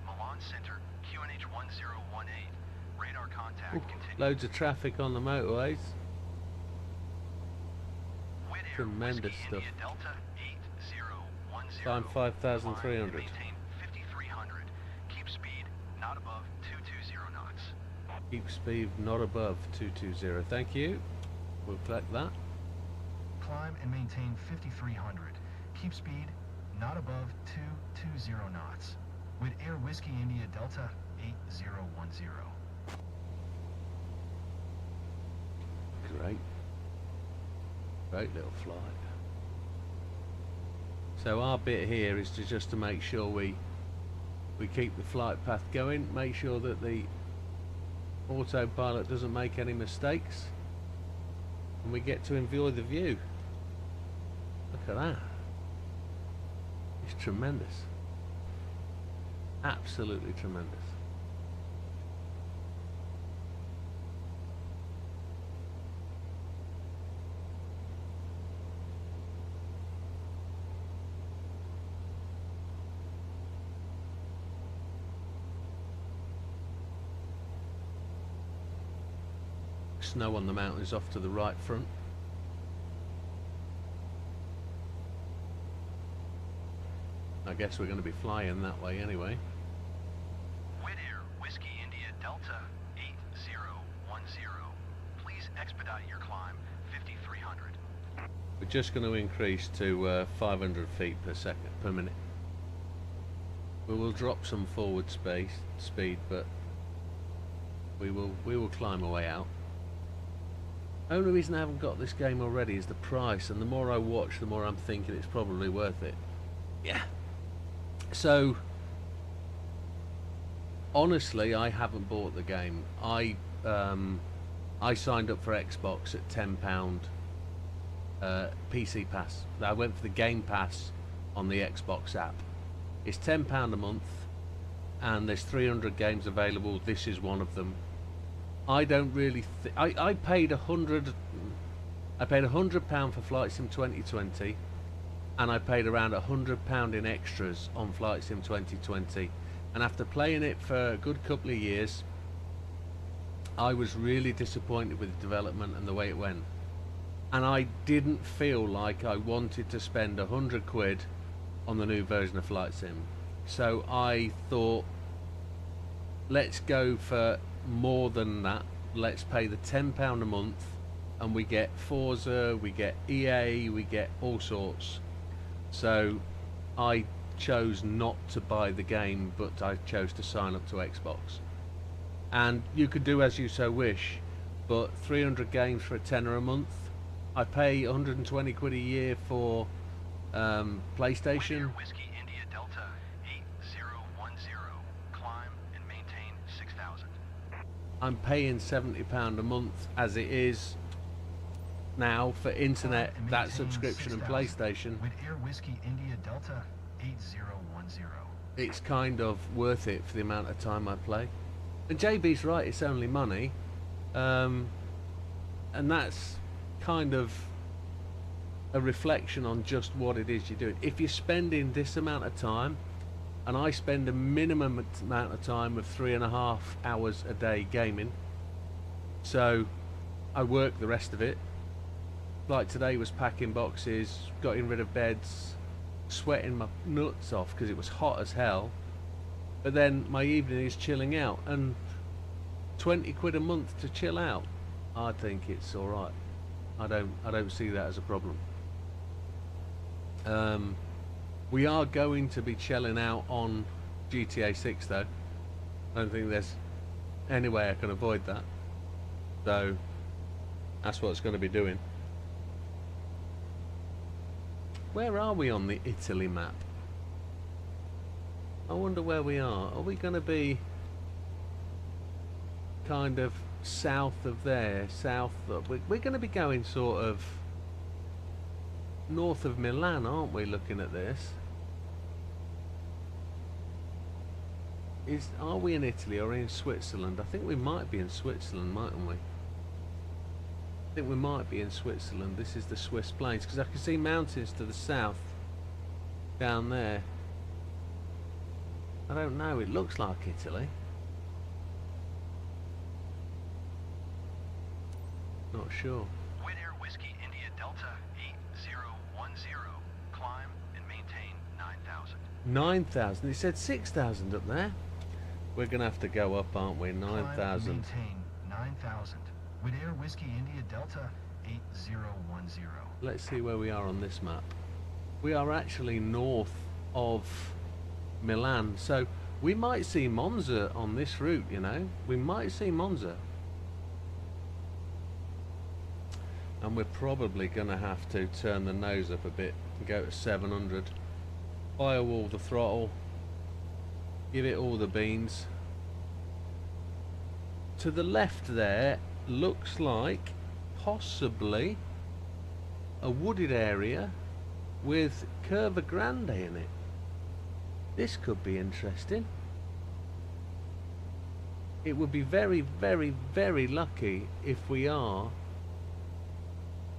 Milan Center, QNH 1018. Radar contact continues. Loads of traffic on the motorways. Tremendous stuff. Climb 5,300. Maintain 5,300. Keep speed not above 220 knots. Keep speed not above 220. Thank you. We'll collect that. Climb and maintain 5,300. Keep speed not above 220 knots. With Air Whiskey India Delta 8010. Great. Great little flight. So our bit here is just to make sure we keep the flight path going, make sure that the autopilot doesn't make any mistakes, and we get to enjoy the view. Look at that. It's tremendous. Absolutely tremendous. snow on the mountains off to the right front. I guess we're going to be flying that way anyway. Widair Whiskey India Delta 8010. Please expedite your climb 5300. We're just going to increase to 500 feet per minute. We will drop some forward speed, but we will climb our way out. Only reason I haven't got this game already is the price, and the more I watch, the more I'm thinking it's probably worth it. Yeah. So honestly, I haven't bought the game. I signed up for Xbox at £10 PC Pass. I went for the Game Pass on the Xbox app. It's £10 a month, and there's 300 games available. This is one of them. I don't really. I paid £100. I paid £100 for Flight Sim 2020, and I paid around £100 in extras on Flight Sim 2020. And after playing it for a good couple of years, I was really disappointed with the development and the way it went. And I didn't feel like I wanted to spend £100 on the new version of Flight Sim. So I thought, let's go for more than that. Let's pay the £10 a month, and we get Forza, we get EA, we get all sorts. So I chose not to buy the game, but I chose to sign up to Xbox. And you could do as you so wish, but 300 games for a tenner a month. I pay 120 quid a year for PlayStation. Whiskey India Delta 8010. Climb and maintain 6000. I'm paying £70 a month as it is now for internet, that subscription, and PlayStation. Widair Whiskey India Delta 8010. It's kind of worth it for the amount of time I play. And JB's right, it's only money, and that's kind of a reflection on just what it is you're doing. If you're spending this amount of time, and I spend a minimum amount of time of 3.5 hours a day gaming, so I work the rest of it. Like today was packing boxes, getting rid of beds, sweating my nuts off because it was hot as hell. But then my evening is chilling out, and 20 quid a month to chill out, I think it's all right. I don't see that as a problem. We are going to be chilling out on GTA 6 though. I don't think there's any way I can avoid that. So that's what it's going to be doing. Where are we on the Italy map? I wonder where we are. Are we going to be kind of south of there? We're going to be going sort of north of Milan, aren't we, looking at this? Are we in Italy or in Switzerland? I think we might be in Switzerland, mightn't we? I think we might be in Switzerland. This is the Swiss plains, because I can see mountains to the south down there. I don't know, it looks like Italy. Not sure. Widair Whiskey India Delta 8010. Climb and maintain 9000. 9,000. It said 6,000 up there. We're going to have to go up, aren't we? 9,000. Maintain 9,000. Widair Whiskey India Delta 8010. Let's see where we are on this map. We are actually north of Milan, so we might see Monza on this route, you know. We might see Monza. And we're probably going to have to turn the nose up a bit and go to 700. Firewall the throttle. Give it all the beans. To the left there looks like possibly a wooded area with Curva Grande in it. This could be interesting. It would be very, very, very lucky if we are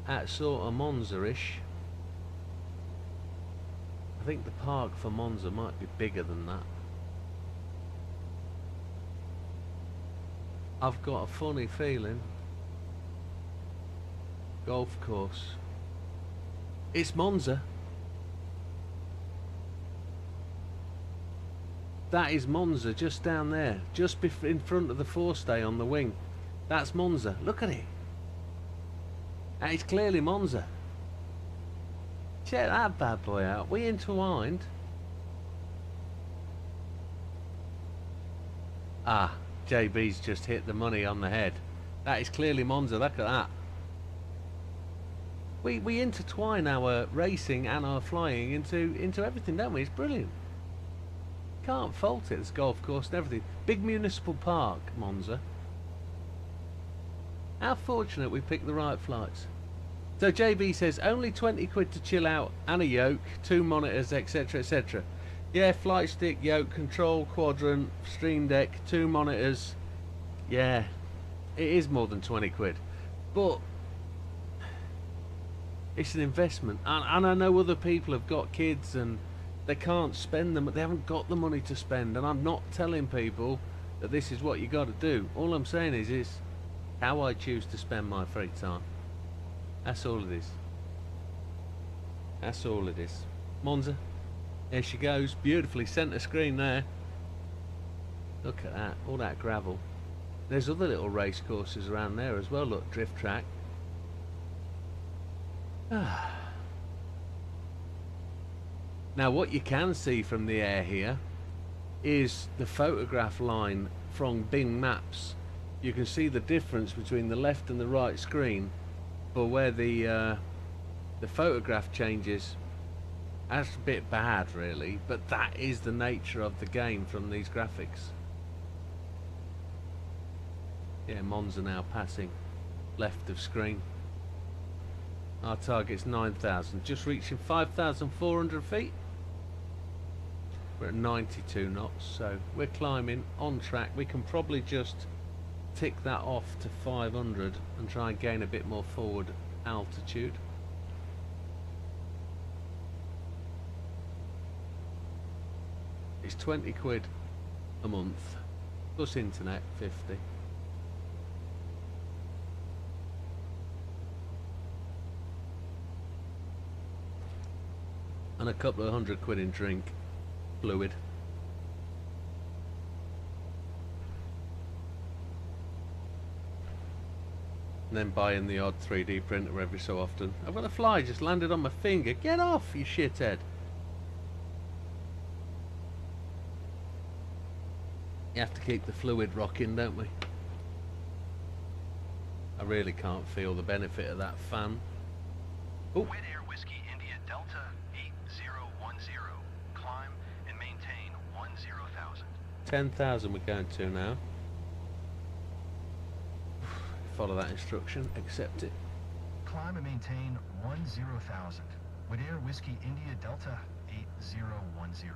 at sort of Monza-ish. I think the park for Monza might be bigger than that. I've got a funny feeling. Golf course. It's Monza. That is Monza, just down there, just in front of the forestay on the wing. That's Monza. Look at it. That is clearly Monza. Check that bad boy out. We intertwined. Ah, JB's just hit the money on the head. That is clearly Monza. Look at that. We intertwine our racing and our flying into everything, don't we? It's brilliant. Can't fault it. It's a golf course and everything. Big municipal park, Monza. How fortunate we picked the right flights. So JB says only 20 quid to chill out and a yoke, 2 monitors, etc, etc. Yeah, flight stick, yoke, control, quadrant, stream deck, 2 monitors. Yeah, it is more than 20 quid. But it's an investment. And I know other people have got kids and they can't spend them. They haven't got the money to spend. And I'm not telling people that this is what you got to do. All I'm saying is how I choose to spend my free time. That's all it is. That's all it is. Monza. There she goes. Beautifully centre screen there. Look at that. All that gravel. There's other little race courses around there as well. Look, drift track. Now what you can see from the air here is the photograph line from Bing Maps. You can see the difference between the left and the right screen for where the photograph changes. That's a bit bad really, but that is the nature of the game from these graphics. Yeah, Monza now passing left of screen. Our target's 9,000, just reaching 5,400 feet. We're at 92 knots, so we're climbing on track. We can probably just tick that off to 500 and try and gain a bit more forward altitude. It's 20 quid a month, plus internet 50. And a couple of 100 quid in drink fluid. And then buying the odd 3D printer every so often. I've got a fly just landed on my finger. Get off, you shithead. You have to keep the fluid rocking, don't we? I really can't feel the benefit of that fan. Oh. Widair Whiskey India Delta 8010. Climb and maintain 10,000. 10,000 we're going to now. Follow that instruction, accept it. Climb and maintain 10,000. Widair Whiskey India Delta 8010.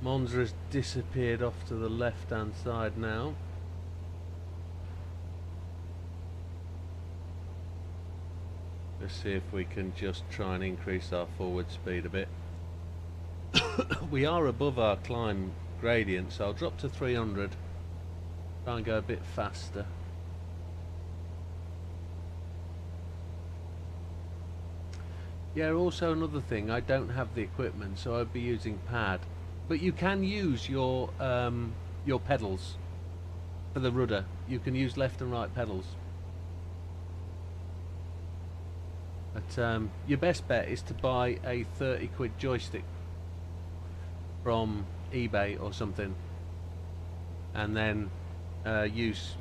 Monza has disappeared off to the left hand side now. Let's see if we can just try and increase our forward speed a bit. We are above our climb gradient, so I'll drop to 300. Try and go a bit faster. Yeah, also another thing, I don't have the equipment, so I'd be using pad. But you can use your pedals for the rudder. You can use left and right pedals. But your best bet is to buy a 30 quid joystick from eBay or something, and then use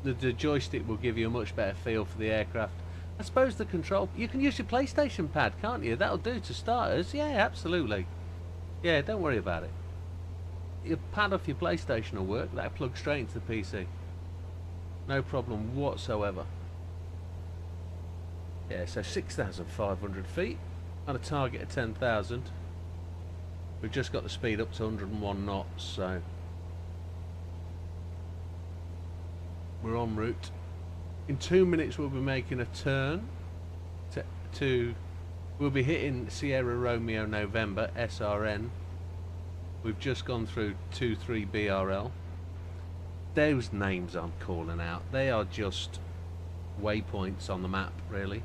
the joystick will give you a much better feel for the aircraft. I suppose the control, you can use your PlayStation pad, can't you? That'll do to starters. Yeah, absolutely. Yeah, don't worry about it. Your pad off your PlayStation will work. That'll plug straight into the PC. No problem whatsoever. Yeah, so 6,500 feet on a target of 10,000. We've just got the speed up to 101 knots, so we're en route. In 2 minutes we'll be making a turn to we'll be hitting Sierra Romeo November SRN. We've just gone through 23 BRL. Those names I'm calling out, they are just waypoints on the map, really.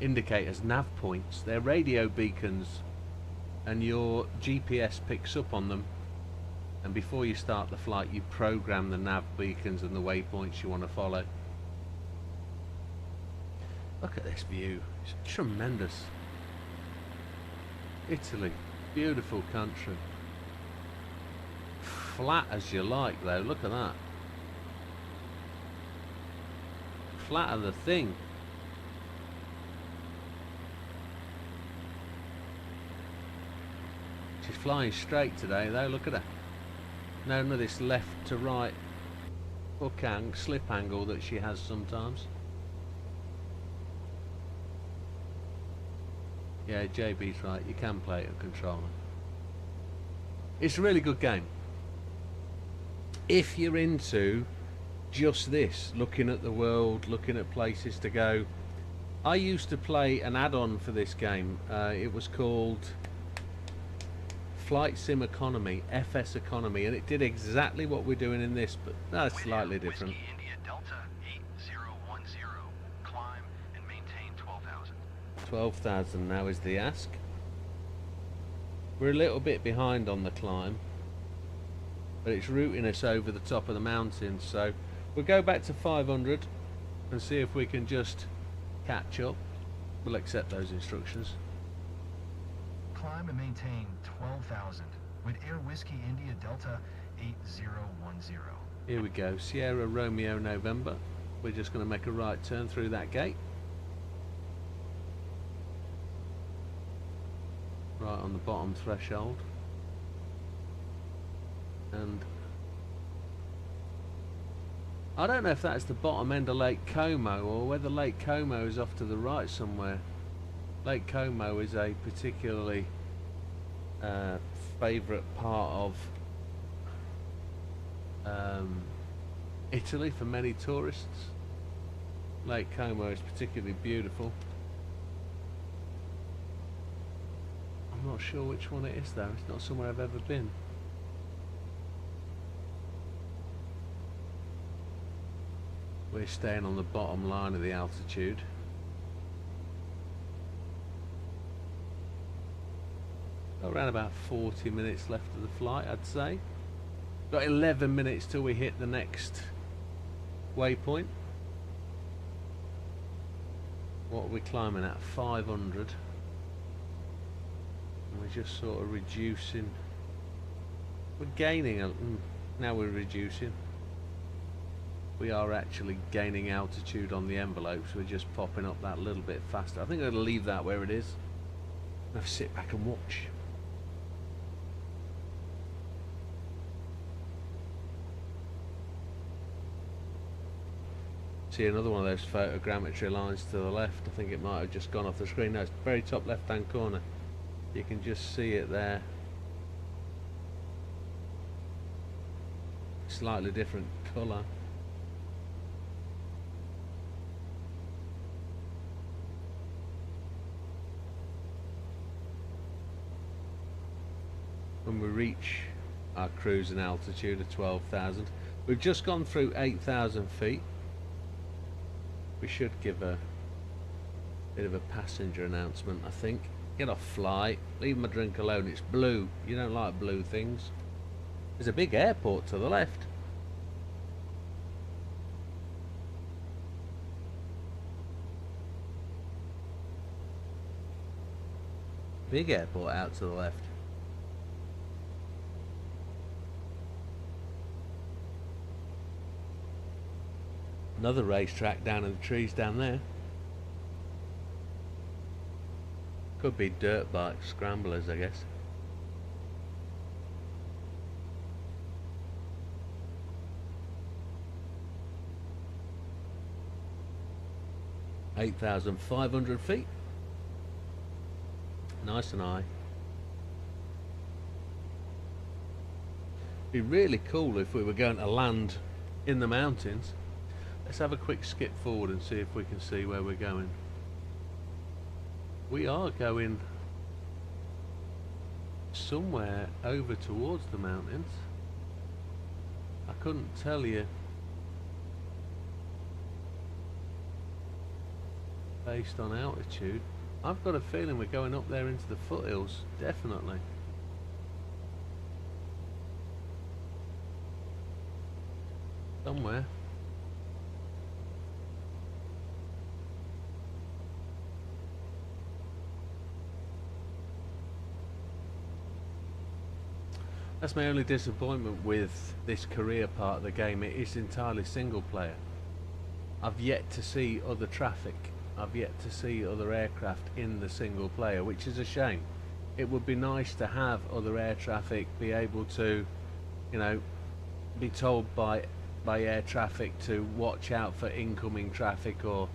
Indicators, nav points. They're radio beacons, and your GPS picks up on them, and before you start the flight you program the nav beacons and the waypoints you want to follow. Look at this view, it's tremendous. Italy, beautiful country. Flat as you like though, look at that. Flat as the thing. She's flying straight today though, look at her. None of this left to right hook angle, slip angle that she has sometimes. Yeah, JB's right, you can play it on controller. It's a really good game. If you're into just this, looking at the world, looking at places to go. I used to play an add-on for this game. It was called Flight Sim Economy, FS Economy, and it did exactly what we're doing in this, but that's slightly different. Whiskey India Delta 8010. Climb and maintain 12,000. 12,000 now is the ask. We're a little bit behind on the climb, but it's routing us over the top of the mountain, so we'll go back to 500 and see if we can just catch up. We'll accept those instructions. Climb and maintain 12,000 with Air Whiskey India Delta 8010. Here we go, Sierra Romeo November. We're just going to make a right turn through that gate. Right on the bottom threshold. And I don't know if that's the bottom end of Lake Como or whether Lake Como is off to the right somewhere. Lake Como is a particularly favourite part of Italy for many tourists. Lake Como is particularly beautiful. I'm not sure which one it is though, it's not somewhere I've ever been. We're staying on the bottom line of the altitude. Around about 40 minutes left of the flight, I'd say. Got 11 minutes till we hit the next waypoint. What are we climbing at? 500. And we're just sort of reducing. We're gaining, now we're reducing. We are actually gaining altitude on the envelopes. We're just popping up that little bit faster. I think I'm going to leave that where it is. I'll sit back and watch. See another one of those photogrammetry lines to the left. I think it might have just gone off the screen. No, it's the very top left hand corner. You can just see it there. Slightly different colour. When we reach our cruising altitude of 12,000, we've just gone through 8,000 feet. We should give a bit of a passenger announcement, I think. Get off flight, leave my drink alone, it's blue. You don't like blue things. There's a big airport to the left. Big airport out to the left. Another racetrack down in the trees down there. Could be dirt bike scramblers, I guess. (8,500 feet). Nice and high. Be really cool if we were going to land in the mountains. Let's have a quick skip forward and see if we can see where we're going. We are going somewhere over towards the mountains. I couldn't tell you based on altitude. I've got a feeling we're going up there into the foothills, definitely. Somewhere. That's my only disappointment with this career part of the game. It is entirely single player. I've yet to see other traffic. I've yet to see other aircraft in the single player, which is a shame. It would be nice to have other air traffic, be able to, you know, be told by air traffic to watch out for incoming traffic, or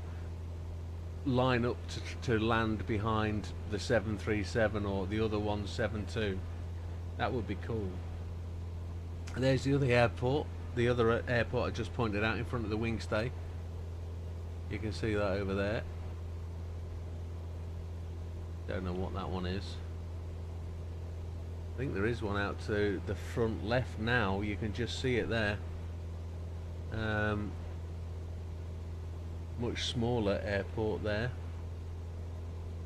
line up to land behind the 737 or the other 172. That would be cool. There's the other airport. The other airport I just pointed out in front of the wing stay. You can see that over there. Don't know what that one is. I think there is one out to the front left now. You can just see it there. Much smaller airport there.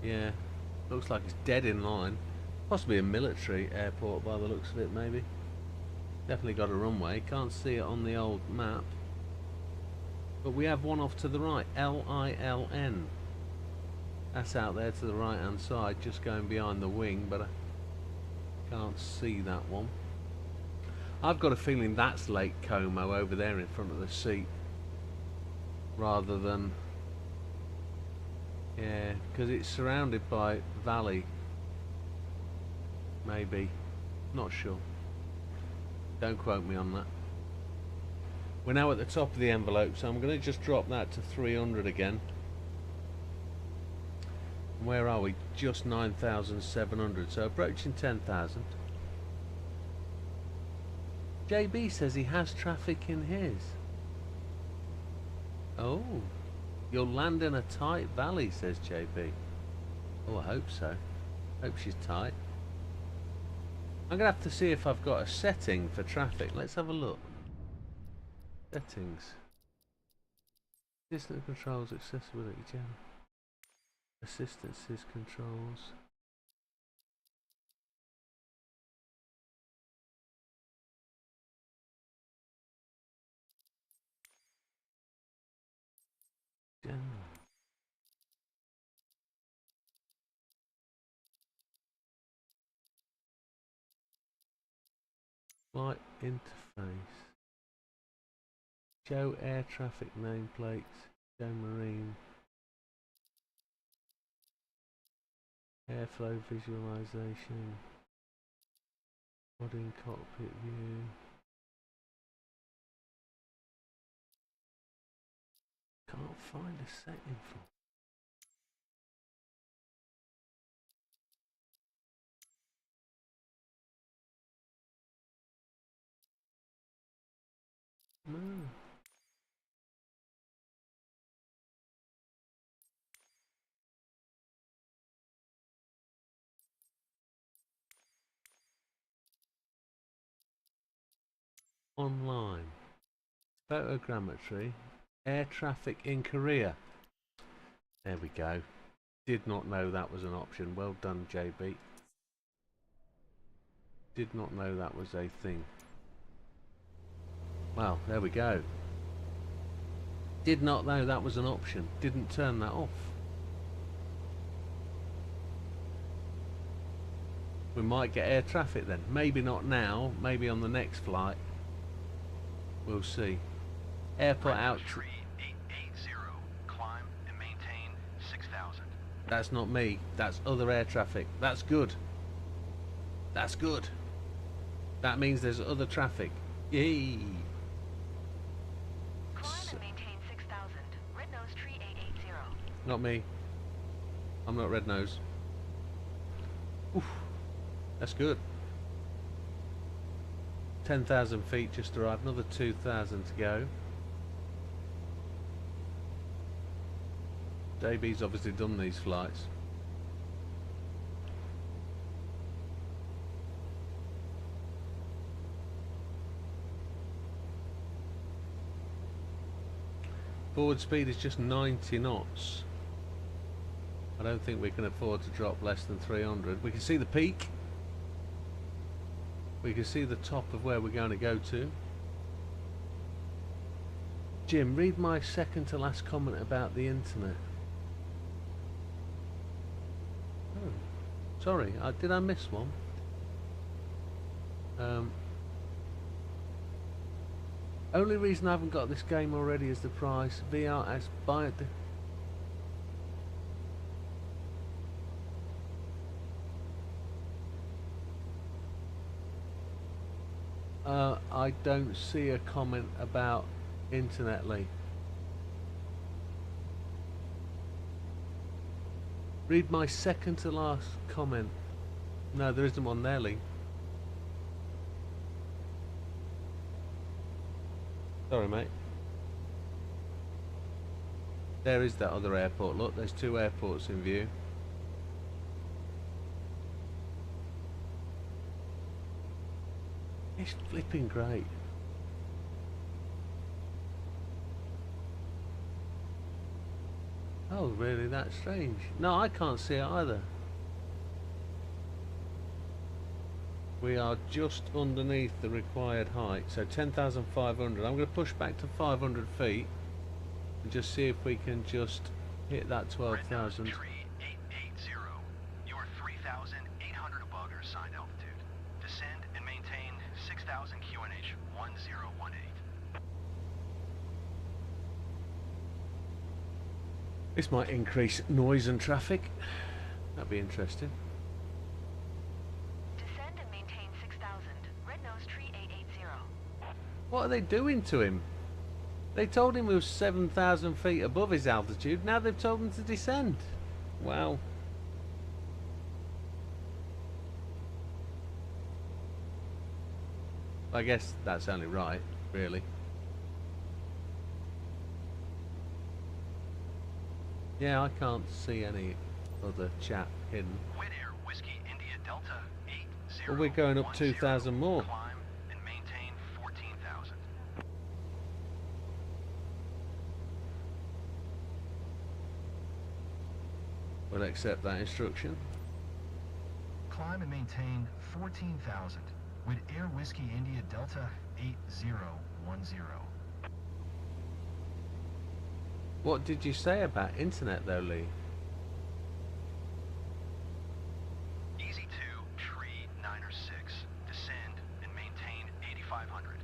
Yeah, looks like it's dead in line. Possibly a military airport by the looks of it, maybe. Definitely got a runway. Can't see it on the old map. But we have one off to the right, LILN. That's out there to the right hand side, just going behind the wing, but I can't see that one. I've got a feeling that's Lake Como over there in front of the seat, rather than, yeah, because it's surrounded by valley. Maybe, not sure. Don't quote me on that. We're now at the top of the envelope, so I'm going to just drop that to 300 again. Where are we? Just 9,700, so approaching 10,000. JB says he has traffic in his. Oh, you'll land in a tight valley, says JB. Oh, I hope so. Hope she's tight. I'm going to have to see if I've got a setting for traffic. Let's have a look. Settings. Distance controls, accessibility, general. Assistances controls. General. Flight interface. Show air traffic nameplates. Show marine. Airflow visualization. Modern cockpit view. Can't find a setting for. No. Online. Photogrammetry. Air traffic in Korea. There we go. Did not know that was an option. Well done, JB. Did not know that was a thing. Well, there we go. Did not know that was an option. Didn't turn that off. We might get air traffic then. Maybe not now. Maybe on the next flight. We'll see. Airport out. 3880. Climb and maintain 6,000. That's not me. That's other air traffic. That's good. That's good. That means there's other traffic. Yay! Climb and maintain 6,000. Red nose tree 880. Not me. I'm not red nose. Oof. That's good. 10,000 feet just arrived. Another 2,000 to go. JB's obviously done these flights. Forward speed is just 90 knots. don't think we can afford to drop less than 300. We can see the peak. We can see the top of where we're going to go to. Jim, read my second to last comment about the internet. Oh, sorry, did I miss one? Only reason I haven't got this game already is the price. VR as buy it. I don't see a comment about internet, Lee. Read my second to last comment. No, there isn't one there, Lee. Sorry, mate. There is that other airport. Look, there's two airports in view. It's flipping great. Oh, really? That's strange. No, I can't see it either. We are just underneath the required height, so 10,500. I'm going to push back to 500 feet and just see if we can just hit that 12,000. You are 3,800 above your assigned altitude. Descend and maintain 6,000 QNH 1018. This might increase noise and traffic. That'd be interesting. Descend and maintain 6,000. Red nose tree 880. What are they doing to him? They told him he was 7,000 feet above his altitude. Now they've told him to descend. Wow. I guess that's only right, really. Yeah, I can't see any other chat hidden. Widair Whiskey India Delta 80. Well, we're going up 2,000 more. Climb and maintain 14,000. We'll accept that instruction. Climb and maintain 14,000. Widair Whiskey India Delta 8010. What did you say about internet though, Lee? Easy 2, tree 9 or 6. Descend and maintain 8,500.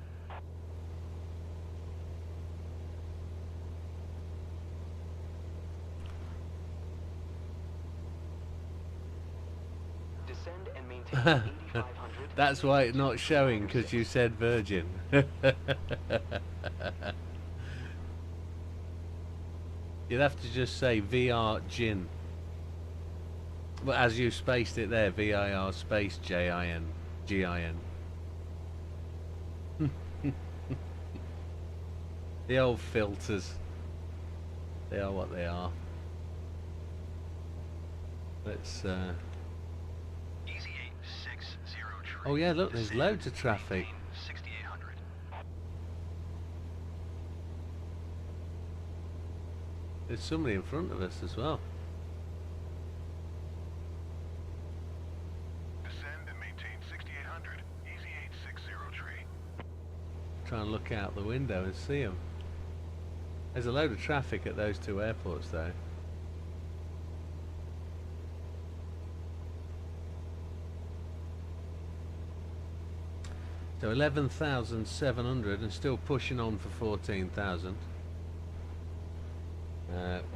Descend and maintain 8,500. That's why it's not showing, because you said Virgin. You'd have to just say VR Gin. But as you spaced it there, VIR space JIN. GIN. The old filters. They are what they are. Let's Easy 860 tree. oh yeah, look, there's loads of traffic. 6,800. There's somebody in front of us as well. Descend and maintain 6,800. Easy 860 tree. Try and look out the window and see them. There's a load of traffic at those two airports though. So 11,700 and still pushing on for 14,000.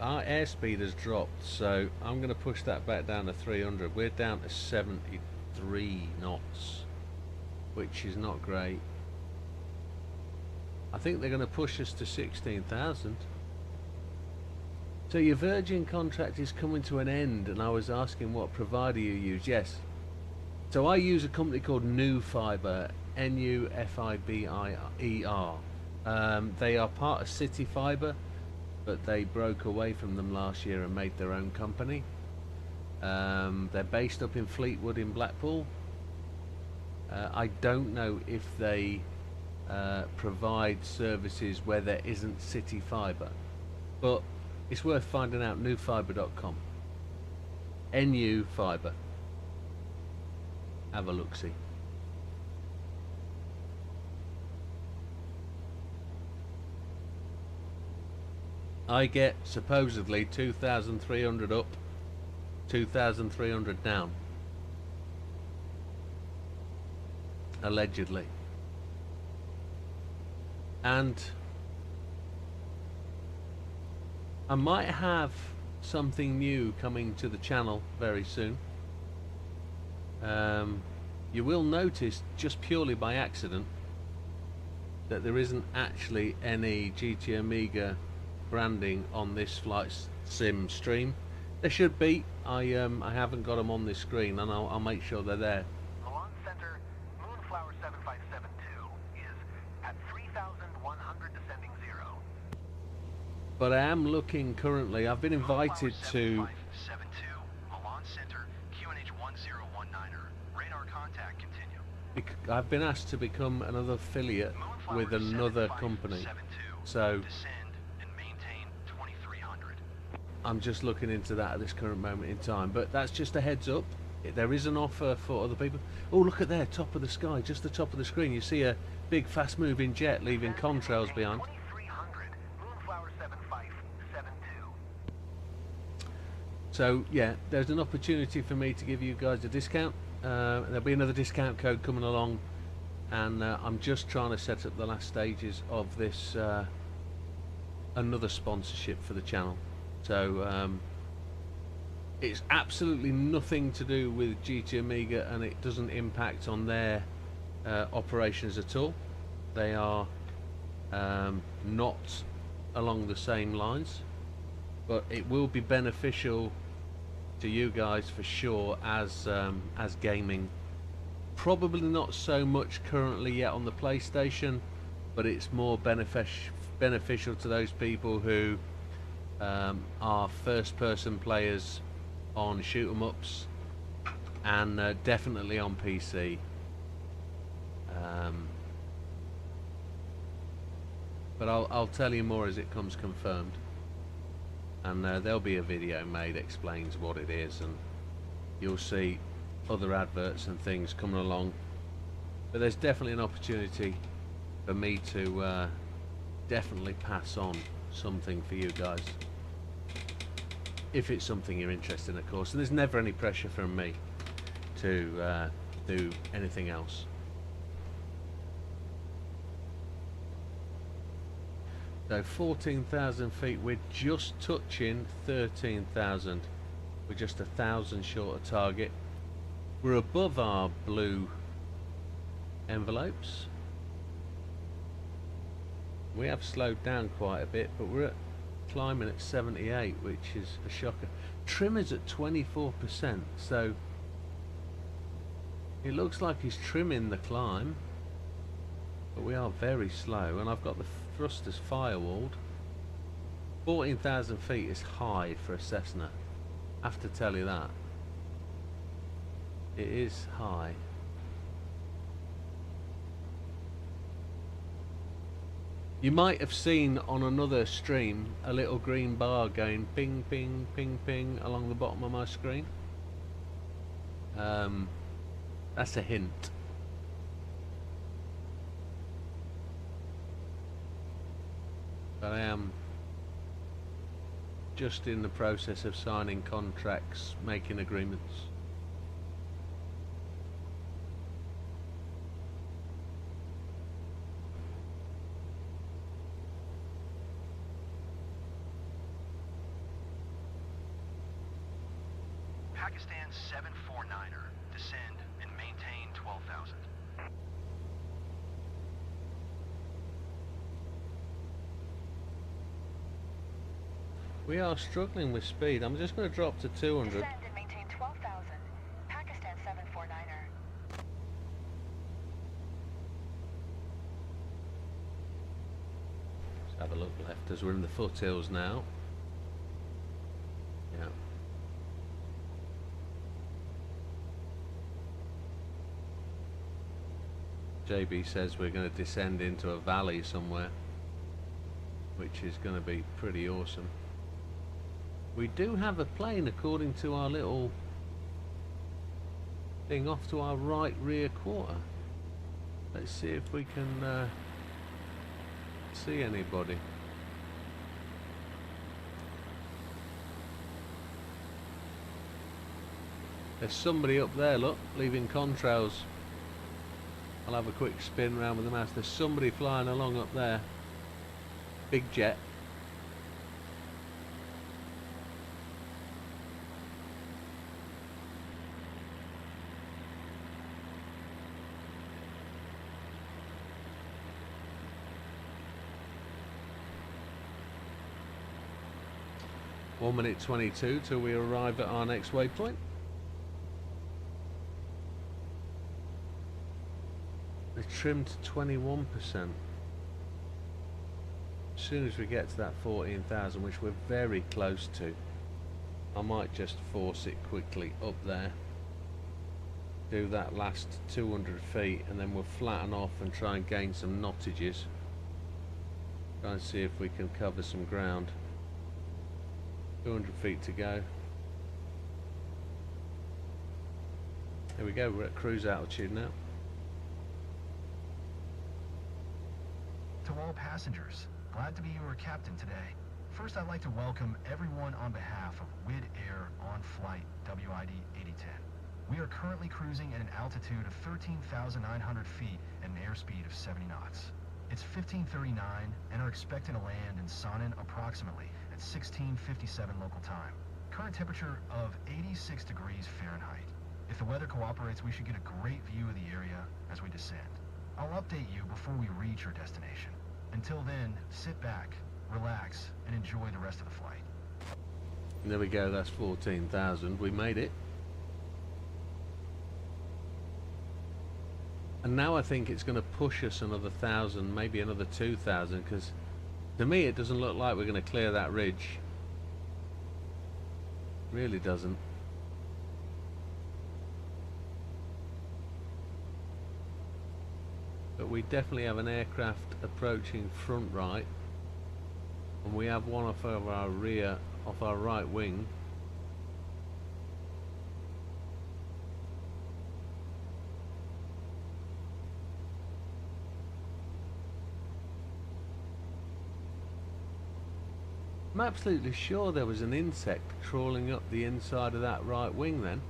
Our airspeed has dropped, so I'm going to push that back down to 300. We're down to 73 knots, which is not great. I think they're going to push us to 16,000. So your Virgin contract is coming to an end, and I was asking what provider you use. Yes. So I use a company called New Fiber, N-U-F-I-B-I-E-R. They are part of City Fiber, but they broke away from them last year and made their own company. They're based up in Fleetwood in Blackpool. I don't know if they provide services where there isn't City Fiber, but it's worth finding out. Newfiber.com. NU fibre. Have a look-see. I get supposedly 2,300 up, 2,300 down. Allegedly. And I might have something new coming to the channel very soon. You will notice, just purely by accident, that there isn't actually any GT Amiga branding on this flight sim stream. There should be. I haven't got them on this screen, and I'll make sure they're there. Milan Center, Moonflower 7572 is at 3,100 descending 0. But I am looking currently. I've been invited to. 7572, Milan Center, QNH 1019er. Radar contact continue. I've been asked to become another affiliate with another company. So I'm just looking into that at this current moment in time. But that's just a heads up. There is an offer for other people. Oh, look at there, top of the sky, just the top of the screen. You see a big fast moving jet leaving contrails behind. So yeah, there's an opportunity for me to give you guys a discount. There'll be another discount code coming along, and I'm just trying to set up the last stages of this another sponsorship for the channel. So it's absolutely nothing to do with GT Amiga, and it doesn't impact on their operations at all. They are not along the same lines, but it will be beneficial to you guys for sure as gaming. Probably not so much currently yet on the PlayStation, but it's more beneficial to those people who are first-person players on shoot 'em ups, and definitely on PC. But I'll tell you more as it comes confirmed, and there'll be a video made explains what it is, and you'll see other adverts and things coming along. But there's definitely an opportunity for me to definitely pass on something for you guys, if it's something you're interested in, of course. And there's never any pressure from me to do anything else. So 14,000 feet, we're just touching 13,000. We're just 1,000 short of target. We're above our blue envelopes. We have slowed down quite a bit, but we're climbing at 78, which is a shocker. Trim is at 24%, so it looks like he's trimming the climb, but we are very slow, and I've got the thrusters firewalled. 14,000 feet is high for a Cessna, I have to tell you that. It is high. You might have seen on another stream a little green bar going ping, ping, ping, ping along the bottom of my screen. That's a hint. But I am just in the process of signing contracts, making agreements. Pakistan 749er, descend and maintain 12,000. We are struggling with speed. I'm just going to drop to 200. Descend and maintain 12,000. Pakistan 749er. Let's have a look left as we're in the foothills now. Yeah. JB says we're going to descend into a valley somewhere, which is going to be pretty awesome. We do have a plane according to our little thing off to our right rear quarter. Let's see if we can see anybody. There's somebody up there, look, leaving contrails. I'll have a quick spin round with the mouse. There's somebody flying along up there. Big jet. One minute 22 till we arrive at our next waypoint. They trimmed to 21%. As soon as we get to that 14,000, which we're very close to, I might just force it quickly up there. Do that last 200 feet and then we'll flatten off and try and gain some nottages. Try and see if we can cover some ground. 200 feet to go. There we go, we're at cruise altitude now. To all passengers, glad to be your captain today. First, I'd like to welcome everyone on behalf of Wid Air on flight WID 8010. We are currently cruising at an altitude of 13,900 feet at an airspeed of 70 knots. It's 15:39 and are expecting to land in Sonnen approximately at 16:57 local time. Current temperature of 86 degrees Fahrenheit. If the weather cooperates, we should get a great view of the area as we descend. I'll update you before we reach our destination. Until then, sit back, relax, and enjoy the rest of the flight. There we go, that's 14,000. We made it. And now I think it's going to push us another 1,000, maybe another 2,000, because to me it doesn't look like we're going to clear that ridge. Really doesn't. But we definitely have an aircraft approaching front right, and we have one off of our rear, off our right wing. I'm absolutely sure there was an insect crawling up the inside of that right wing then.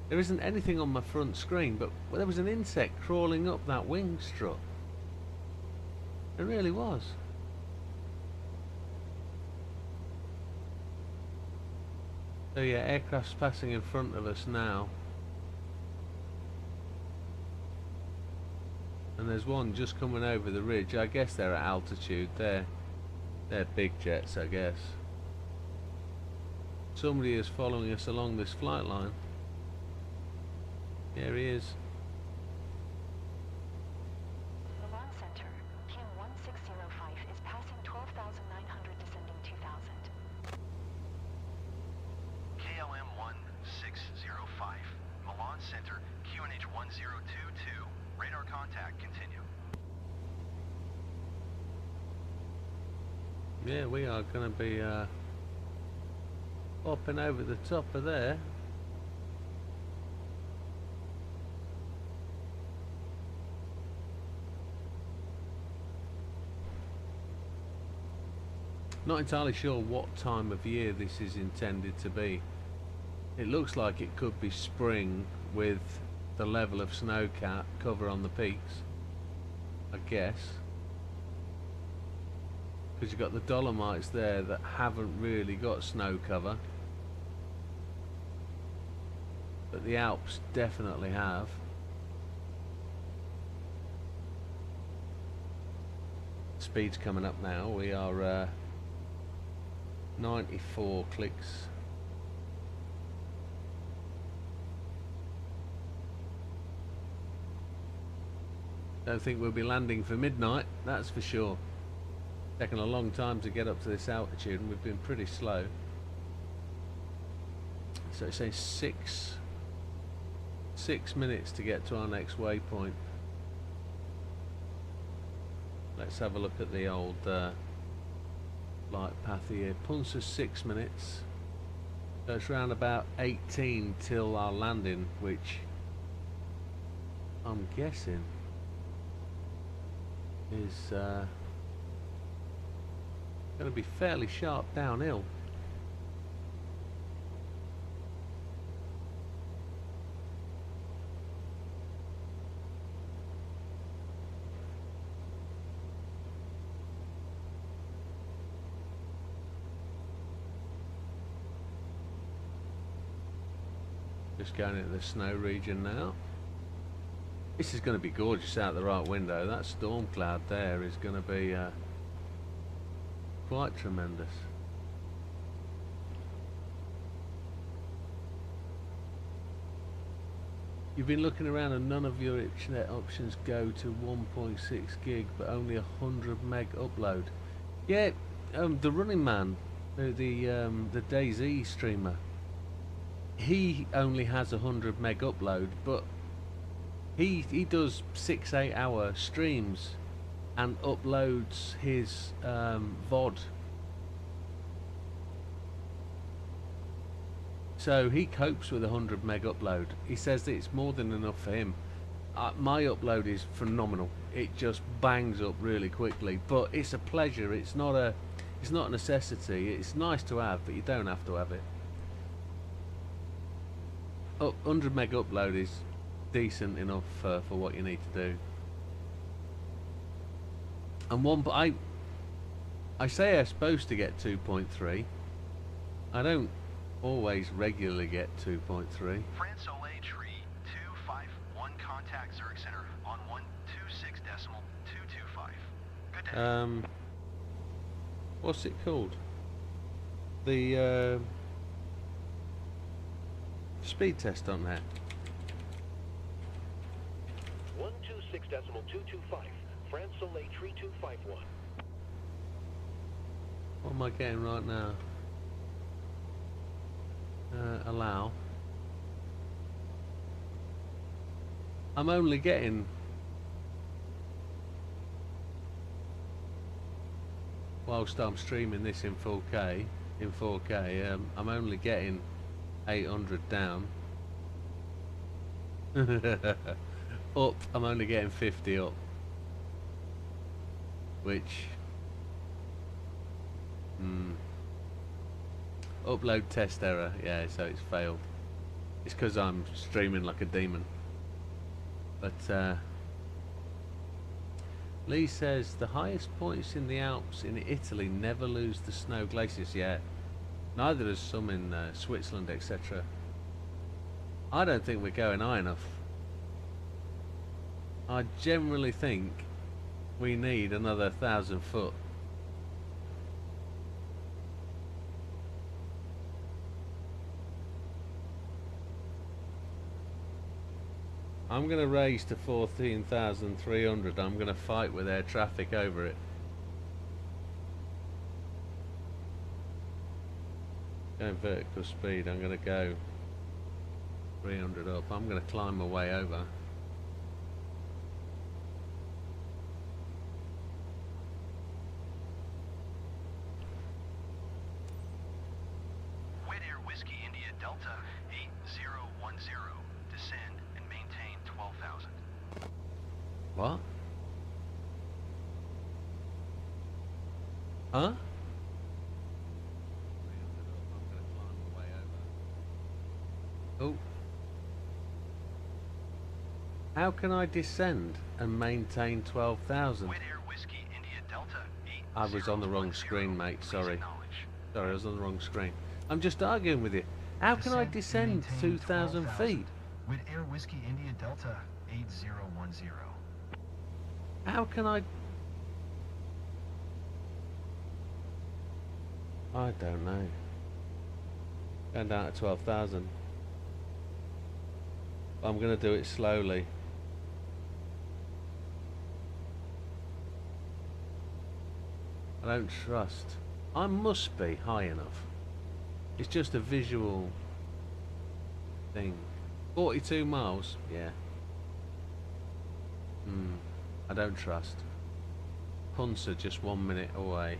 There isn't anything on my front screen, but there was an insect crawling up that wing strut. There really was. So yeah, aircraft's passing in front of us now. And there's one just coming over the ridge. I guess they're at altitude. They're big jets, I guess. Somebody is following us along this flight line. There he is. Milan Center, King 1605 is passing 12,900 descending 2,000. KLM 1605, Milan Center, QNH 1022, radar contact, continue. Yeah, we are going to be popping over the top of there. Not entirely sure what time of year this is intended to be. It looks like it could be spring with the level of snow cover on the peaks, I guess. Because you've got the Dolomites there that haven't really got snow cover. But the Alps definitely have. Speed's coming up now. We are 94 clicks. Don't think we'll be landing for midnight, that's for sure. Taken a long time to get up to this altitude and we've been pretty slow. So it says 6 minutes to get to our next waypoint. Let's have a look at the old flight path here. Punsa's 6 minutes. So it's around about 18 till our landing, which I'm guessing is going to be fairly sharp downhill. Just going into the snow region now. This is going to be gorgeous out the right window. That storm cloud there is going to be quite tremendous. You've been looking around and none of your internet options go to 1.6 gig but only 100 meg upload. Yeah, the Running Man, the DayZ streamer, he only has 100 meg upload, but he does 6-8 hour streams and uploads his VOD. So he copes with 100 meg upload. He says that it's more than enough for him. My upload is phenomenal. It just bangs up really quickly, but it's a pleasure. It's not a necessity. It's nice to have, but you don't have to have it. 100 meg upload is decent enough for what you need to do. And I say I'm supposed to get 2.3. I don't always regularly get 2.3. France Soleil tree 251, contact Zurich Center on 126.225. Good day. What's it called? The speed test on that. 126.225. France Soleil tree 251. What am I getting right now? Allow. I'm only getting whilst I'm streaming this in 4K. I'm only getting 800 down. Up, I'm only getting 50 up, which upload test error. Yeah, so it's failed. It's because I'm streaming like a demon. But Lee says the highest points in the Alps in Italy never lose the snow glaciers. Yeah, neither does some in Switzerland, etc. I don't think we're going high enough. I generally think we need another 1,000 foot. I'm going to raise to 14,300. I'm going to fight with air traffic over it. Going vertical speed, I'm going to go 300 up. I'm going to climb my way over. Widdowmaker Whiskey India Delta 8010. Descend and maintain 12,000. What? Huh? Oh. How can I descend and maintain 12,000? I was on the wrong screen, mate. Sorry. Sorry, I was on the wrong screen. I'm just arguing with you. How can I descend 2,000 feet? Widdowmaker Whiskey India Delta 8010. How can I don't know. Going down to 12,000. I'm going to do it slowly. I don't trust. I must be high enough. It's just a visual thing. 42 miles, yeah. I don't trust. Punts are just 1 minute away.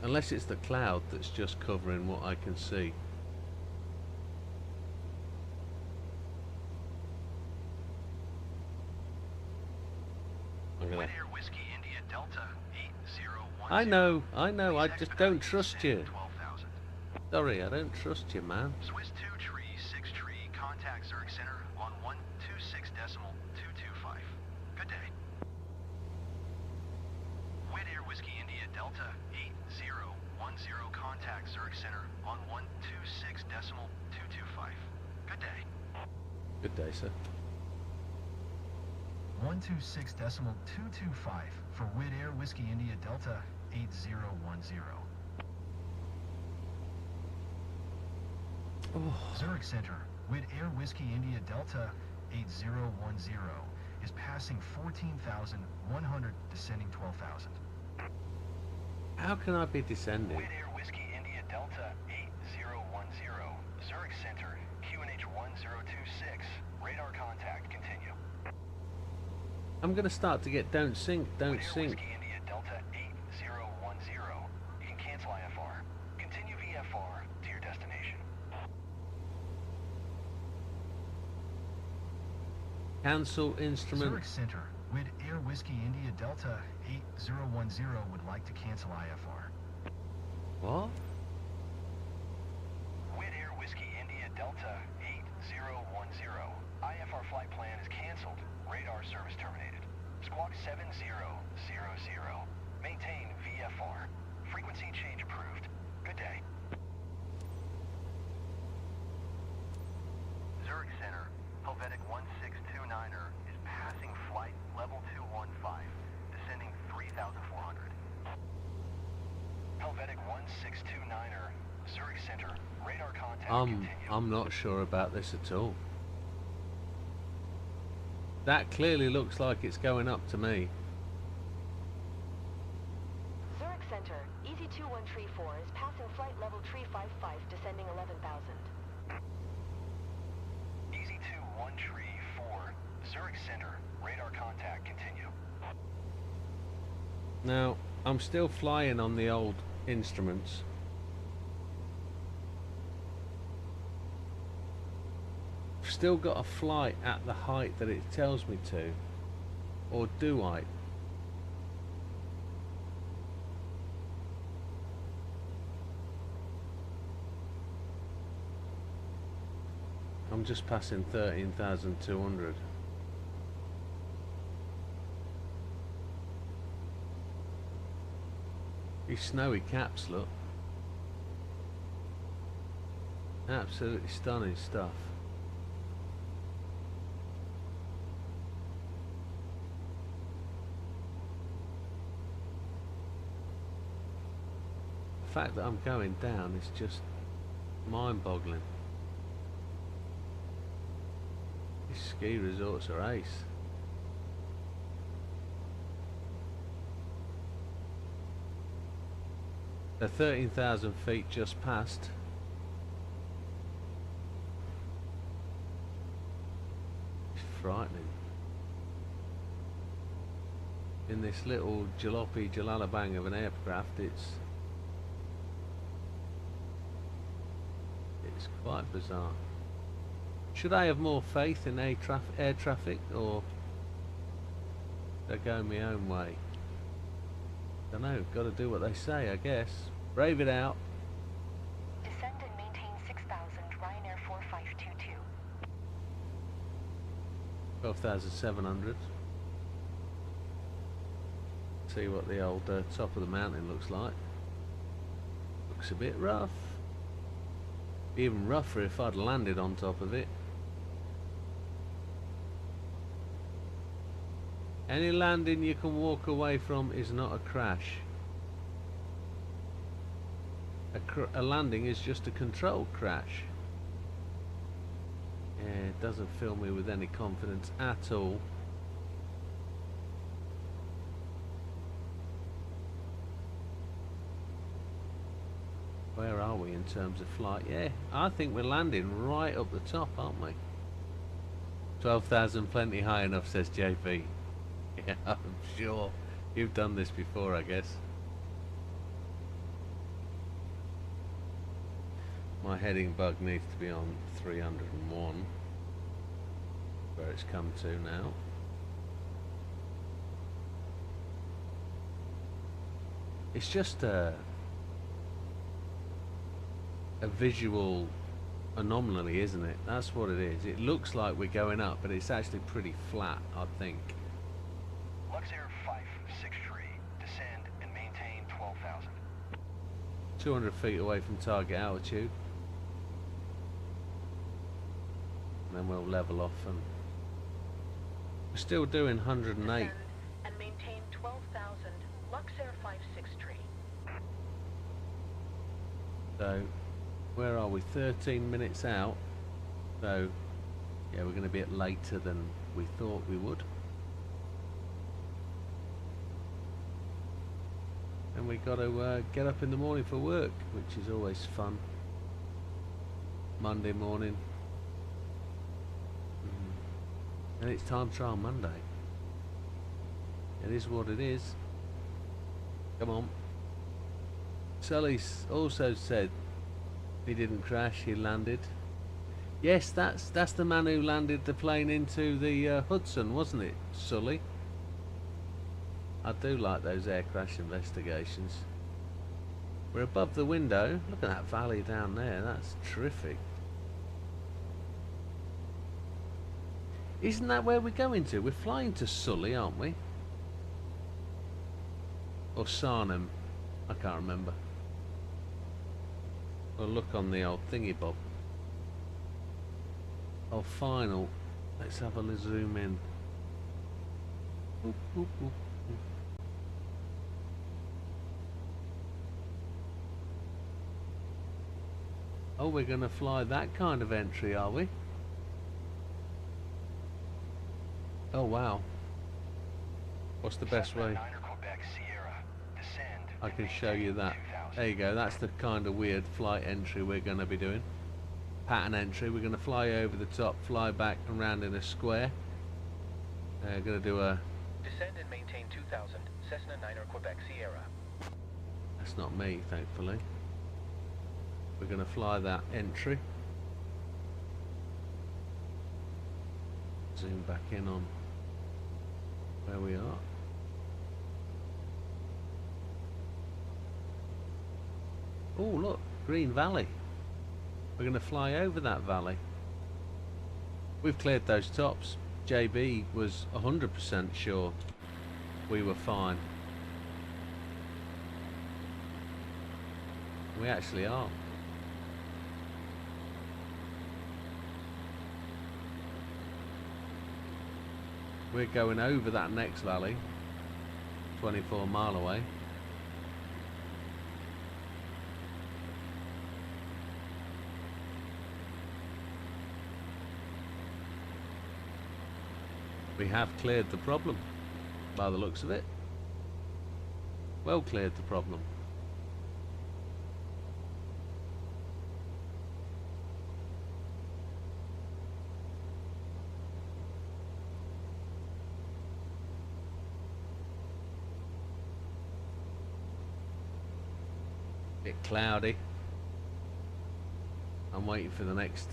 Unless it's the cloud that's just covering what I can see. Wind Air Whiskey India Delta 8010. I know, I just don't trust you. Sorry, I don't trust you, man. Swiss 2 tree 6 tree, contact Zurich Center on 126.225. Good day. Wind Air Whiskey India Delta 8010, contact Zurich Center on 126.225. Good day. Good day, sir. 126.225 for Wid Air Whiskey India Delta 8010. Oh. Zurich Center, Wid Air Whiskey India Delta 8010 is passing 14,100, descending 12,000. How can I be descending? Wid Air Whiskey India Delta 8010, Zurich Center, QNH 1026, radar contact, continue. I'm gonna start to get don't sink, don't sink. Whiskey India Delta 8010. You can cancel IFR. Continue VFR to your destination. Cancel instrument. Zurich Center, Wid Air Whiskey India Delta 8010 would like to cancel IFR. What? Wid Air Whiskey India Delta 8010. IFR flight plan is canceled. Radar service terminated. Squawk 7000. Maintain VFR. Frequency change approved. Good day. Zurich Center, Helvetic 1629er is passing flight level 215, descending 3,400. Helvetic 1629er, Zurich Center, radar contact continue. I'm not sure about this at all. That clearly looks like it's going up to me. Zurich Center, EZ2134 is passing flight level 355, descending 11,000. EZ2134, Zurich Center, radar contact, continue. Now, I'm still flying on the old instruments. Still got a flight at the height that it tells me to, or do I? I'm just passing 13,200. These snowy caps, look. Absolutely stunning stuff. The fact that I'm going down is just mind-boggling. These ski resorts are ace. They're 13,000 feet just past. It's frightening. In this little jalopy jalalabang of an aircraft, it's quite bizarre. Should I have more faith in air traffic, or they're going my own way? Don't know, got to do what they say, I guess. Brave it out. Descend and maintain 6,000, Ryanair 4522. 12,700. See what the old top of the mountain looks like. Looks a bit rough. Even rougher if I'd landed on top of it. Any landing you can walk away from is not a crash. A landing is just a controlled crash. Yeah, it doesn't fill me with any confidence at all. Where are we in terms of flight? Yeah, I think we're landing right up the top, aren't we? 12,000 plenty high enough, says JP. Yeah, I'm sure. You've done this before, I guess. My heading bug needs to be on 301, where it's come to now. It's just a visual anomaly, isn't it? That's what it is. It looks like we're going up, but it's actually pretty flat, I think. Luxair 563, descend and maintain 12,000. 200 feet away from target altitude. And then we'll level off, and we're still doing 108. Descend and maintain 12,000. Luxair 563. So, where are we? 13 minutes out. So, yeah, we're going to be at later than we thought we would. And we got to get up in the morning for work, which is always fun. Monday morning. And it's time trial Monday. It is what it is. Come on. Sully's also said he didn't crash, he landed. Yes, that's the man who landed the plane into the Hudson, wasn't it, Sully? I do like those air crash investigations. We're above the window. Look at that valley down there. That's terrific. Isn't that where we're going to? We're flying to Sully, aren't we? Or Sarnham. I can't remember. We'll look on the old thingy bob. Oh, final. Let's have a zoom in. Oop, oop, oop, oop. Oh, we're going to fly that kind of entry, are we? Oh, wow. What's the best way? I can show you that. There you go. That's the kind of weird flight entry we're going to be doing. Pattern entry. We're going to fly over the top, fly back and round in a square. Going to do a... Descend and maintain 2,000. Cessna 9er Quebec Sierra. That's not me, thankfully. We're going to fly that entry. Zoom back in on where we are. Oh, look, Green Valley. We're going to fly over that valley. We've cleared those tops. JB was 100% sure we were fine. We actually are. We're going over that next valley, 24 mile away. We have cleared the problem, by the looks of it. Well cleared the problem. Bit cloudy. I'm waiting for the next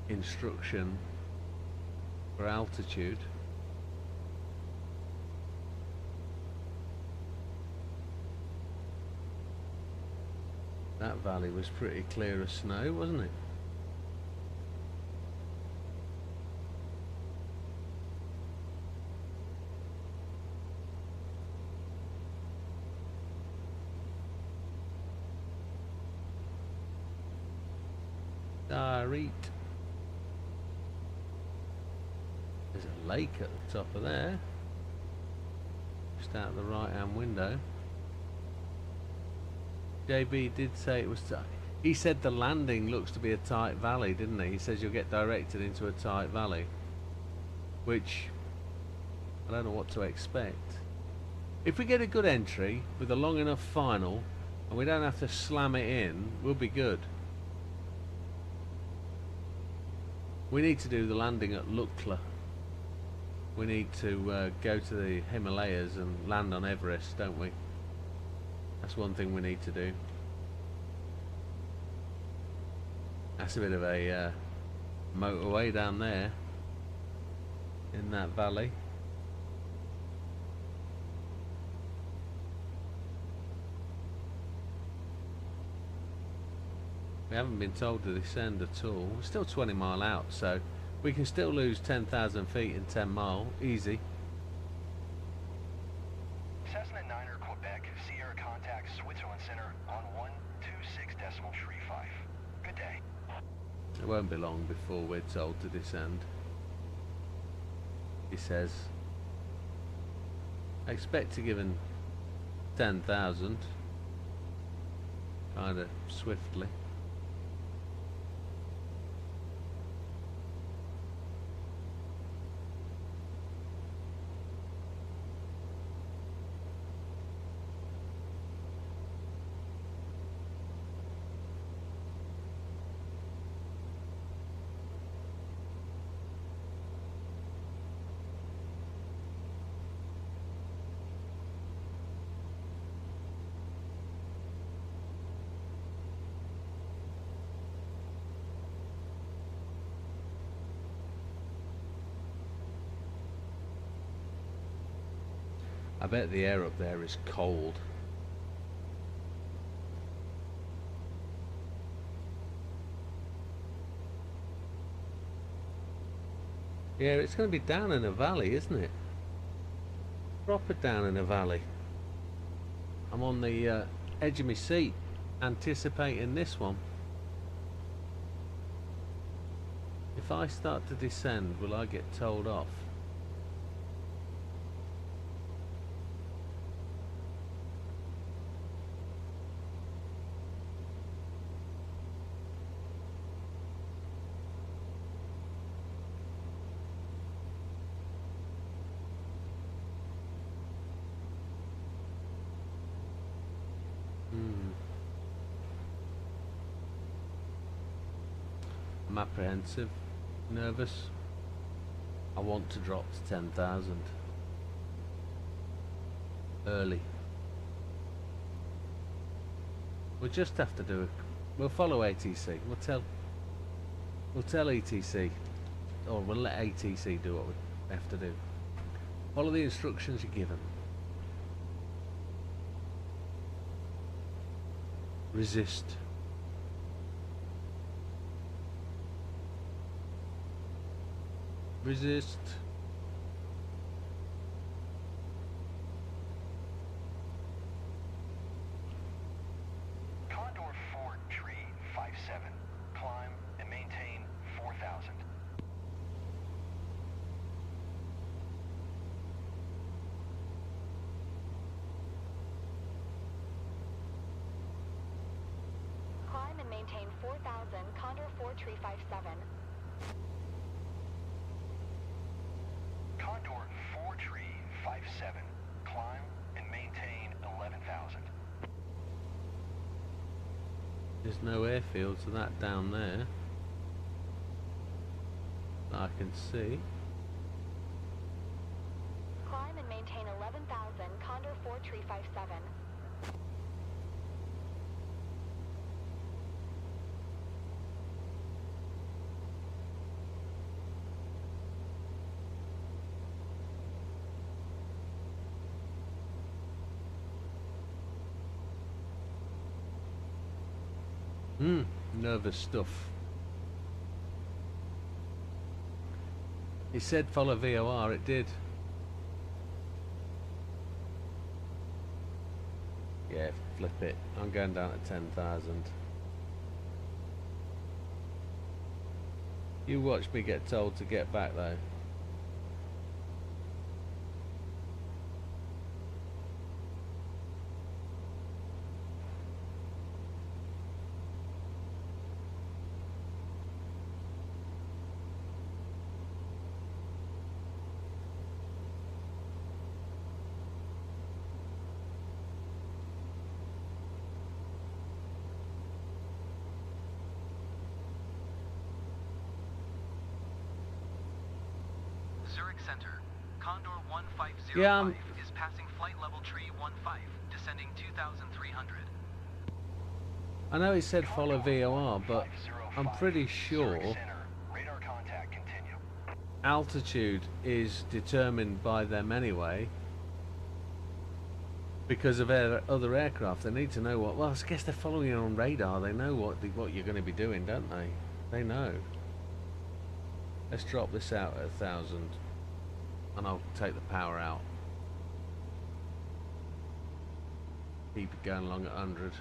instruction for altitude. That valley was pretty clear of snow, wasn't it? Direet. There's a lake at the top of there, just out the right hand window. JB did say it was he said the landing looks to be a tight valley, didn't he? He says you'll get directed into a tight valley, which I don't know what to expect. If we get a good entry with a long enough final and we don't have to slam it in, we'll be good. We need to do the landing at Lukla. We need to go to the Himalayas and land on Everest, don't we? That's one thing we need to do. That's a bit of a motorway down there in that valley. We haven't been told to descend at all. We're still 20 mile out, so we can still lose 10,000 feet in 10 mile, easy. Cessna 9er Quebec, Sierra contact Switzerland Center on 126.35. Good day. It won't be long before we're told to descend. He says, I expect to give him 10,000, kind of swiftly. I bet the air up there is cold. Yeah, it's going to be down in a valley, isn't it? Proper down in a valley. I'm on the edge of my seat, anticipating this one. If I start to descend, will I get told off? I'm apprehensive, nervous. I want to drop to 10,000 early. We'll just have to do it. We'll follow ATC. We'll tell ETC, or we'll let ATC do what we have to do. Follow the instructions you give them. Resist. Resist. Condor 4 tree 57. Climb and maintain 4,000. Climb and maintain 4,000, Condor 4 tree 57. Condor 4 tree 57. Climb and maintain 11,000. There's no airfield to that down there that I can see. Climb and maintain 11,000, Condor 4 tree 57. Nervous stuff. It said follow VOR, it did. Yeah, flip it. I'm going down to 10,000. You watch me get told to get back though. Zurich Center. Condor 1505 Yeah, is passing flight level tree 15, descending 2,300. I know it said follow VOR, but I'm pretty sure Radar contact continue. altitude is determined by them anyway because of other aircraft. They need to know what. Well, I guess they're following you on radar. They know what you're going to be doing, don't they? They know. Let's drop this out at 1,000, and I'll take the power out. Keep it going along at 100.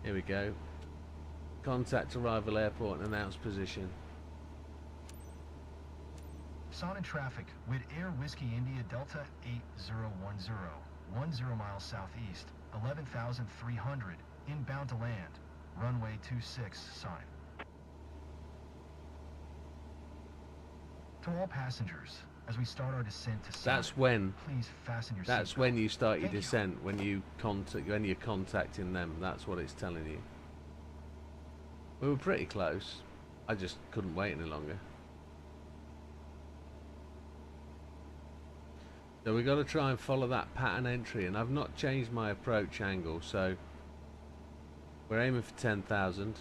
Here we go. Contact arrival airport and announce position. Son in traffic, with Air Whiskey India Delta 8010, 10 miles southeast, 11,300, inbound to land, runway 26, sign. To all passengers, as we start our descent to That's when. Please fasten your That's seatbelt. when you start your Thank you. descent. When you're contacting them. That's what it's telling you. We were pretty close. I just couldn't wait any longer. So we got to try and follow that pattern entry, and I've not changed my approach angle. So we're aiming for 10,000.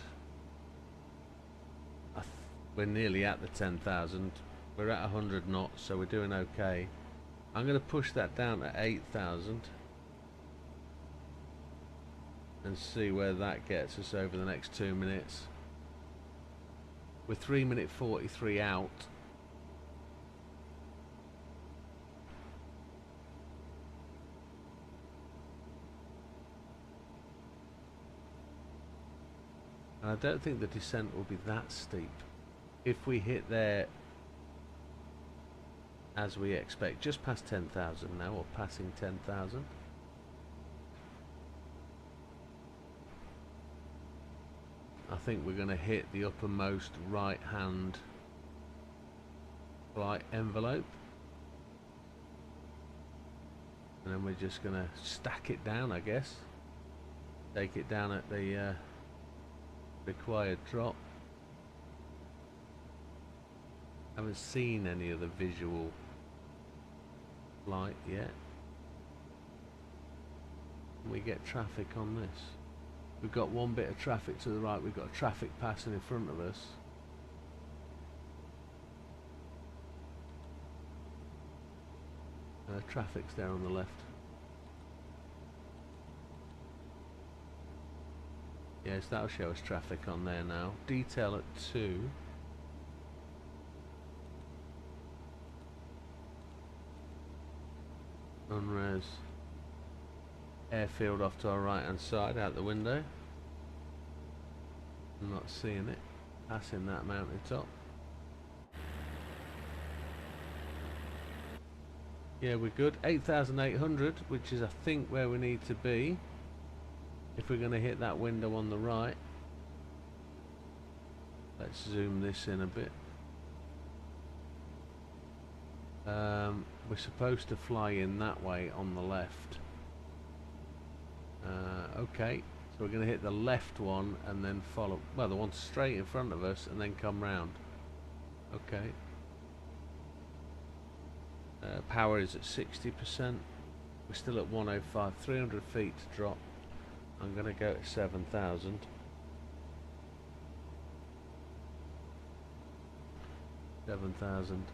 We're nearly at the 10,000. We're at 100 knots, so we're doing okay. I'm going to push that down to 8,000 and see where that gets us over the next 2 minutes. We're 3 minute 43 out. And I don't think the descent will be that steep. If we hit there as we expect, just past 10,000 now, or passing 10,000. I think we're going to hit the uppermost right hand flight envelope, and then we're just going to stack it down, I guess. Take it down at the required drop. Haven't seen any of the visual light yet. We get traffic on this. We've got one bit of traffic to the right. We've got a traffic passing in front of us. Traffic's there on the left. Yes, that'll show us traffic on there now. Detail at 2. Unres. Airfield off to our right hand side out the window. I'm not seeing it. Passing that mountain top. Yeah, we're good. 8,800, which is I think where we need to be if we're going to hit that window on the right. Let's zoom this in a bit. We're supposed to fly in that way on the left. Okay, so we're going to hit the left one and then follow, well, the one straight in front of us, and then come round. Okay. Power is at 60%. We're still at 105, 300 feet to drop. I'm going to go at 7,000. 7,000,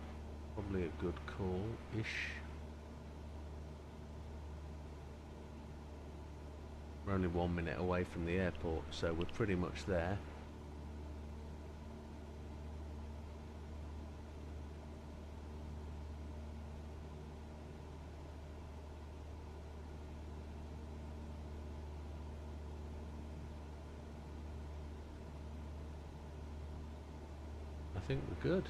probably a good call-ish. We're only 1 minute away from the airport, so we're pretty much there. I think we're good.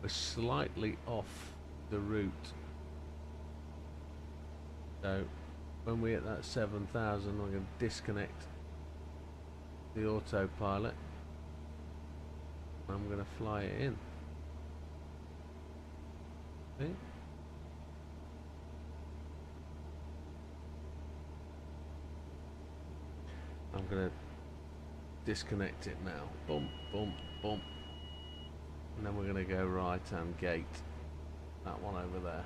We're slightly off the route. So when we hit that 7,000, I'm going to disconnect the autopilot. I'm going to fly it in. See? I'm going to disconnect it now. Boom, boom, boom. And then we're going to go right and gate that one over there.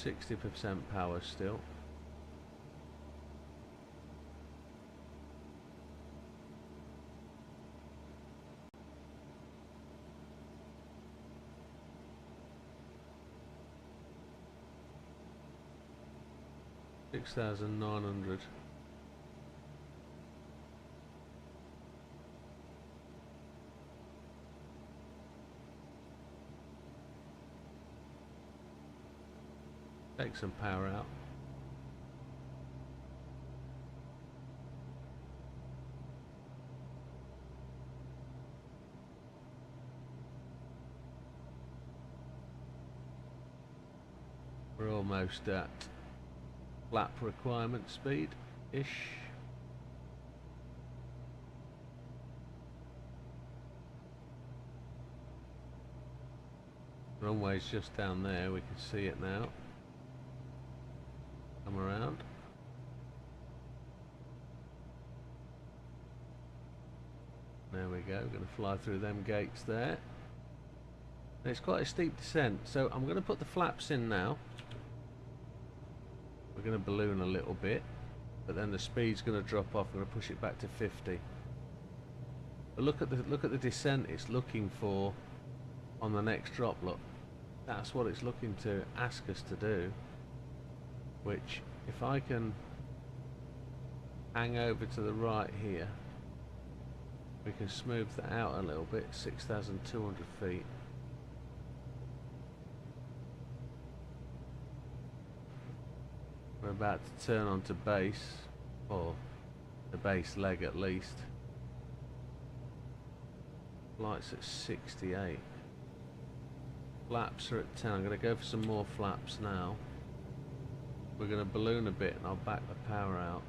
60% power still. $6,900. Take some power out. We're almost at lap requirement speed-ish. Runway's just down there, we can see it now. Come around. There we go, going to fly through them gates there. And it's quite a steep descent, so I'm going to put the flaps in now. We're going to balloon a little bit, but then the speed's going to drop off. I'm going to push it back to 50. But look at the descent it's looking for on the next drop. Look, that's what it's looking to ask us to do. Which, if I can hang over to the right here, we can smooth that out a little bit. 6,200 feet. We're about to turn onto base, or the base leg at least. Flight's at 68. Flaps are at 10. I'm going to go for some more flaps now. We're going to balloon a bit and I'll back the power out.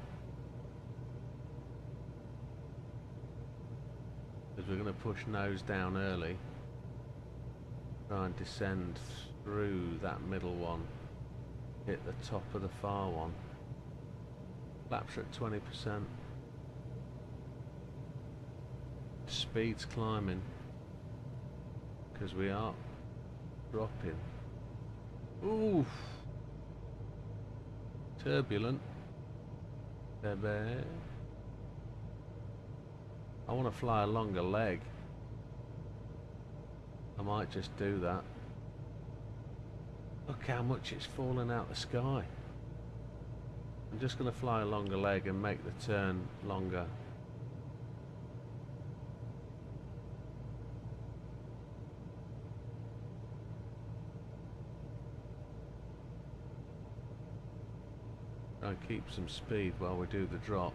Because we're going to push nose down early. Try and descend through that middle one. Hit the top of the far one. Flaps are at 20%. Speed's climbing. Because we are dropping. Oof! Turbulent. Baby. I want to fly a longer leg. I might just do that. Look how much it's fallen out the sky. I'm just going to fly a longer leg and make the turn longer. Try and keep some speed while we do the drop.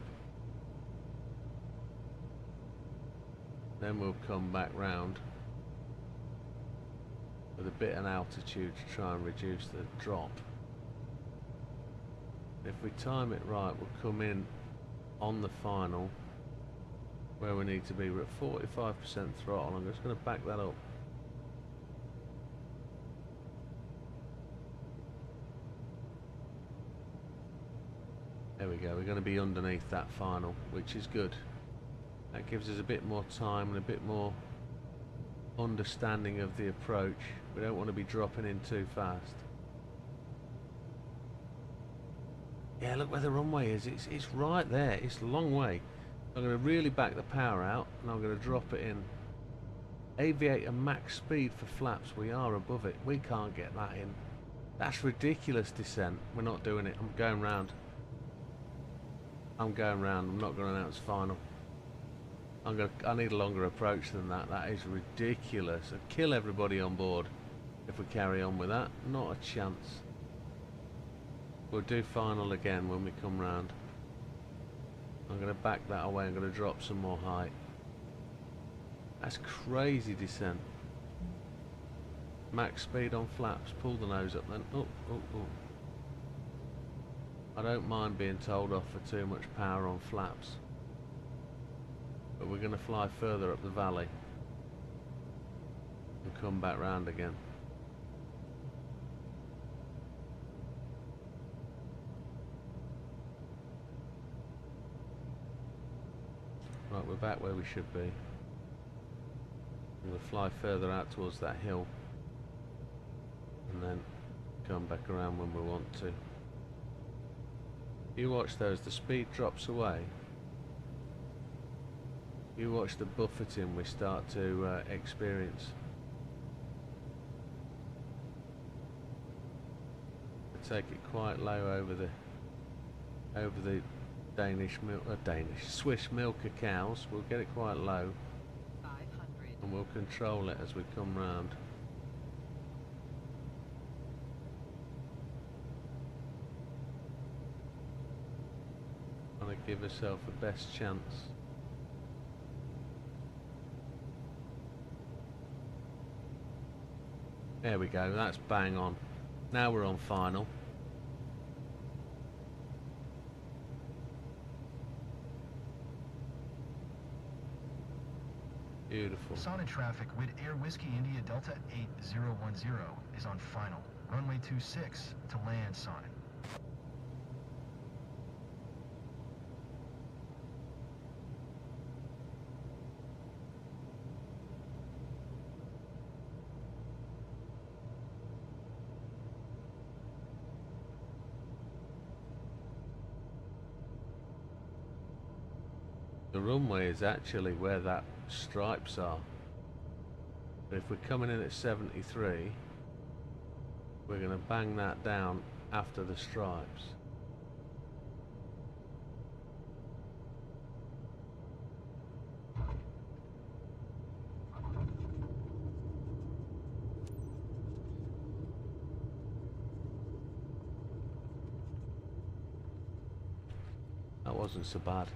Then we'll come back round with a bit of altitude to try and reduce the drop. If we time it right, we'll come in on the final where we need to be. We're at 45% throttle. I'm just going to back that up. There we go, we're going to be underneath that final, which is good. That gives us a bit more time and a bit more understanding of the approach. We don't want to be dropping in too fast. Yeah, look where the runway is. It's right there. It's a long way. I'm going to really back the power out and I'm going to drop it in. Aviator max speed for flaps. We are above it. We can't get that in. That's ridiculous descent. We're not doing it. I'm going round. I'm going round. I'm not going to announce final. I need a longer approach than that. That is ridiculous. I'd kill everybody on board if we carry on with that. Not a chance. We'll do final again when we come round. I'm going to back that away. I'm going to drop some more height. That's crazy descent. Max speed on flaps. Pull the nose up then. Oh, oh, oh. I don't mind being told off for too much power on flaps. But we're going to fly further up the valley and come back round again. Right, we're back where we should be. We'll fly further out towards that hill and then come back around when we want to. You watch those, the speed drops away. You watch the buffeting we start to experience. I take it quite low over the Swiss milker cows. We'll get it quite low, 500. and we'll control it as we come round. Trying to give herself the best chance. There we go, that's bang on. Now we're on final. Beautiful. Sonnet traffic with Air Whiskey India Delta 8010 is on final. Runway 26 to land, Sonnet. The runway is actually where that stripes are. But if we're coming in at 73, we're going to bang that down after the stripes. That wasn't so bad.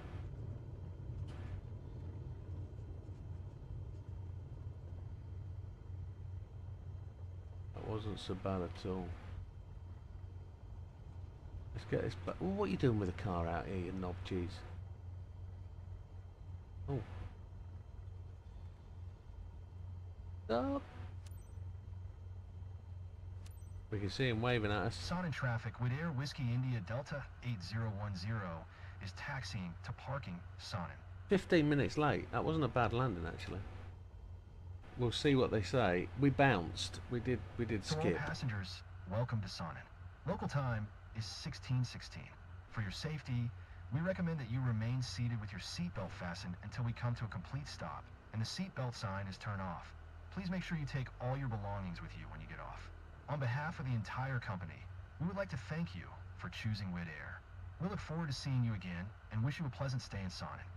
Wasn't so bad at all. Let's get this back. What are you doing with the car out here, you knob cheese? Oh. Stop. We can see him waving at us. Sonnet traffic with Air Whiskey India Delta 8010 is taxiing to parking, Sonnet. 15 minutes late. That wasn't a bad landing, actually. We'll see what they say. We bounced. We did skip. To all passengers, welcome to Sonnet. Local time is 16:16. For your safety, we recommend that you remain seated with your seatbelt fastened until we come to a complete stop and the seatbelt sign is turned off. Please make sure you take all your belongings with you when you get off. On behalf of the entire company, we would like to thank you for choosing Wid Air. We look forward to seeing you again and wish you a pleasant stay in Sonnet.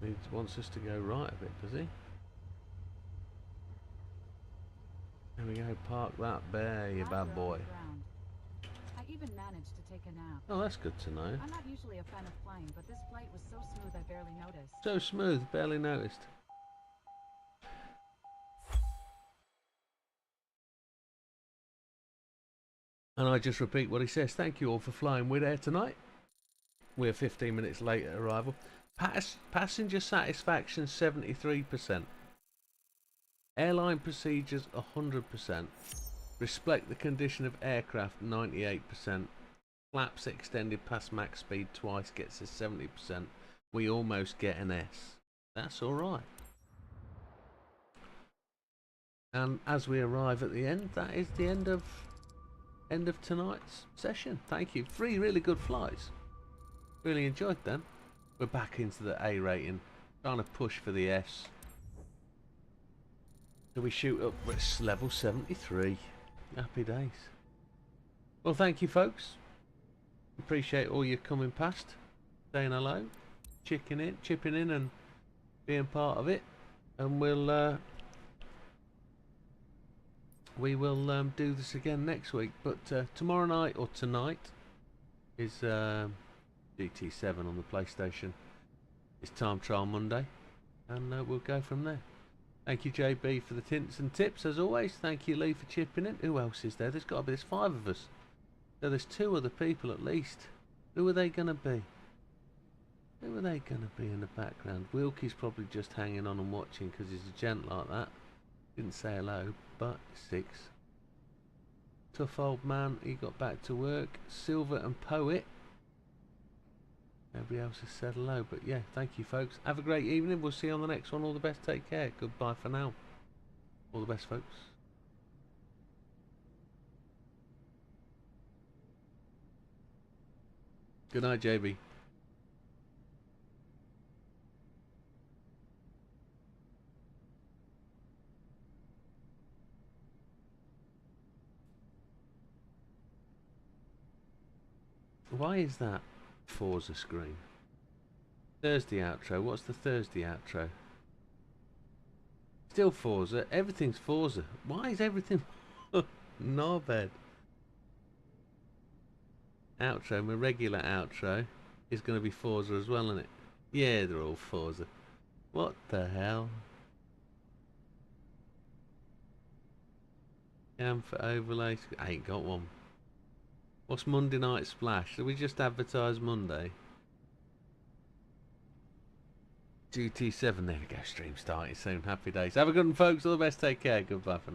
He wants us to go right a bit, does he? There we go, park that there, you bad boy. I even managed to take a nap. Oh, that's good to know. I'm not usually a fan of flying, but this flight was so smooth I barely noticed. So smooth, barely noticed. And I just repeat what he says. Thank you all for flying Wid Air tonight. We're 15 minutes late at arrival. Passenger satisfaction 73%. Airline procedures 100%. Respect the condition of aircraft 98%. Flaps extended past max speed twice gets us 70%. We almost get an S. That's alright. And as we arrive at the end, that is the end of tonight's session. Thank you. 3 really good flights. Really enjoyed them. We're back into the A rating, trying to push for the S. So we shoot up at level 73. Happy days. Well, thank you, folks. Appreciate all you coming past, saying hello, chipping in, and being part of it. And we will do this again next week. But tomorrow night or tonight is GT7 on the PlayStation. It's Time Trial Monday, and we'll go from there. Thank you, JB, for the tints and tips as always. Thank you, Lee, for chipping in. Who else is there? There's got to be. There's 5 of us. So there's 2 other people at least. Who are they going to be? Who are they going to be in the background? Wilkie's probably just hanging on and watching because he's a gent like that. Didn't say hello, but 6. Tough old man, he got back to work. Silver and Poet. Nobody else has said hello, but yeah, thank you, folks. Have a great evening. We'll see you on the next one. All the best. Take care. Goodbye for now. All the best, folks. Good night, JB. Why is that Forza screen? Thursday outro. What's the Thursday outro? Still Forza. Everything's Forza. Why is everything knobhead? Outro. My regular outro is going to be Forza as well, isn't it? Yeah, they're all Forza. What the hell? Cam for overlay. I ain't got one. What's Monday Night Splash? Should we just advertise Monday? GT7, there we go, stream starting soon. Happy days. Have a good one, folks. All the best. Take care. Goodbye for now.